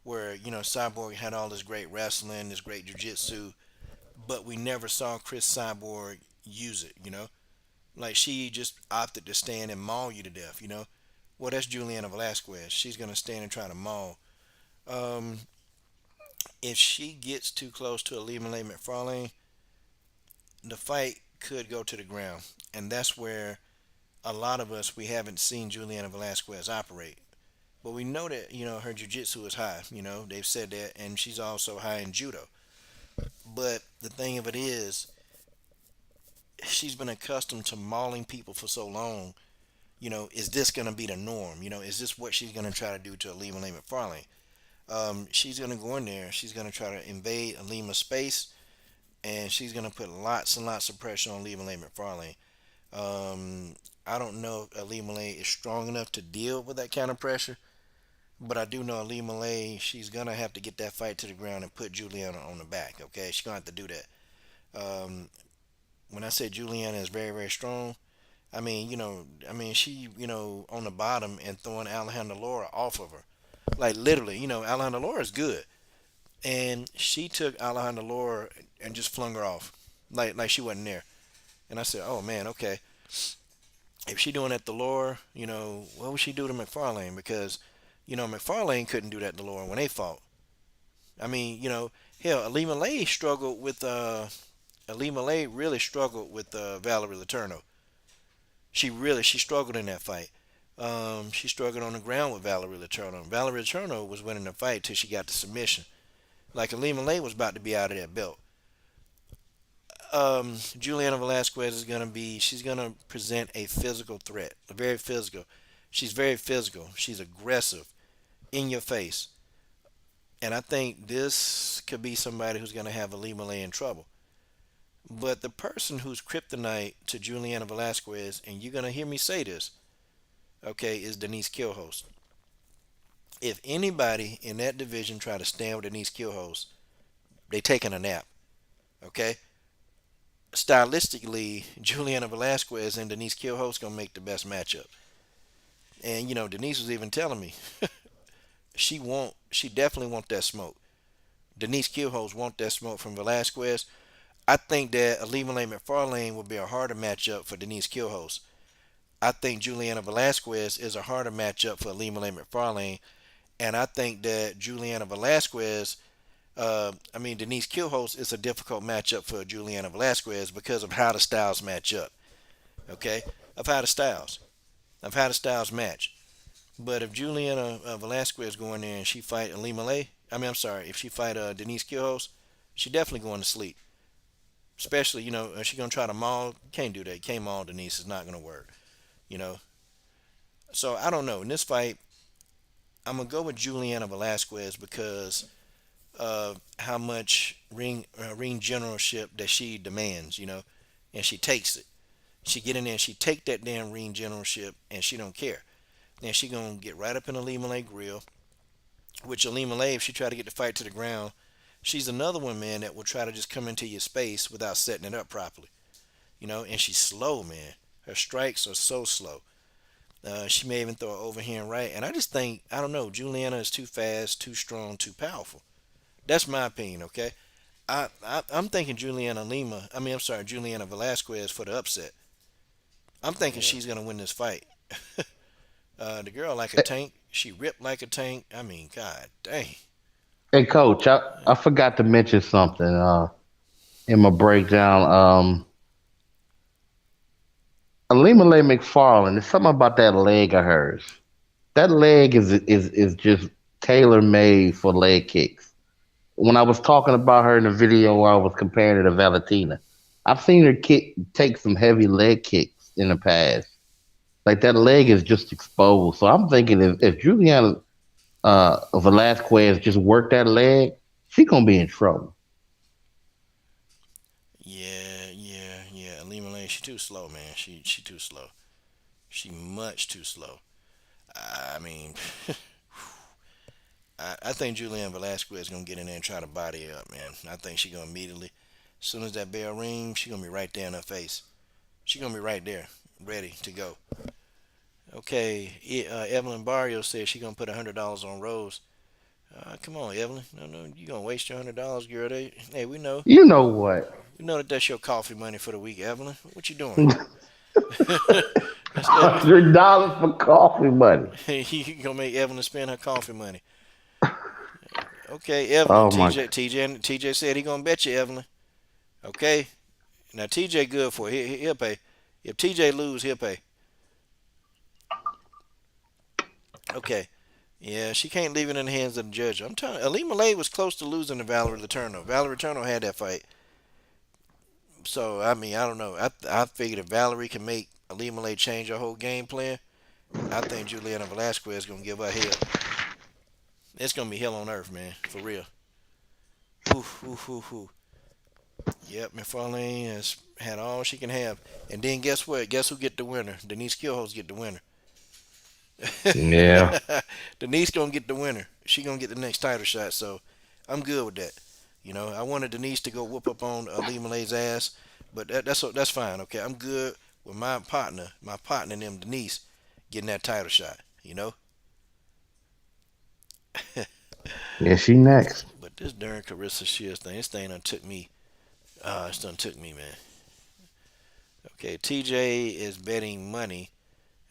where Cyborg had all this great wrestling, this great jiu-jitsu, but we never saw Chris Cyborg use it. Like she just opted to stand and maul you to death. Well, that's Juliana Velasquez. She's gonna stand and try to maul. Um, if she gets too close to Alima McFarlane, the fight could go to the ground, and that's where a lot of us we haven't seen Juliana Velasquez operate. But we know that her jiu-jitsu is high. They've said that, and she's also high in judo. But the thing of it is, she's been accustomed to mauling people for so long. Is this going to be the norm? Is this what she's going to try to do to Alima McFarlane? She's going to go in there. She's going to try to invade Alima's space, and she's going to put lots and lots of pressure on Alima McFarlane. I don't know if Alima is strong enough to deal with that kind of pressure, but I do know Alima, she's going to have to get that fight to the ground and put Juliana on the back, okay? She's going to have to do that. Um, when I say Juliana is very, very strong, she, on the bottom and throwing Alejandra Laura off of her. Like, literally, Alejandra Laura is good. And she took Alejandra Laura and just flung her off. Like she wasn't there. And I said, oh, man, okay. If she doing that to Laura, what would she do to McFarlane? Because, McFarlane couldn't do that to Laura when they fought. I mean, hell, Alima Lay really struggled with Valerie Letourneau. She struggled in that fight. She struggled on the ground with Valerie Letourneau. Valerie Letourneau was winning the fight till she got the submission. Like Alima Lay was about to be out of that belt. Juliana Velasquez she's gonna present a physical threat, a very physical. She's very physical. She's aggressive, in your face, and I think this could be somebody who's gonna have Alima Lay in trouble. But the person who's kryptonite to Juliana Velasquez, and you're gonna hear me say this, okay, is Denise Killhouse. If anybody in that division try to stand with Denise Killhouse, they taking a nap. Okay. Stylistically, Juliana Velasquez and Denise Killhouse gonna make the best matchup. And Denise was even telling me she definitely want that smoke. Denise Killhouse want that smoke from Velasquez. I think that Alima McFarlane will be a harder matchup for Denise Killhouse. I think Juliana Velasquez is a harder matchup for Alima McFarlane, and I think that Juliana Velasquez, Denise Killhouse is a difficult matchup for Juliana Velasquez because of how the styles match up. Okay, of how the styles, match. But if Juliana Velasquez go in there and she fight Alima Lay, if she fight Denise Killhouse, she definitely going to sleep. Especially, if she gonna try to maul, can't do that. Can't maul Denise. It's not gonna work. You know. So I don't know. In this fight, I'm gonna go with Juliana Velasquez because of how much ring generalship that she demands. And she takes it. She get in there and she take that damn ring generalship and she don't care. And she gonna get right up in Alima Lay grill. Which Alima Lay, if she try to get the fight to the ground, she's another one, man, that will try to just come into your space without setting it up properly. And she's slow, man. Her strikes are so slow. She may even throw an overhand right. And I just think, I don't know, Juliana is too fast, too strong, too powerful. That's my opinion, okay? I'm thinking Juliana Velasquez for the upset. I'm thinking Yeah. she's going to win this fight. The girl like a tank. She ripped like a tank. I mean, God dang. Hey, Coach, I forgot to mention something in my breakdown. Alima Lay McFarlane, there's something about that leg of hers. That leg is just tailor made for leg kicks. When I was talking about her in the video, I was comparing her to Valentina. I've seen her take some heavy leg kicks in the past. Like that leg is just exposed. So I'm thinking if Juliana Velasquez just work that leg, she gonna be in trouble. Yeah. Alima Lane, she too slow, man. She too slow. She much too slow. I mean, I think Julian Velasquez is gonna get in there and try to body her up, man. I think she gonna immediately, as soon as that bell rings, she gonna be right there in her face. She gonna be right there, ready to go. Okay, Evelyn Barrios said she gonna put $100 on Rose. Come on, Evelyn. No, you gonna waste your $100, girl? Hey, we know. You know what? We know that that's your coffee money for the week, Evelyn. What you doing? That's Evelyn. $100 for coffee money. You gonna make Evelyn spend her coffee money? Okay, Evelyn. Oh my! TJ said he gonna bet you, Evelyn. Okay. Now TJ good for it. He'll pay. If TJ lose, he'll pay. Okay. Yeah, she can't leave it in the hands of the judge. I'm telling you, Ali Malay was close to losing to Valerie Letourneau. Valerie Letourneau had that fight. So, I mean, I don't know. I figured if Valerie can make Ali Malay change her whole game plan, I think Juliana Velasquez is going to give her hell. It's going to be hell on earth, man. For real. Ooh. Yep, McFarlane has had all she can have. And then guess what? Guess who get the winner? Denise Killhouse get the winner. Yeah. Denise gonna get the winner. She gonna get the next title shot. So I'm good with that. You know, I wanted Denise to go whoop up on Lee Malay's ass, but that's fine. Okay, I'm good with my partner, and them Denise getting that title shot. You know, Yeah, she next. but this darn Claressa Shields thing, this thing done took me. It's done took me, man. Okay, TJ is betting money.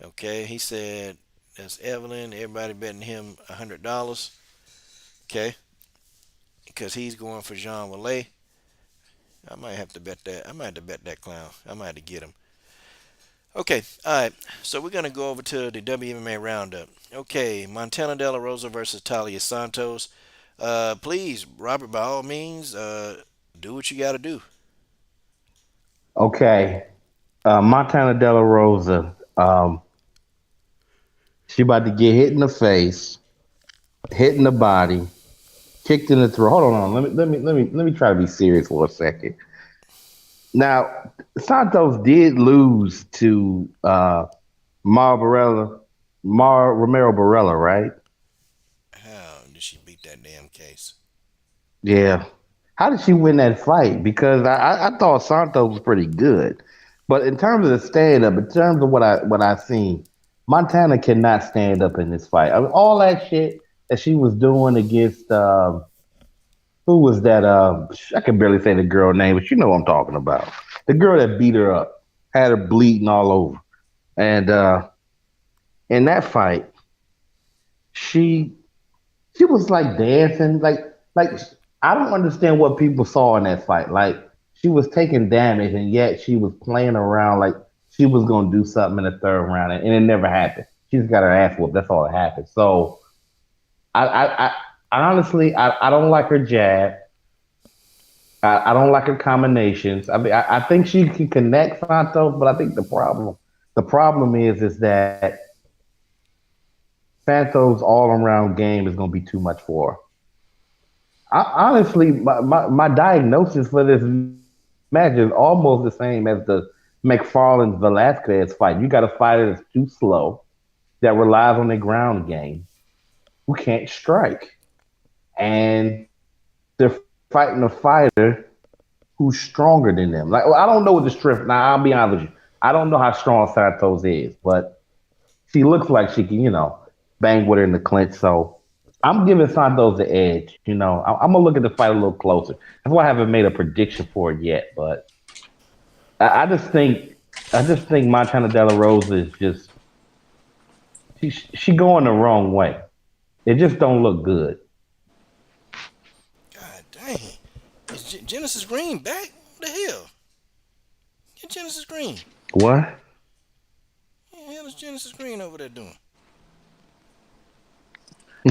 Okay, he said that's Evelyn. Everybody betting him $100. Okay, because he's going for Jean Wale. I might have to bet that. I might have to bet that clown. I might have to get him. Okay, all right. So we're gonna go over to the WMA roundup. Okay, Montana De La Rosa versus Talia Santos. Please, Robert, by all means, do what you got to do. Okay. Montana De La Rosa. She about to get hit in the face, hit in the body, kicked in the throat. Hold on. Let me try to be serious for a second. Now, Santos did lose to Mar Barella, Mar Romero Barella, right? How did she beat that damn case? Yeah. How did she win that fight? Because I thought Santos was pretty good, but in terms of the stand up, in terms of what I seen, Montana cannot stand up in this fight. I mean, all that shit that she was doing against who was that? I can barely say the girl name, but you know what I'm talking about. The girl that beat her up, had her bleeding all over, and in that fight, she she was like dancing, like I don't understand what people saw in that fight. Like she was taking damage, and yet she was playing around like she was gonna do something in the third round, and it never happened. She just got her ass whooped. That's all that happened. So I honestly, I don't like her jab. I don't like her combinations. I mean, I think she can connect Santos, but I think the problem is that Santos all around game is gonna be too much for her. Honestly, my diagnosis for this match is almost the same as the McFarlane Velasquez fight. You got a fighter that's too slow, that relies on the ground game, who can't strike, and they're fighting a fighter who's stronger than them. Like, well, I don't know what the strength. Now I'll be honest with you, I don't know how strong Santos is, but she looks like she can, bang with her in the clinch. So I'm giving Santos the edge. I'm gonna look at the fight a little closer. That's why I haven't made a prediction for it yet. But I just think Montana De La Rosa is just she going the wrong way. It just don't look good. God dang. Is Genesis Green back? What the hell? Get Genesis Green. What? What the hell is Genesis Green over there doing?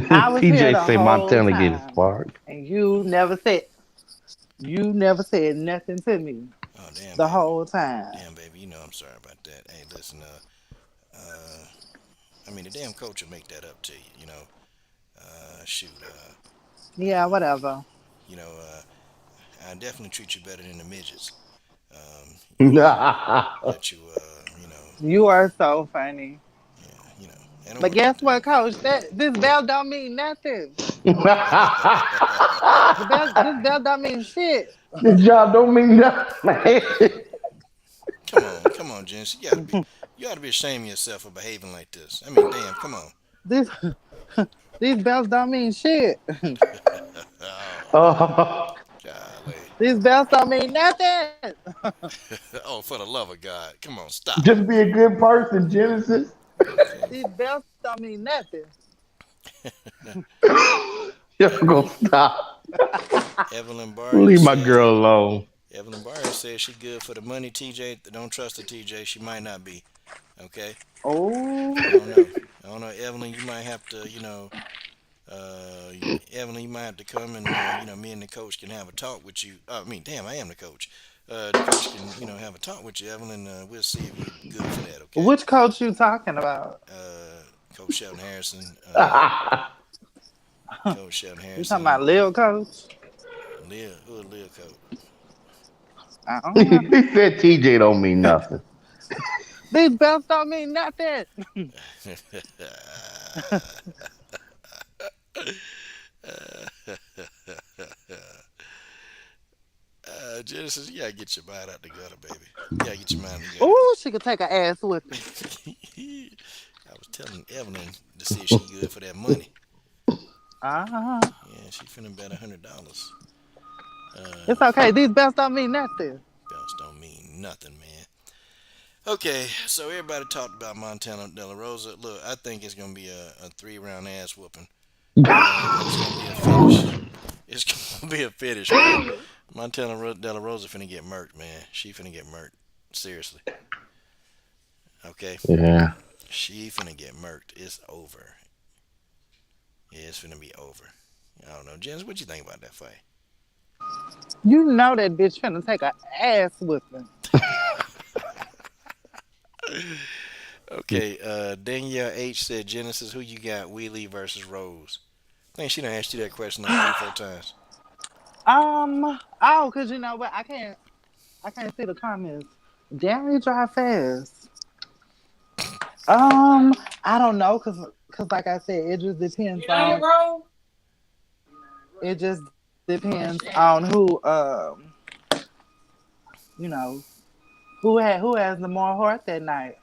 I was here TJ the say whole Montana get his time, spark. and you never said nothing to me Oh damn, the baby. whole time. Damn, baby. You know I'm sorry about that. Hey, listen. I mean, the damn coach will make that up to you. You know. Shoot, Yeah, whatever. you know, I definitely treat you better than the midgets. You know, that you, You are so funny. yeah, and don't But worry about guess that. what, Coach? That this belt don't mean nothing. This belt don't mean shit. This job don't mean nothing, man. Come on, Jens. You ought to be ashamed of yourself for behaving like this. I mean, damn, come on. This these belts don't mean shit. Oh, Uh, golly. These belts don't mean nothing. Oh, for the love of God, come on, stop. just be a good person, Genesis. Okay. These belts don't mean nothing. Just gonna stop. Evelyn Barrier Leave my said. girl alone. Evelyn Barrier says she good for the money. TJ, don't trust her. TJ, she might not be. Okay. I Oh, don't know. I don't know, Evelyn. You might have to, uh, Evelyn, you might have to come and, me and the coach can have a talk with you. I mean, damn, I am the coach. The coach can, have a talk with you, Evelyn. We'll see if you're good for that. Okay. which coach you talking about? Coach Shelton Harrison. Coach Shelton You talking Harrison. about Lil Coach? Who is Lil Coach? I don't know. He said TJ don't mean nothing. These belts don't mean nothing. Genesis, you gotta get your mind out the gutter, baby. You gotta get your mind together. Oh, she could take her ass whipping. I was telling Evelyn to see if she good for that money. Uh-huh. Yeah, she finna bet $100. It's okay. These belts don't mean nothing. Belts don't mean nothing, man. Okay, so everybody talked about Montana De La Rosa. Look, I think it's gonna be a 3 round ass whooping. It's gonna be a finish. It's gonna be a finish, man. Montana De La Rosa finna get murked, man. She finna get murked. Seriously. Okay? Yeah. She finna get murked. It's over. Yeah, it's finna be over. I don't know. Jens, what you think about that fight? You know that bitch finna take her ass whipping. Okay, Danielle H said, Genesis, who you got, Weili versus Rose? I think she done asked you that question like 3, 4 times. Oh, cause you know what? I can't see the comments. Damn, you drive fast. I don't know, cause like I said, it just depends on. It just depends on who, you know, who has the more heart that night.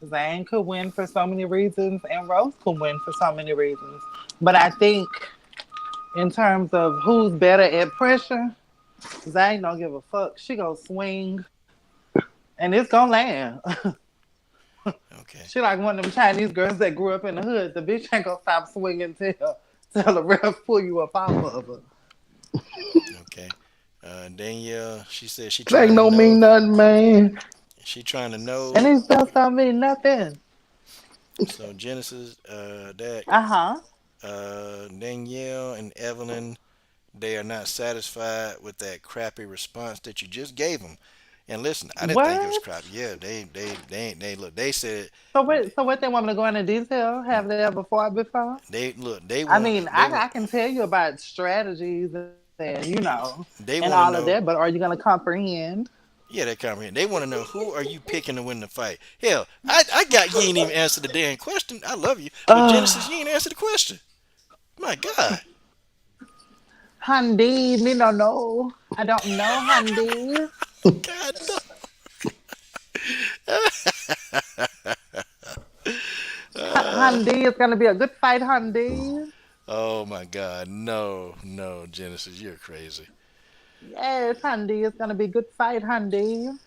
Zhang could win for so many reasons, and Rose could win for so many reasons. But I think, in terms of who's better at pressure, Zhang don't give a fuck. She gonna swing, and it's gonna land. Okay. She like one of them Chinese girls that grew up in the hood. The bitch ain't gonna stop swinging till the ref pull you up off of her. Okay. Danielle, she said she That trying ain't to don't know. mean nothing, man. She trying to know. And these belts don't mean nothing. So Genesis, that Uh-huh. Danielle and Evelyn, they are not satisfied with that crappy response that you just gave them. And listen, I didn't think it was What? crappy. Yeah, they look. They said So what they want me to go into detail? Have they ever fought before? they look. They I want mean, they want I can tell you about strategies and they and want to all of know. that, but are you gonna comprehend? Yeah, they comprehend. They want to know who are you picking to win the fight. Hell, I got you ain't even answered the damn question. I love you, but Genesis, you ain't answered the question. My God. Hundi, me no know. I don't know, Hundi. God no. Hundi is gonna be a good fight, Hundi. Oh my God, no, no, Genesis, you're crazy. Yes, Hundi is gonna be a good fight, Hundi.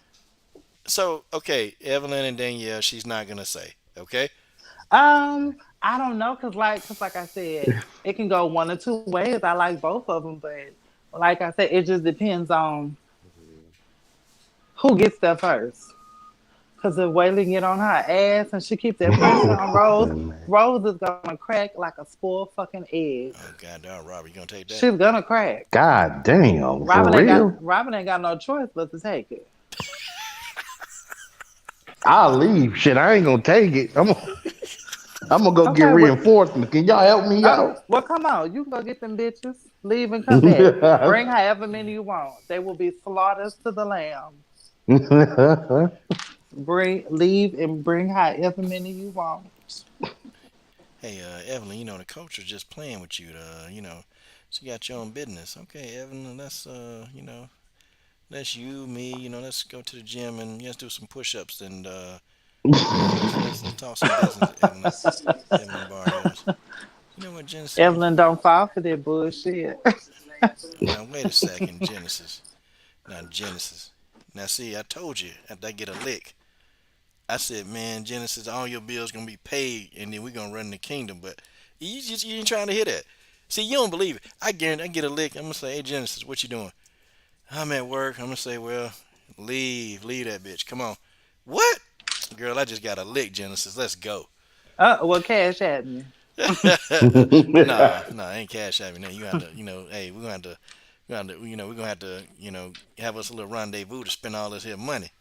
So, okay, Evelyn and Danielle, she's not gonna say, okay? I don't know, cause like I said, it can go one or two ways. I like both of them, but like I said, it just depends on who gets there first. Cause if Weili get on her ass and she keep that pressure on Rose, Rose is gonna crack like a spoiled fucking egg. Oh God, damn, Robert, you gonna take that? She's gonna crack. God damn, for Robin ain't real? got no choice but to take it. I'll leave. Shit, I ain't gonna take it. I'm gonna... I'm gonna go get Okay, well, reinforcements. Can y'all help me out? well, come on. You can go get them bitches. Leave and come back. Bring however many you want. They will be slaughtered to the lamb. Leave and bring however many you want. Hey, Evelyn, the coach is just playing with you. So you got your own business. Okay, Evelyn, that's you, me. Let's go to the gym and let's do some push-ups and let's talk some business, Evelyn. Evelyn Barrios. You know what, Genesis? Evelyn, don't fall for that bullshit. Now wait a second, Genesis. Now Genesis. Now see, I told you after I get a lick. I said, man, Genesis, all your bills gonna be paid, and then we're gonna run the kingdom. But you ain't trying to hear that. See, you don't believe it. I guarantee I get a lick. I'm gonna say, hey, Genesis, what you doing? I'm at work. I'm gonna say, well, leave that bitch. Come on. What? Girl, I just got a lick, Genesis. Let's go. Well, cash at me. Nah, ain't cash at me. Now you have to, hey, we're gonna have to, have us a little rendezvous to spend all this here money.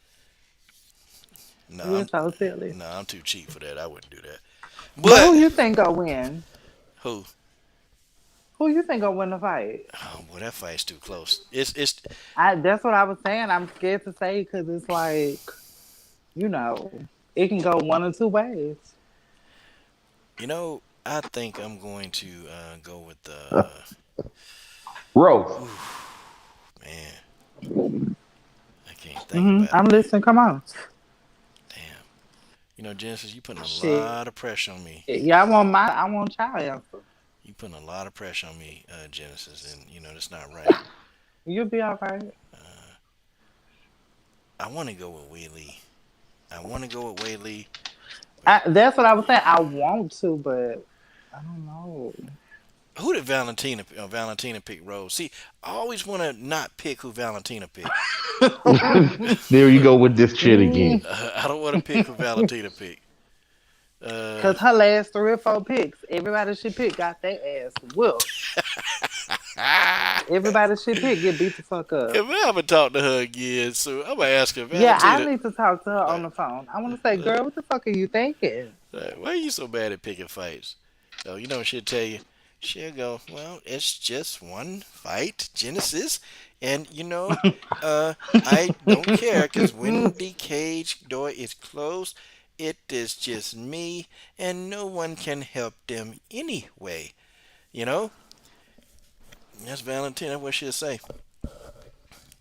No, You're so silly. I'm too cheap for that. I wouldn't do that. But who But you think gonna win? who? Who you think gonna win the fight? Oh, boy, that fight's too close. It's That's what I was saying. I'm scared to say because it's like, you know, it can go one or two ways. I think I'm going to go with Rose. man. I can't think about I'm it, man. listening. Come on. Damn. Genesis, you putting a Shit. lot of pressure on me. Yeah, I want y'all answer. You putting a lot of pressure on me, Genesis, and that's not right. You'll be all right. I want to go with Weili. I want to go with Weili. That's what I was saying. I want to, but I don't know. Who did Valentina pick Rose? See, I always want to not pick who Valentina picked. There you go with this shit again. I don't want to pick who Valentina picked. Because her last 3 or 4 picks, everybody she picked got their ass whooped. Everybody she picked get beat the fuck up. If I ever talk to her again, so I'm gonna ask her, Yeah, I Valentina, need to talk to her on the phone. I want to say, girl, what the fuck are you thinking? why are you so bad at picking fights? Oh, she'll tell you. She'll go, well, it's just one fight, Genesis, and I don't care because when the cage door is closed, it is just me, and no one can help them anyway. You know, that's Valentina. What she'll say.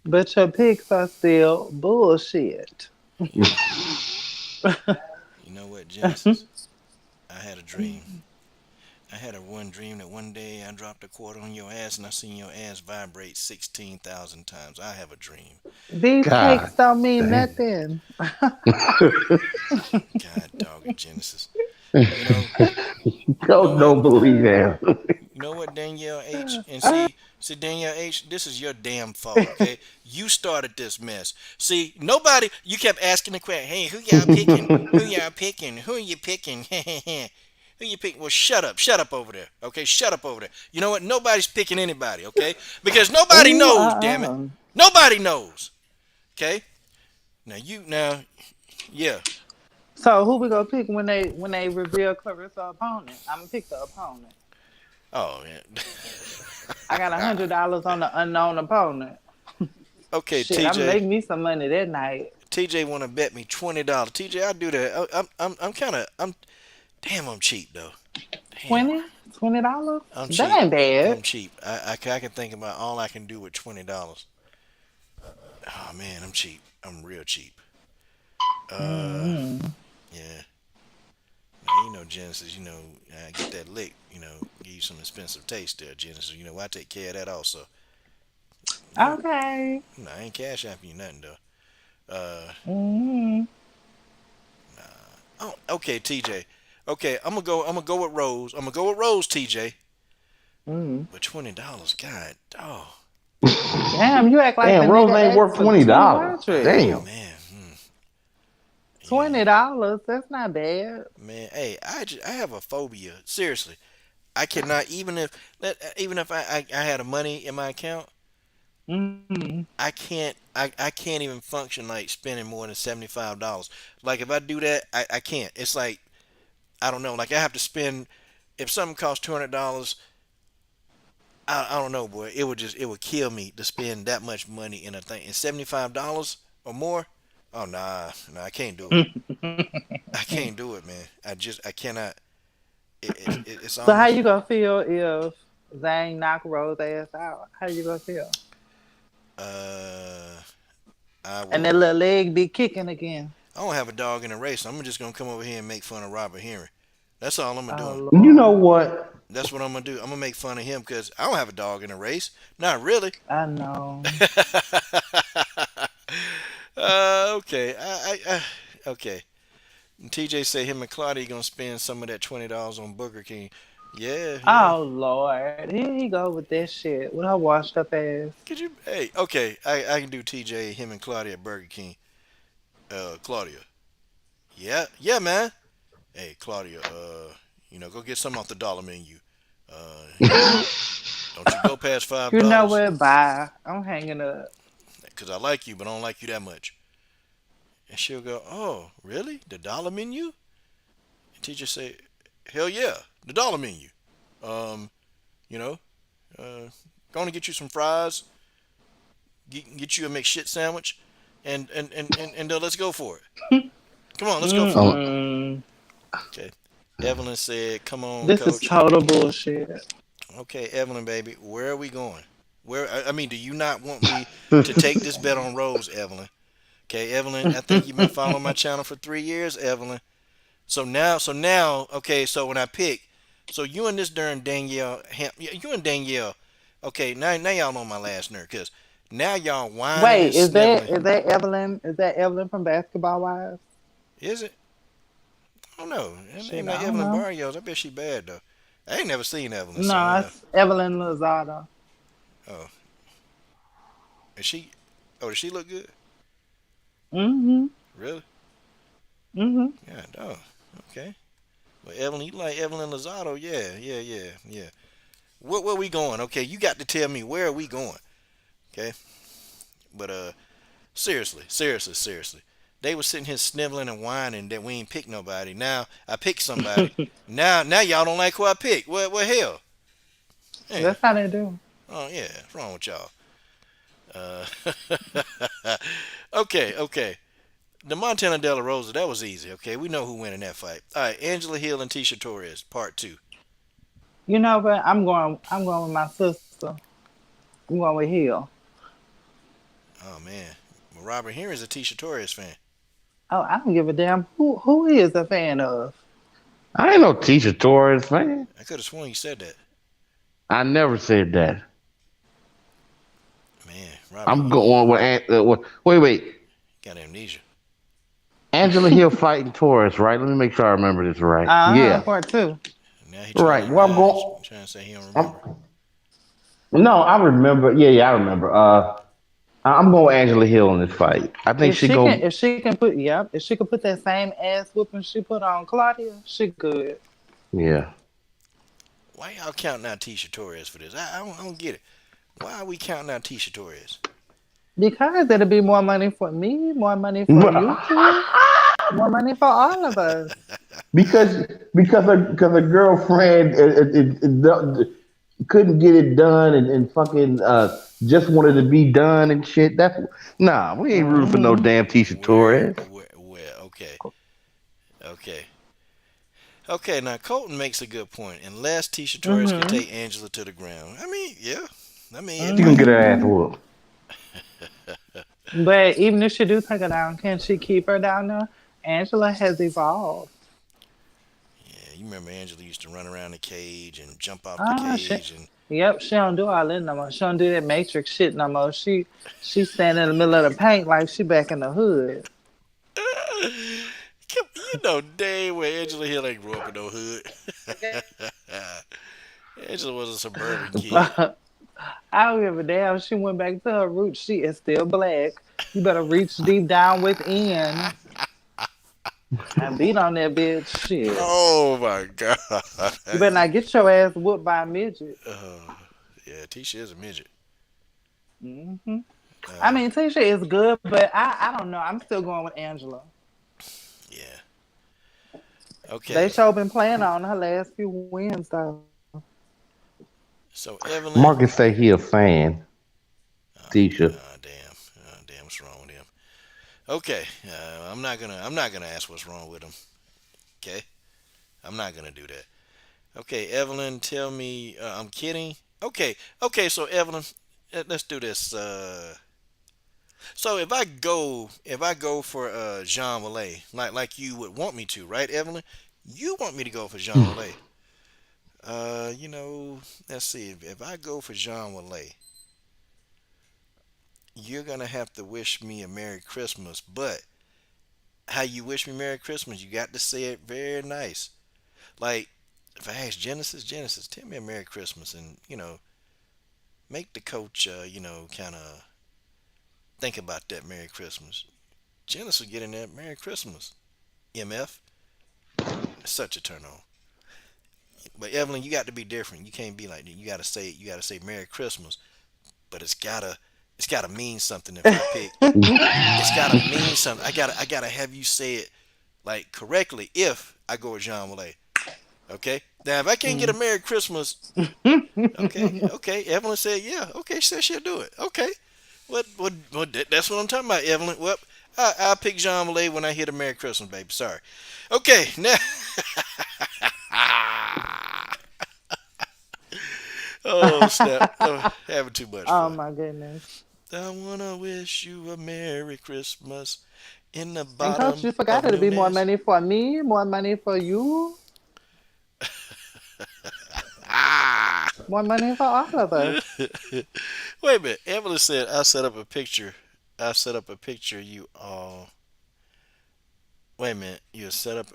But your picks are still bullshit. You know what, Genesis? I had a dream. I had one dream that one day I dropped a quarter on your ass and I seen your ass vibrate 16,000 times. I have a dream. These God picks don't mean damn. nothing. God dog it, Genesis. You know, you know Don't what? believe that. You know what, Danielle H? And see, Danielle H, this is your damn fault, okay? You started this mess. See, you kept asking the question, hey, who y'all picking? Who y'all picking? Who are you picking? Who you picking? Well, shut up over there, okay? Shut up over there. You know what? Nobody's picking anybody, okay? Because nobody Ooh, knows, damn it. Nobody knows, okay? Yeah. So who we gonna pick when they reveal Clarissa opponent? I'm gonna pick the opponent. Oh, yeah. I got $100 on the unknown opponent. Okay, Shit, I'm gonna TJ. make me some money that night. TJ want to bet me $20. TJ, I do that. I'm damn. I'm cheap though. Damn, $20? I'm That cheap. ain't bad. I'm cheap. I can think about all I can do with $20. Oh man, I'm cheap. I'm real cheap. Yeah. Now, Genesis. Get that lick. Give you some expensive taste there, Genesis. I take care of that also. Okay. No, I ain't cash after you nothing though. Mm-hmm. Oh, okay, TJ. Okay, I'm gonna go. I'm gonna go with Rose. I'm gonna go with Rose, TJ. Mm-hmm. But $20, God, oh, Damn, you act like the Damn, Rose nigga ain't asked worth for $20. 200. oh Damn. man, yeah, $20, that's not bad. man. Hey, I have a phobia. Seriously, I cannot even if I had a money in my account, Mm-hmm. I can't even function like spending more than $75. Like if I do that, I can't. It's like I don't know. Like I have to spend if something costs $200. I don't know, boy. It would kill me to spend that much money in a thing. And $75 or more. Oh nah, I can't do it. I can't do it, man. I cannot. It's So how almost. you gonna feel if Zhang knock Rose ass out? How you gonna feel? Uh, I And that will. little leg be kicking again. I don't have a dog in the race. I'm just gonna come over here and make fun of Robert Henry. That's all I'm gonna do. Oh You know Lord. what? That's what I'm gonna do. I'm gonna make fun of him because I don't have a dog in the race. Not really. I know. Okay. Okay. And TJ say him and Claudia gonna spend some of that $20 on Burger King. Yeah, yeah. Oh Lord. Here he go with that shit. With her washed up ass. Could you? Hey, okay. I can do TJ, him and Claudia at Burger King. Claudia. Yeah, yeah, man. Hey, Claudia. Go get some off the dollar menu. Don't you go past five You know dollars? what? Bye. I'm hanging up. Cause I like you, but I don't like you that much. And she'll go, oh, really? The dollar menu? And teacher say, hell yeah, the dollar menu. Um, you know, going to get you some fries, get you a McShit sandwich, and let's go for it. Come on, let's go for it. Oh, Mm-mm. Okay. Evelyn said, come on, This is coach. total bullshit. Okay, Evelyn, baby, where are we going? Where? I mean, do you not want me to take this bet on Rose, Evelyn? Okay, Evelyn, I think you've been following my channel for 3 years, Evelyn. So now, okay, so when I pick, so you and this darn Danielle, you and Danielle, okay, now y'all on my last nerve, cause now y'all whining and Wait, is that sniveling. is that Evelyn? Is that Evelyn from Basketball Wives? Is it? I don't know. Her name Shit, like I don't Evelyn know. Barrios. I bet she bad though. I ain't never seen Evelyn, so I No, don't know. it's Evelyn Lozada. Oh, is she? Oh, does she look good? Mm-hmm. Really? Mm-hmm. Yeah, oh, okay. Well, Evelyn, you like Evelyn Lozado? Yeah, yeah, yeah, yeah. Where we going? Okay, you got to tell me where are we going? Okay, but seriously. They was sitting here sniveling and whining that we ain't picked nobody. Now I picked somebody. Now y'all don't like who I picked. What hell? Yeah. That's how they do. Oh yeah. What's wrong with y'all? Uh, okay. The Montana De La Rosa, that was easy. Okay, we know who win in that fight. All right, Angela Hill and Tisha Torres, part two. You know what? I'm going with my sister. I'm going with Hill. Oh man, well, Robert Henry's a Tisha Torres fan. Oh, I don't give a damn who he is a fan of. I ain't no teacher Torres fan. I could have sworn you said that. I never said that. Man, Robert, I'm you going with wait. got amnesia. Angela Hill fighting Torres, right? Let me make sure I remember this right. Uh-huh, Yeah, part two. Now he trying right. to Well, I'm he's going. trying to say he don't I'm, remember. no, I remember. Yeah, I remember. I'm going with Angela Hill in this fight. I think If she she can, go. if she can put, yep, if she can put that same ass whooping she put on Claudia, she good. Yeah. Why y'all counting out Tisha Torres for this? I don't get it. Why are we counting out Tisha Torres? Because it'll be more money for me, more money for you two, more money for all of us. because her girlfriend couldn't get it done and fucking just wanted to be done and shit. That's nah. We ain't rooting for no Hmm. damn Tisha Torres. Where? Okay. Okay, now Colton makes a good point. Unless Tisha Torres can Hmm. take Angela to the ground. I mean, yeah. I mean, it She gonna might. get her ass Hmm. whooped. But even if she do take her down, can she keep her down there? Angela has evolved. Yeah, you remember Angela used to run around the cage and jump off the Ah, shit. cage and Yep, she don't do all that no more. She don't do that matrix shit no more. She stand in the middle of the paint like she back in the hood. you know dang well Angela Hill ain't grew up in no hood. Angela was a suburban kid. I don't give a damn. She went back to her roots. She is still black. You better reach deep down within and beat on that bitch. Shit. Oh my god. You better not get your ass whooped by a midget. uh, yeah, Tisha is a midget. Hmm. I Uh, mean, Tisha is good, but I don't know. I'm still going with Angela. yeah. Okay, They sure been playing on her last few wins though. so Evelyn. Marcus say he a fan. Tisha. Damn, damn, what's wrong with him? Okay, I'm not gonna ask what's wrong with him. Okay, I'm not gonna do that. Okay, Evelyn, tell me. I'm kidding. Okay, okay. So Evelyn, let's do this. So if I go for Jean Valet, like you would want me to, right, Evelyn? You want me to go for Jean Valet. You know, let's see. If I go for Jean Valet, you're gonna have to wish me a Merry Christmas. But how you wish me Merry Christmas, you got to say it very nice. Like if I ask Genesis, tell me a Merry Christmas, and make the coach, kind of think about that Merry Christmas. Genesis will get in there, Merry Christmas, MF. It's such a turn on. But Evelyn, you got to be different. You can't be like that. You gotta say Merry Christmas, but it's gotta mean something. If I pick, it's gotta mean something. I gotta have you say it like correctly. If I go with Jean Malay, okay. Now if I can't get a Merry Christmas, okay, okay. Evelyn said yeah. Okay, she said she'll do it. Okay. That's what I'm talking about, Evelyn. Well, I'll pick Jean Malay when I hear the Merry Christmas, baby. Sorry. Okay, now. Oh snap! Oh, having too much Oh fun. my goodness. I wanna wish you a Merry Christmas in the And coach, bottom you forgot of it'll be more newness. money for me, more money for you, Ah! more money for all of us. Wait a minute. Evelyn said I set up a picture. I set up a picture. You all. Wait a minute. You set up.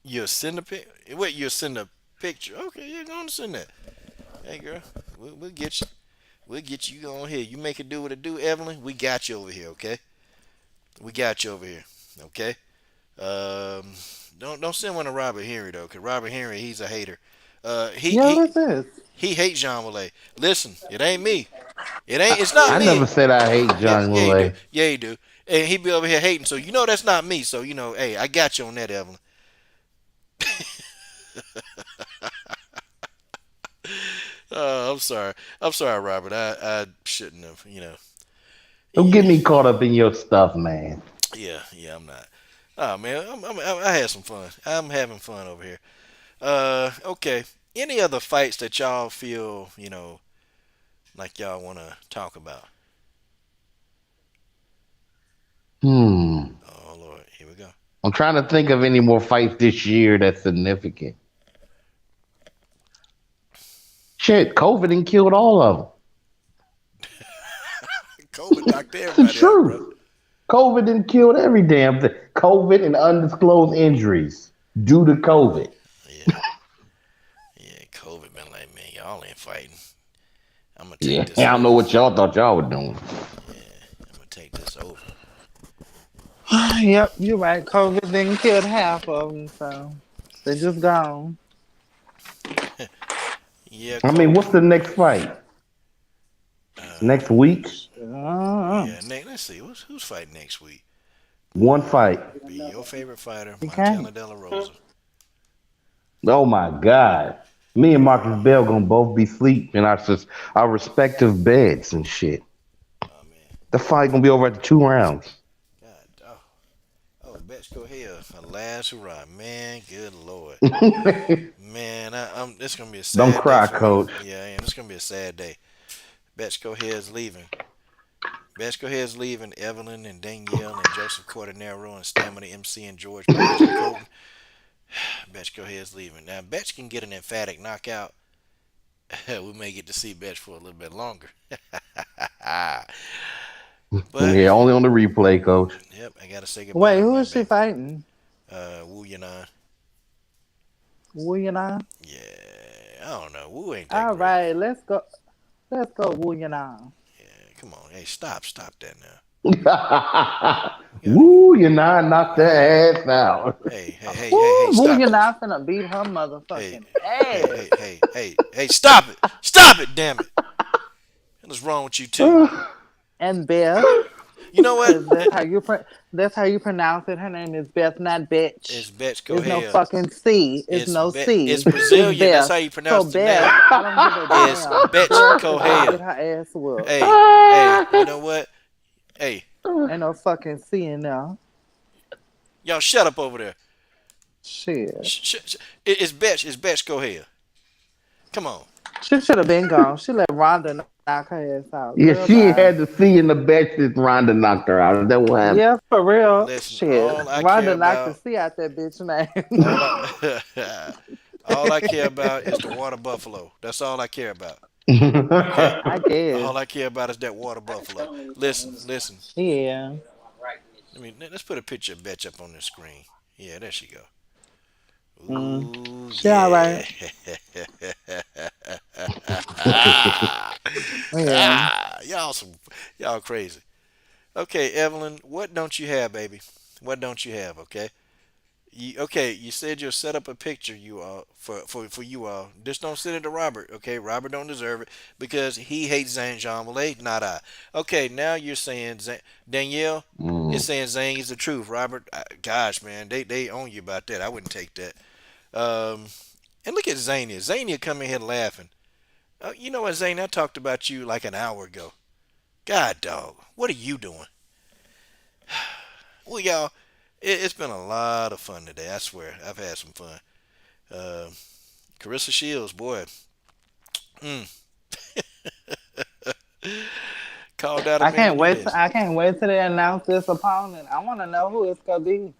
You send a pic. Wait. You send a picture. Okay. You're gonna send that. Hey girl. We'll get you. We'll get you on here. You make it do what it do, Evelyn. We got you over here. Okay. We got you over here. Okay. Um. Don't send one to Robert Henry though, cause Robert Henry he's a hater. He Yeah, he what's this? he hates Jean Malay. Listen, it ain't me. It ain't. It's not I never me. said I hate Yeah, John yeah, you do. Malay. Yeah, you do. And he be over here hating. So you know that's not me. So hey, I got you on that, Evelyn. I'm sorry. I'm sorry, Robert. I shouldn't have. Don't Yeah, get me caught up in your stuff, man. yeah. I'm not. Oh man, I had some fun. I'm having fun over here. Okay. Any other fights that y'all feel like y'all want to talk about? Hmm. Oh Lord, here we go. I'm trying to think of any more fights this year that's significant. Shit, COVID and killed all of them. COVID knocked It's the everybody out, bro. truth. COVID and killed every damn thing. COVID and undisclosed injuries due to COVID. Yeah, yeah. COVID been like, man, y'all ain't fighting. I'm gonna take Yeah, this I don't know over. what y'all thought y'all were doing. Yeah, I'm gonna take this over. Yep, you're right. COVID didn't kill half of them, so they just gone. Yeah, I mean, COVID. what's the next fight? Next week? Uh-uh. Yeah. Let's see. Who's fighting next week? One fight. Be your favorite fighter, You Montana can't. De La Rosa. Oh my God. Me and Marcus Bell gonna both be asleep in our respective beds and shit. Oh man, The fight gonna be over after 2 rounds. God. Betch go here. A last hurrah, man. Good Lord, man. It's gonna be a Don't sad day cry, for me. coach. Yeah, I am. It's gonna be a sad day. Betchko here is leaving. Betchko here is leaving. Evelyn and Danielle and Joseph Cordenaro and Stamina MC and George Page and Colton. Betchko here is leaving. Now, Betch can get an emphatic knockout. We may get to see Betch for a little bit longer. But, Yeah, only on the replay, coach. yep, I got to say goodbye Wait, to who my is she baby. fighting? Wu Yanan. Wu Yanan? Yeah, I don't know. Wu ain't that All great. right, let's go. Let's go, Wu Yanan. Yeah, come on. Hey, stop that now. You gotta, Woo, you not knocked that ass out. hey, Ooh, Wu stop this. Yanan finna beat her Hey, motherfucking hey, ass. hey, hey, hey, hey, stop it. Stop it, damn it. What is wrong with you two? And Beth. You know what? Cause that's how you pronounce it. Her name is Beth, not It's bitch. Betch It's no Kohea. fucking C. It's no It's C. It's Brazilian. That's Beth. how you So pronounce the Beth, name. I don't give a It's damn. Betch Beth is gonna Kohea. get her ass whooped. Hey, you know what? Hey, Ain't no fucking C in there. y'all shut up over there. Shit. It's Betch Kohea. Come on. She should have been gone. She let Rhonda knock her ass out. Girl, Yeah, she bye. had to see in the best since Ronda knocked her out. Is that what happened? Yeah, for real. Listen, Shit. all I care Rhonda knocked the about, C out that bitch name. all I, all I care about is the water buffalo. That's all I care about. Okay. I guess. All I care about is that water buffalo. Listen. Yeah. Let's put a picture of Betch up on the screen. Yeah, there she go. Mm. Ooh, She all yeah. right. Yeah. Y'all y'all crazy. Okay, Evelyn, what don't you have, baby? What don't you have? Okay. Okay, you said you'll set up a picture you all for you all. Just don't send it to Robert, okay? Robert don't deserve it because he hates Zhang Jean not I. Okay, now you're saying Danielle is Mm. saying Zhang is the truth. Robert, gosh, man, they own you about that. I wouldn't take that. Um, and look at Zania. Zania come in here laughing. You know what, Zane? I talked about you like an hour ago. God, dog, what are you doing? Well, y'all, it's been a lot of fun today. I swear, I've had some fun. Uh, Claressa Shields, boy, mm, called out a man to do this. I can't wait till they announce this opponent. I wanna know who it's gonna be.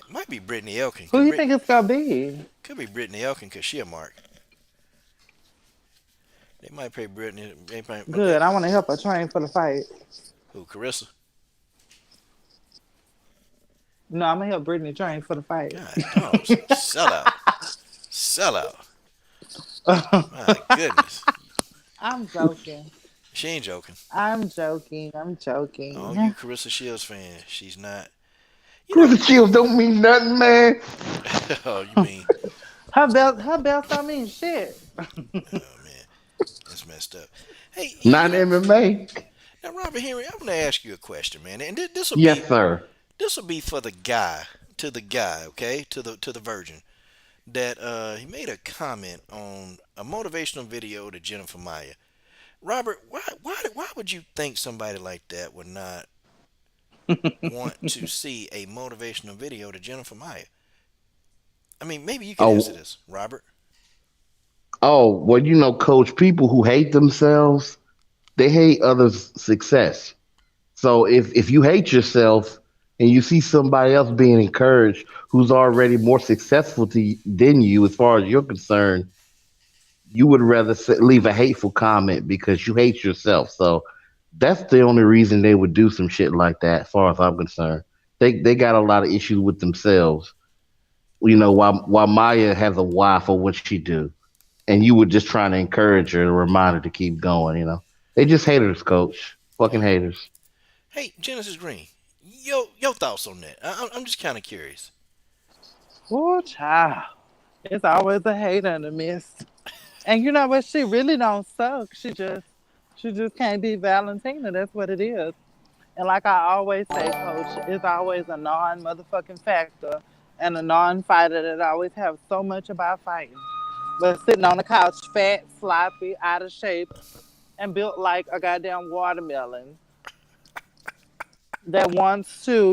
Might be Brittany Elkin. Who you think it's gonna be? Could be Brittany Elkin because she a mark. They might pay Brittany. Good. I wanna help her train for the fight. Who, Carissa? No, I'm gonna help Brittany train for the fight. God, dog, sell out. My goodness, I'm joking. she ain't joking. I'm joking. I'm Oh, you joking. Carissa Shields fan? She's not. You know. Cruiser Shields don't mean nothing, man. Oh, you mean? Her belt don't mean shit. Oh man, that's messed up. Hey, Not MMA. now Robert Henry, I'm gonna ask you a question, man, and Yes, sir. this will be for the guy, okay, to the virgin that he made a comment on a motivational video to Jennifer Maya. Robert, why would you think somebody like that would not want to see a motivational video to Jennifer Maya? I mean, maybe you could answer Oh, this, Robert. well, coach, people who hate themselves, they hate others' success. So if you hate yourself and you see somebody else being encouraged who's already more successful than you as far as you're concerned, you would rather leave a hateful comment because you hate yourself. So that's the only reason they would do some shit like that, as far as I'm concerned. They got a lot of issues with themselves. While Maya has a why for what she do, and you were just trying to encourage her, to remind her to keep going. They just haters, coach. Fucking haters. Hey, Genesis Green, your thoughts on that? I'm just kind of curious. Oh, child. It's always a hater in the midst. And you know what? She really don't suck. She just can't be Valentina. That's what it is. And like I always say, coach, it's always a non motherfucking factor and a non fighter that always have so much about fighting. But sitting on the couch, fat, sloppy, out of shape, and built like a goddamn watermelon that wants to,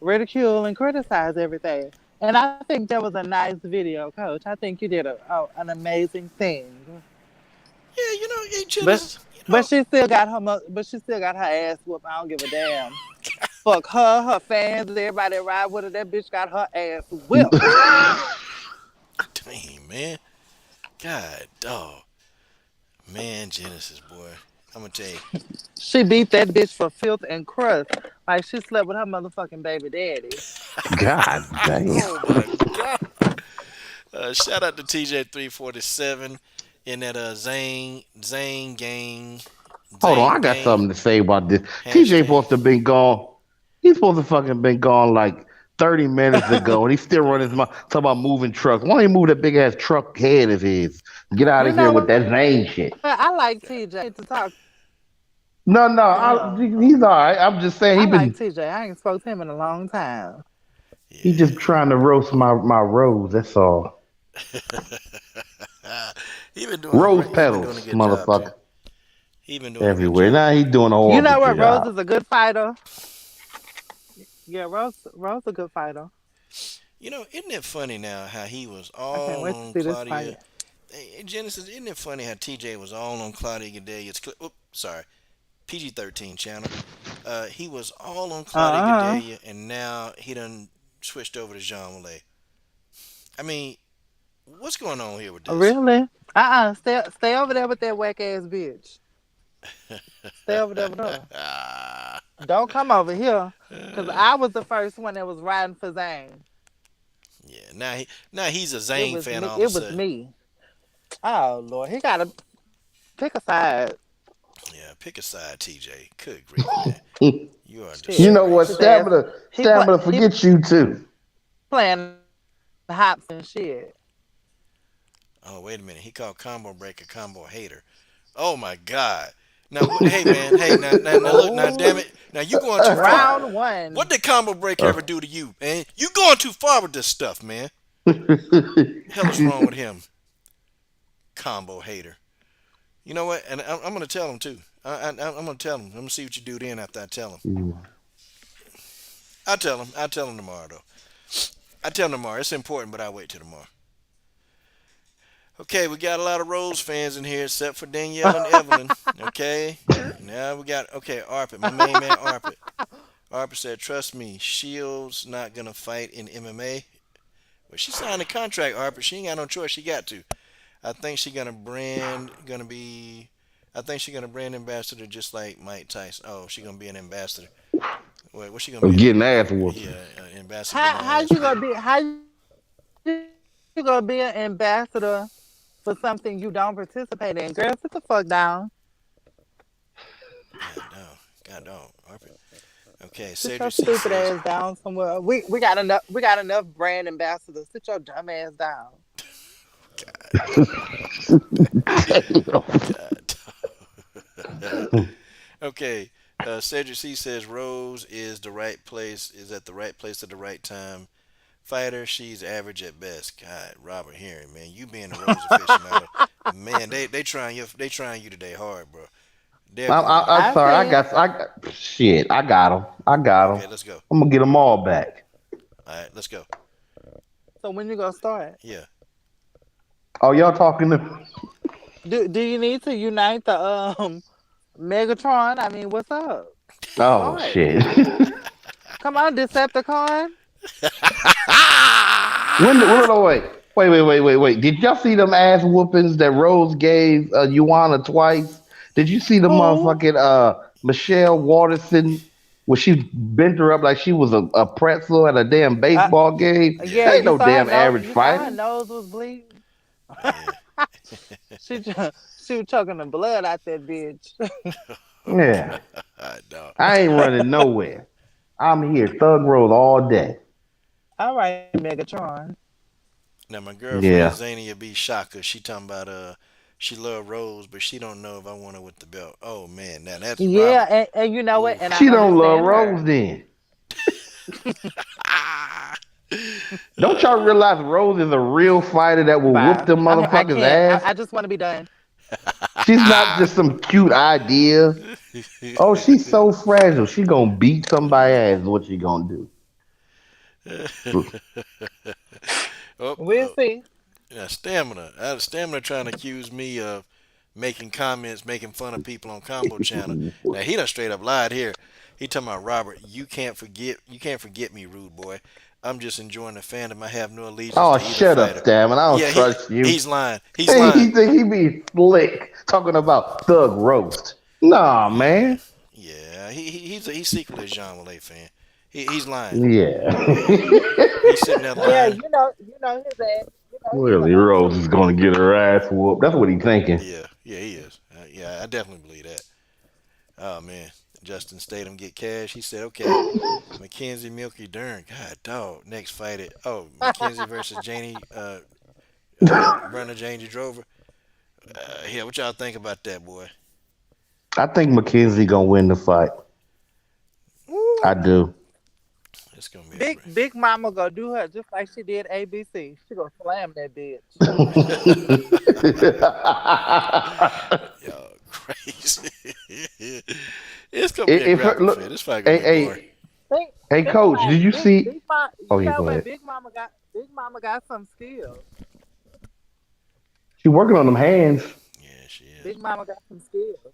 ridicule and criticize everything. And I think that was a nice video, coach. I think you did an amazing thing. Yeah, hey, But Genesis, but she still got her ass whooped. I don't give a damn. Fuck her, her fans, everybody that ride with her. That bitch got her ass whipped. dang man, God, dog, man, Genesis, boy, I'm gonna tell you. She beat that bitch for filth and crust. Like she slept with her motherfucking baby daddy. God damn. Oh my God. Shout out to TJ347 in that Zane gang, Hold on, Zane I got gang something to say about this. TJ hashtag. supposed to been gone. He's supposed to fucking been gone like 30 minutes ago, and he's still running his mouth talking about moving trucks. Why don't he move that big ass truck head of his? Get out You of here know with what? that Zane shit. I like TJ to talk No, no, Yeah. he's all right. I'm just saying I like TJ. I ain't spoke to him in a long time. he just Yeah. trying to roast my rose. That's all. he been doing a Rose great. He been doing a petals, good job too. motherfucker, He been doing a good everywhere. job. Now he doing a You horrible know what? Rose job. is a good fighter. Yeah, Rose a good fighter. Isn't it funny now how he was I can't all wait to on see this Claudia? fight. Hey, Genesis, isn't it funny how TJ was all on Claudia Gadelia's? Sorry, PG-13 channel. He was all on Claudia Uh Gadelia, and now he done switched over to Jean Malay. I mean, what's going on here with this? Really? Stay over there with that whack ass bitch. Stay over there with her. Don't come over here. Cause I was the first one that was riding for Zane. Yeah, now he's a It Zayn was fan me. all of a It was sudden. me. Oh Lord, he gotta pick a side. Yeah, pick a side, TJ. Good grief, man. You are a You know Shit, what? his disgrace. ass. Stamina He forgets you too. playing hops and shit. Oh, wait a minute. He called combo breaker combo hater. Oh my God. Now, hey man, hey now look, now damn Oh, it. Now you going too far. round What one. did combo breaker ever do to you, man? You going too far with this stuff, man. Hell is wrong with him, combo hater. You know what? And I'm gonna tell him too. I'm gonna tell him. I'm gonna see what you do then after I tell him. I'll tell him. I'll tell him tomorrow though. I tell him tomorrow. It's important, but I'll wait till tomorrow. Okay, we got a lot of Rose fans in here, except for Danielle and Evelyn. Okay, now we got Arpit, my main man Arpit. Arpit said, "Trust me, Shields not gonna fight in MMA." Well, she signed a contract, Arpit. She ain't got no choice. She got to. I think she gonna be. I think she gonna brand ambassador just like Mike Tyson. Oh, she gonna be an ambassador. Wait, what's she gonna I'm be? getting ass whooping. Yeah, ambassador getting her How ass you whooped. gonna be? How you gonna be an ambassador for something you don't participate in? Girl, sit the fuck down. God no, God no, Arpit. Okay, Sit your Cedric C stupid says, ass down somewhere. We got enough brand ambassadors. Sit your dumb ass down. God. Okay, Cedric C says Rose is at the right place at the right time. Fighter, she's average at best. God, Robert Herring, man, you being a Rose aficionado, man, they trying you today hard, bro. They're going to. I'm I sorry. see. Shit. I got him. I got him. Okay, let's go. I'm gonna get them all back. All right, let's go. So when you gonna start? Yeah. Oh, y'all talking to? Do you need to unite the Megatron? I mean, what's up? Oh Start. shit. Come on, Decepticon. Wait, no, wait. Did y'all see them ass whoopings that Rose gave Yuana twice? Did you see the Who? motherfucking Michelle Waterson where she bent her up like she was a pretzel at a damn Uh, baseball game? Yeah. yeah, That ain't you no saw her damn nose. average You saw her fighter. nose was bleeding. Yeah. She she was choking the blood out that bitch. Oh Yeah, God, no. I ain't running nowhere. I'm here, Thug Rose all day. All right, Megatron. Now my girlfriend Yeah, Zania B. Shaka, she talking about she love Rose, but she don't know if I want her with the belt. Oh man, now that's Yeah, Robert. and you know what? And I she don't love understand Rose her. then. Ah. Don't y'all realize Rose is a real fighter that will whoop Bye. them I motherfuckers' can't. ass? I just want to be done. She's not just some cute idea. Oh, she's so fragile. She gonna beat somebody ass. Is what she gonna do? oh, We'll oh, see. yeah, stamina. Stamina trying to accuse me of making comments, making fun of people on Combo Channel. Now he done straight up lied here. He talking about Robert. You can't forget me, rude boy. I'm just enjoying the fandom. I have no allegiance Oh, to either shut up, fighter. Stammen. I don't Yeah, he trust you. he's lying. He's Hey, lying. he think he be slick talking about thug roast. Nah, Yeah, man. yeah. He's secretly a Jean Malay fan. He's lying. Yeah. He's sitting there Yeah, lying. you know his ass. You know he's a Really, hoe Rose too. is gonna get her ass whooped. That's what he thinking. Yeah, yeah, he is. Yeah, I definitely believe that. Oh man, Justin Statham get cash. He said, okay, Mackenzie Milky Dern. God, dog. Next fight it. Oh, Mackenzie versus Janie. Runner Janie Drover. Yeah, what y'all think about that, boy? I think Mackenzie gonna win the fight. I Woo! do. It's gonna be a Big break. Big Mama gonna do her just like she did ABC. She gonna slam that bitch. Y'all crazy. It's gonna be a If her grapple fit. This look, fight gonna hey, be boring. hey, Think hey, think coach, about did it. you Big see? Mama, Oh you yeah, know go what? ahead. Big Mama got some skills. She working on them hands. Yeah, she is. Big Mama got some skills.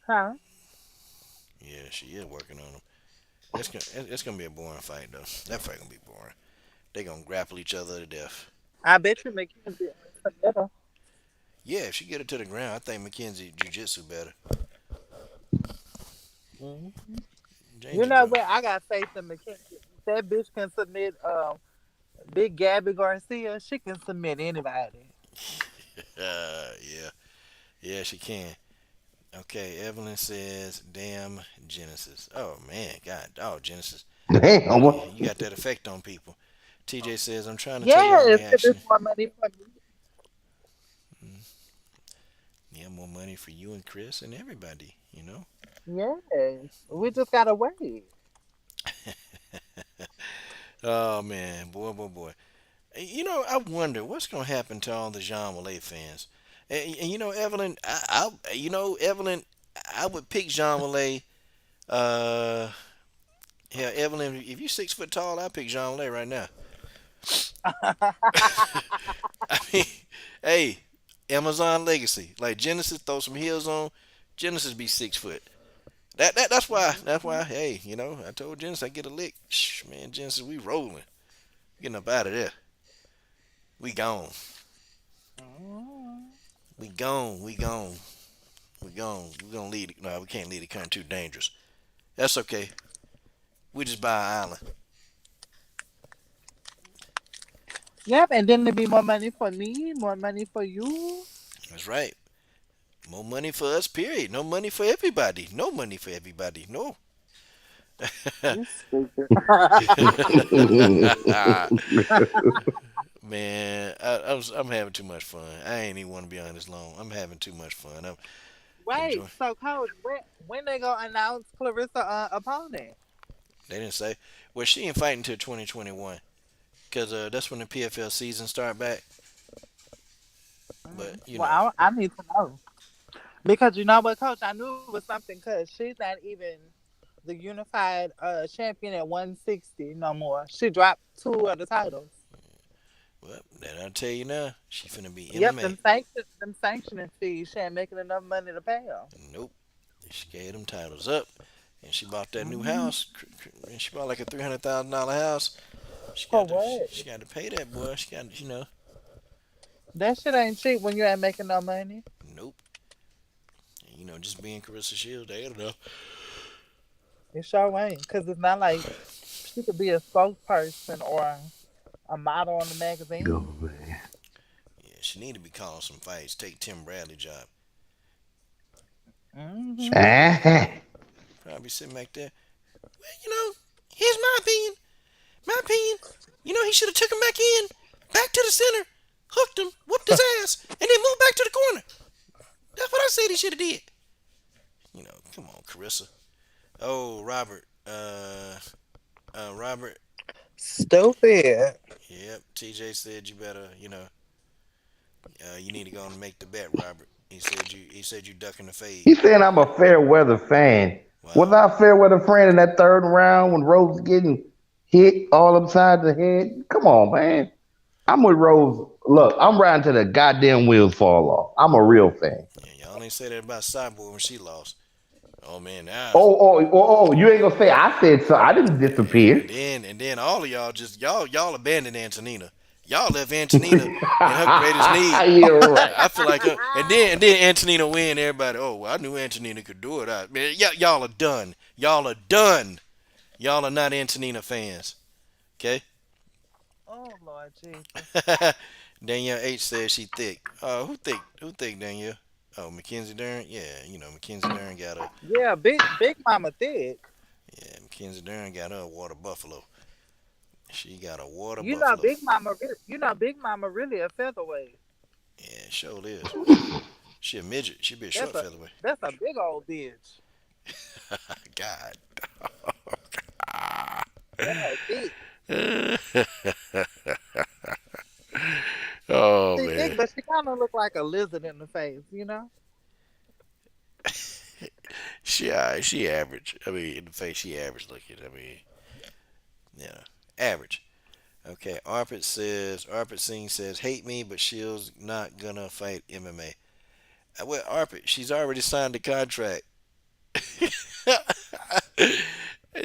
Huh? Yeah, she is working on them. It's gonna be a boring fight though. That fight gonna be boring. They gonna grapple each other to death. I bet you Mackenzie better. Yeah, if she get it to the ground, I think Mackenzie jiu-jitsu better. Mhm. You Danger know Joe. what? I got faith in Mackenzie. If that bitch can submit Big Gabby Garcia, she can submit anybody. Yeah, yeah, she can. Okay, Evelyn says, "Damn Genesis." Oh man, God, oh Genesis, Damn, you got that effect on people. TJ says, "I'm trying to tell y'all Yes, we because actually, it's more money for me. yeah, more money for you and Chris and everybody." Yes. We just gotta wait. Oh man, boy, boy, boy. I wonder what's gonna happen to all the Jean Malay fans. And Evelyn, Evelyn, I would pick Jean Malay. Uh, yeah, Evelyn, if you 6 foot tall, I pick Jean Malay right now. I mean, hey, Amazon Legacy, like Genesis, throw some heels on. Genesis be 6 foot. That's why. Hey, I told Genesis I get a lick. Shh, man, Genesis, we rolling, getting up out of there. We gone. Mhm. We gone. We gone. We gone. We gonna lead. No, we can't lead the country. Too dangerous. That's okay. We just buy an island. Yep, and then there'll be more money for me, more money for you. That's right. More money for us. Period. No money for everybody. No money for everybody. No. You stupid. Man, I'm having too much fun. I ain't even want to be on this long. I'm having too much fun. I'm Wait, enjoying. so coach, when they gonna announce Clarissa opponent? They didn't say. Well, she ain't fighting until 2021 because that's when the PFL season start back. But Well, I need to know because you know what, coach, I knew it was something because she's not even the unified champion at 160 no more. She dropped two of the titles. well, then I tell you now, she finna be Yep, MMA. them sanctioning fees. She ain't making enough money to pay them. Nope. She gave them titles up, and she bought that new Mhm. house. And she bought like a $300,000 house. She For got to what? she got to pay that boy. She got That shit ain't cheap when you ain't making no money. nope. And, just being Claressa Shields, they don't know. It sure ain't because it's not like she could be a spokesperson or a model on the Go, magazine. man. Yeah, she need to be calling some fights. Take Tim Bradley job. She Hmm. probably sitting back there. Well, here's my opinion. My opinion. He should have took him back in, back to the center, hooked him, whooped his ass, and then moved back to the corner. That's what I said he should have did. Come on, Carissa. Oh, Robert. Robert. Stupid. Yep. TJ said you better. You need to go and make the bet, Robert. He said you ducking the fade. He's saying I'm a fair weather fan. Was Wow. I a fair weather fan in that third round when Rose getting hit all upside the head? Come on, man. I'm with Rose. Look, I'm riding to the goddamn wheels fall off. I'm a real fan. Yeah, y'all ain't say that about Cyborg when she lost. Oh man, now. Oh, you ain't gonna say I said so. I didn't And disappear. then all of y'all just y'all abandoned Antonina. Y'all left Antonina in her greatest need. You're right. I feel like and then Antonina win. Everybody, oh, well, I knew Antonina could do it. Man, y'all are done. Y'all are done. Y'all are not Antonina fans. Okay. Oh Lord Jesus. Danielle H says she thick. Who thick? Who thick, Danielle? Oh, Mackenzie Dern. Yeah, Mackenzie Dern got a Yeah, big mama thick. yeah. Mackenzie Dern got her a water buffalo. She got a water You know buffalo. big mama. You know big mama really a featherweight. Yeah, sure is. She a midget. She be a That's short a featherweight. that's a big old bitch. God. Yeah, thick. Oh She man. thick, but she kind of look like a lizard in the face, you know. She average. I mean, in the face, she average looking. I mean, yeah, average. Okay. Arpit Singh says, hate me, but Shields not gonna fight MMA. Well, Arpit, she's already signed the contract.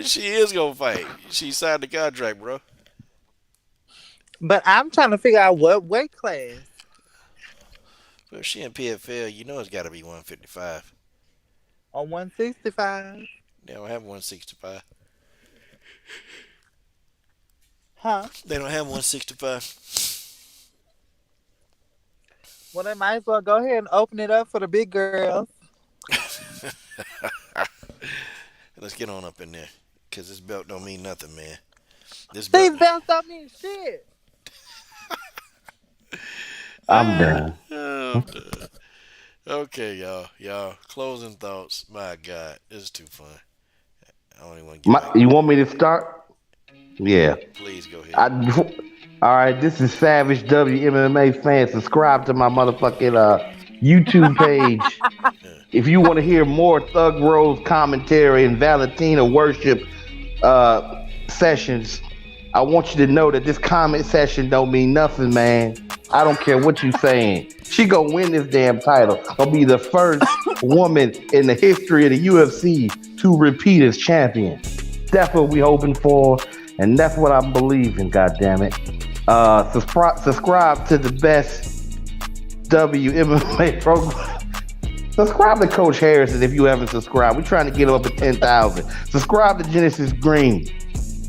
She is gonna fight. She signed the contract, bro. But I'm trying to figure out what weight class. But if she in PFL, you know it's got to be 155. On 165. They don't have 165. Huh? They don't have 165. Well, they might as well go ahead and open it up for the big girls. Let's get on up in there, cause this belt don't mean nothing, man. This belt. These belts don't mean shit. I'm done. Oh, okay, y'all. Closing thoughts. My God, this is too fun. I don't even want to get back. You want me to start? Yeah. Please go ahead. I, all right, this is Savage WMMA fan. Subscribe to my motherfucking YouTube page. If you want to hear more Thug Rose commentary and Valentina worship sessions, I want you to know that this comment session don't mean nothing, man. I don't care what you saying. She gonna win this damn title. Gonna be the first woman in the history of the UFC to repeat as champion. That's what we hoping for, and that's what I'm believing. God damn it! Subscribe to the best WMMA program. Subscribe to Coach Harrison if you haven't subscribed. We're trying to get him up at 10,000. Subscribe to Genesis Green.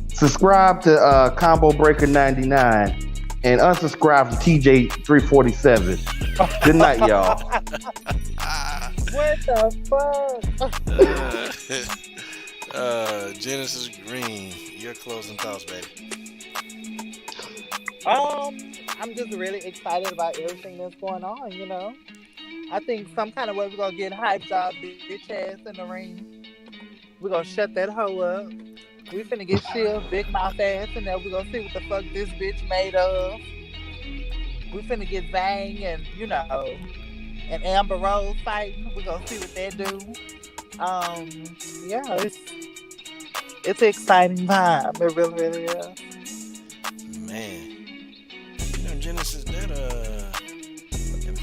Subscribe to Combo Breaker 99. And unsubscribe to TJ 347. Good night, y'all. What the fuck? Genesis Green, your closing thoughts, baby. I'm just really excited about everything that's going on, you know. I think some kind of way we're gonna get hyped up bitch ass in the ring. We're gonna shut that hoe up. We finna get Shield big mouth ass in there. We're gonna see what the fuck this bitch made of. We finna get Zhang and, you know, and Amber Rose fighting. We're gonna see what they do. Yeah, it's an exciting time. It really, really is. Man. You know, Genesis, that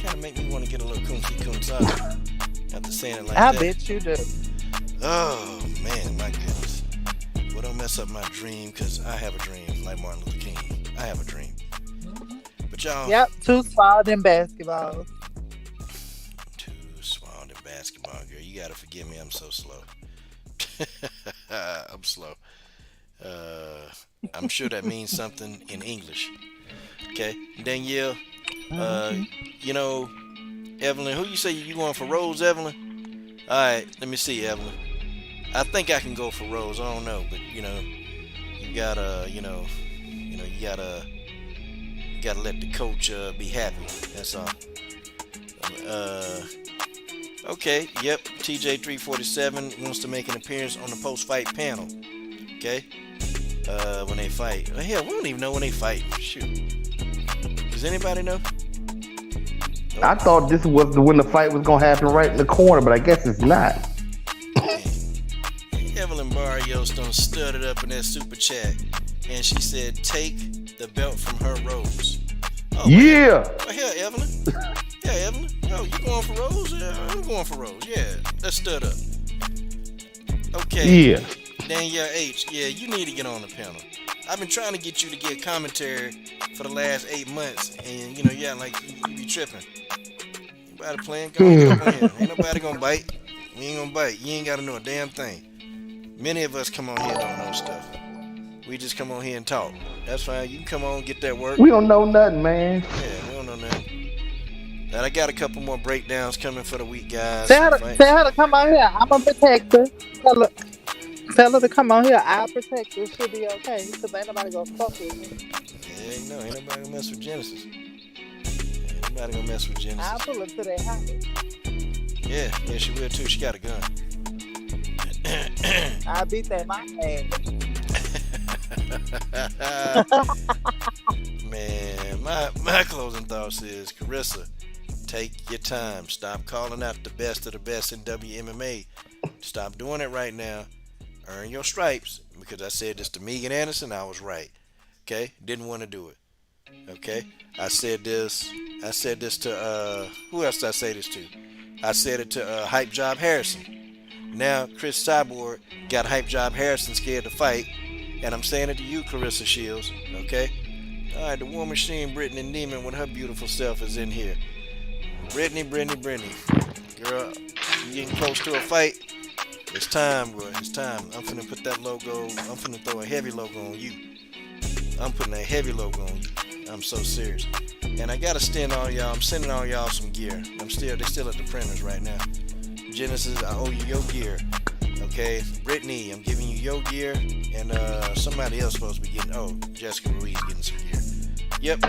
kind of make me want to get a little kunsi kunsada after saying it like I that. bet you do. Oh, man, my goodness. Well, don't mess up my dream, because I have a dream, like Martin Luther King. I have a dream. But y'all... Yep, too small in basketball. Too small in basketball, girl. You got to forgive me. I'm so slow. I'm slow. I'm sure that means something in English. Okay, Danielle, you know, Evelyn, who you say you going for Rose, Evelyn? All right, let me see, Evelyn. I think I can go for Rose. I don't know, but you know, you gotta, you gotta let the coach be happy. That's all. Okay, yep. TJ347 wants to make an appearance on the post-fight panel. Okay, when they fight. Hell, we don't even know when they fight. Shoot. Does anybody know? Nope. I thought this was when the fight was gonna happen right in the corner, but I guess it's not. Evelyn Barrios done stood it up in that super chat, and she said, "Take the belt from her, Rose." Oh, yeah. Well, hell, Evelyn. Yeah, Evelyn. Oh, you going for Rose? Yeah, I'm going for Rose. Yeah, let's stud up. Okay. Yeah. Danielle H. Yeah, you need to get on the panel. I've been trying to get you to get commentary for the last 8 months, and you know, yeah, like you be tripping. Nobody playing, go get up on here. Ain't nobody gonna bite. We ain't gonna bite. You ain't gotta know a damn thing. Many of us come on here and don't know stuff. We just come on here and talk. That's fine. You can come on, get that work. We don't know nothing, man. Yeah, we don't know nothing. And I got a couple more breakdowns coming for the week, guys. Tell her to come on here. I'm a protector. Tell her to come on here. I'll protect her. She'll be okay. Because ain't nobody gonna fuck with me. Yeah, no, ain't nobody gonna mess with Genesis. Ain't Nobody gonna mess with I'll Genesis. pull up to their house. Yeah, yeah, she will too. She got a gun. I'll beat that my Man, my closing thoughts is Carissa, take your time. Stop calling out the best of the best in WMMA. Stop doing it right now. Earn your stripes. Because I said this to Megan Anderson, I was right. Okay? Didn't want to do it. Okay? I said this to who else did I say this to? I said it to Hype Job Harrison. Now Chris Cyborg got Hype Job Harrison scared to fight. And I'm saying it to you, Claressa Shields. Okay? Alright, the War Machine, Brittany Neiman with her beautiful self is in here. Brittany. Girl, you getting close to a fight? It's time, bro. It's time. I'm finna put that logo, I'm finna throw a heavy logo on you. I'm putting a heavy logo on you. I'm so serious. And I gotta send all y'all, I'm sending all y'all some gear. They're still at the printers right now. Genesis, I owe you your gear. Okay, Brittany, I'm giving you your gear, and somebody else supposed to be getting. Oh, Jessica Ruiz getting some gear. Yep.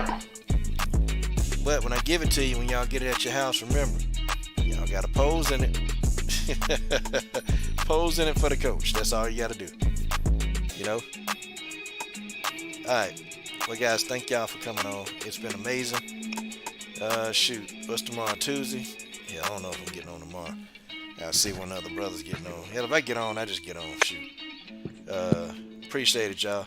But when I give it to you, when y'all get it at your house, remember, y'all gotta pose in it. Pose in it for the coach. That's all you gotta do. You know. All right. Well, guys, thank y'all for coming on. It's been amazing. Shoot, what's tomorrow? Tuesday? Yeah, I don't know if I'm getting on tomorrow. I'll see when other brothers getting on. Hell, if I get on, I just get on. Shoot. Appreciate it, y'all.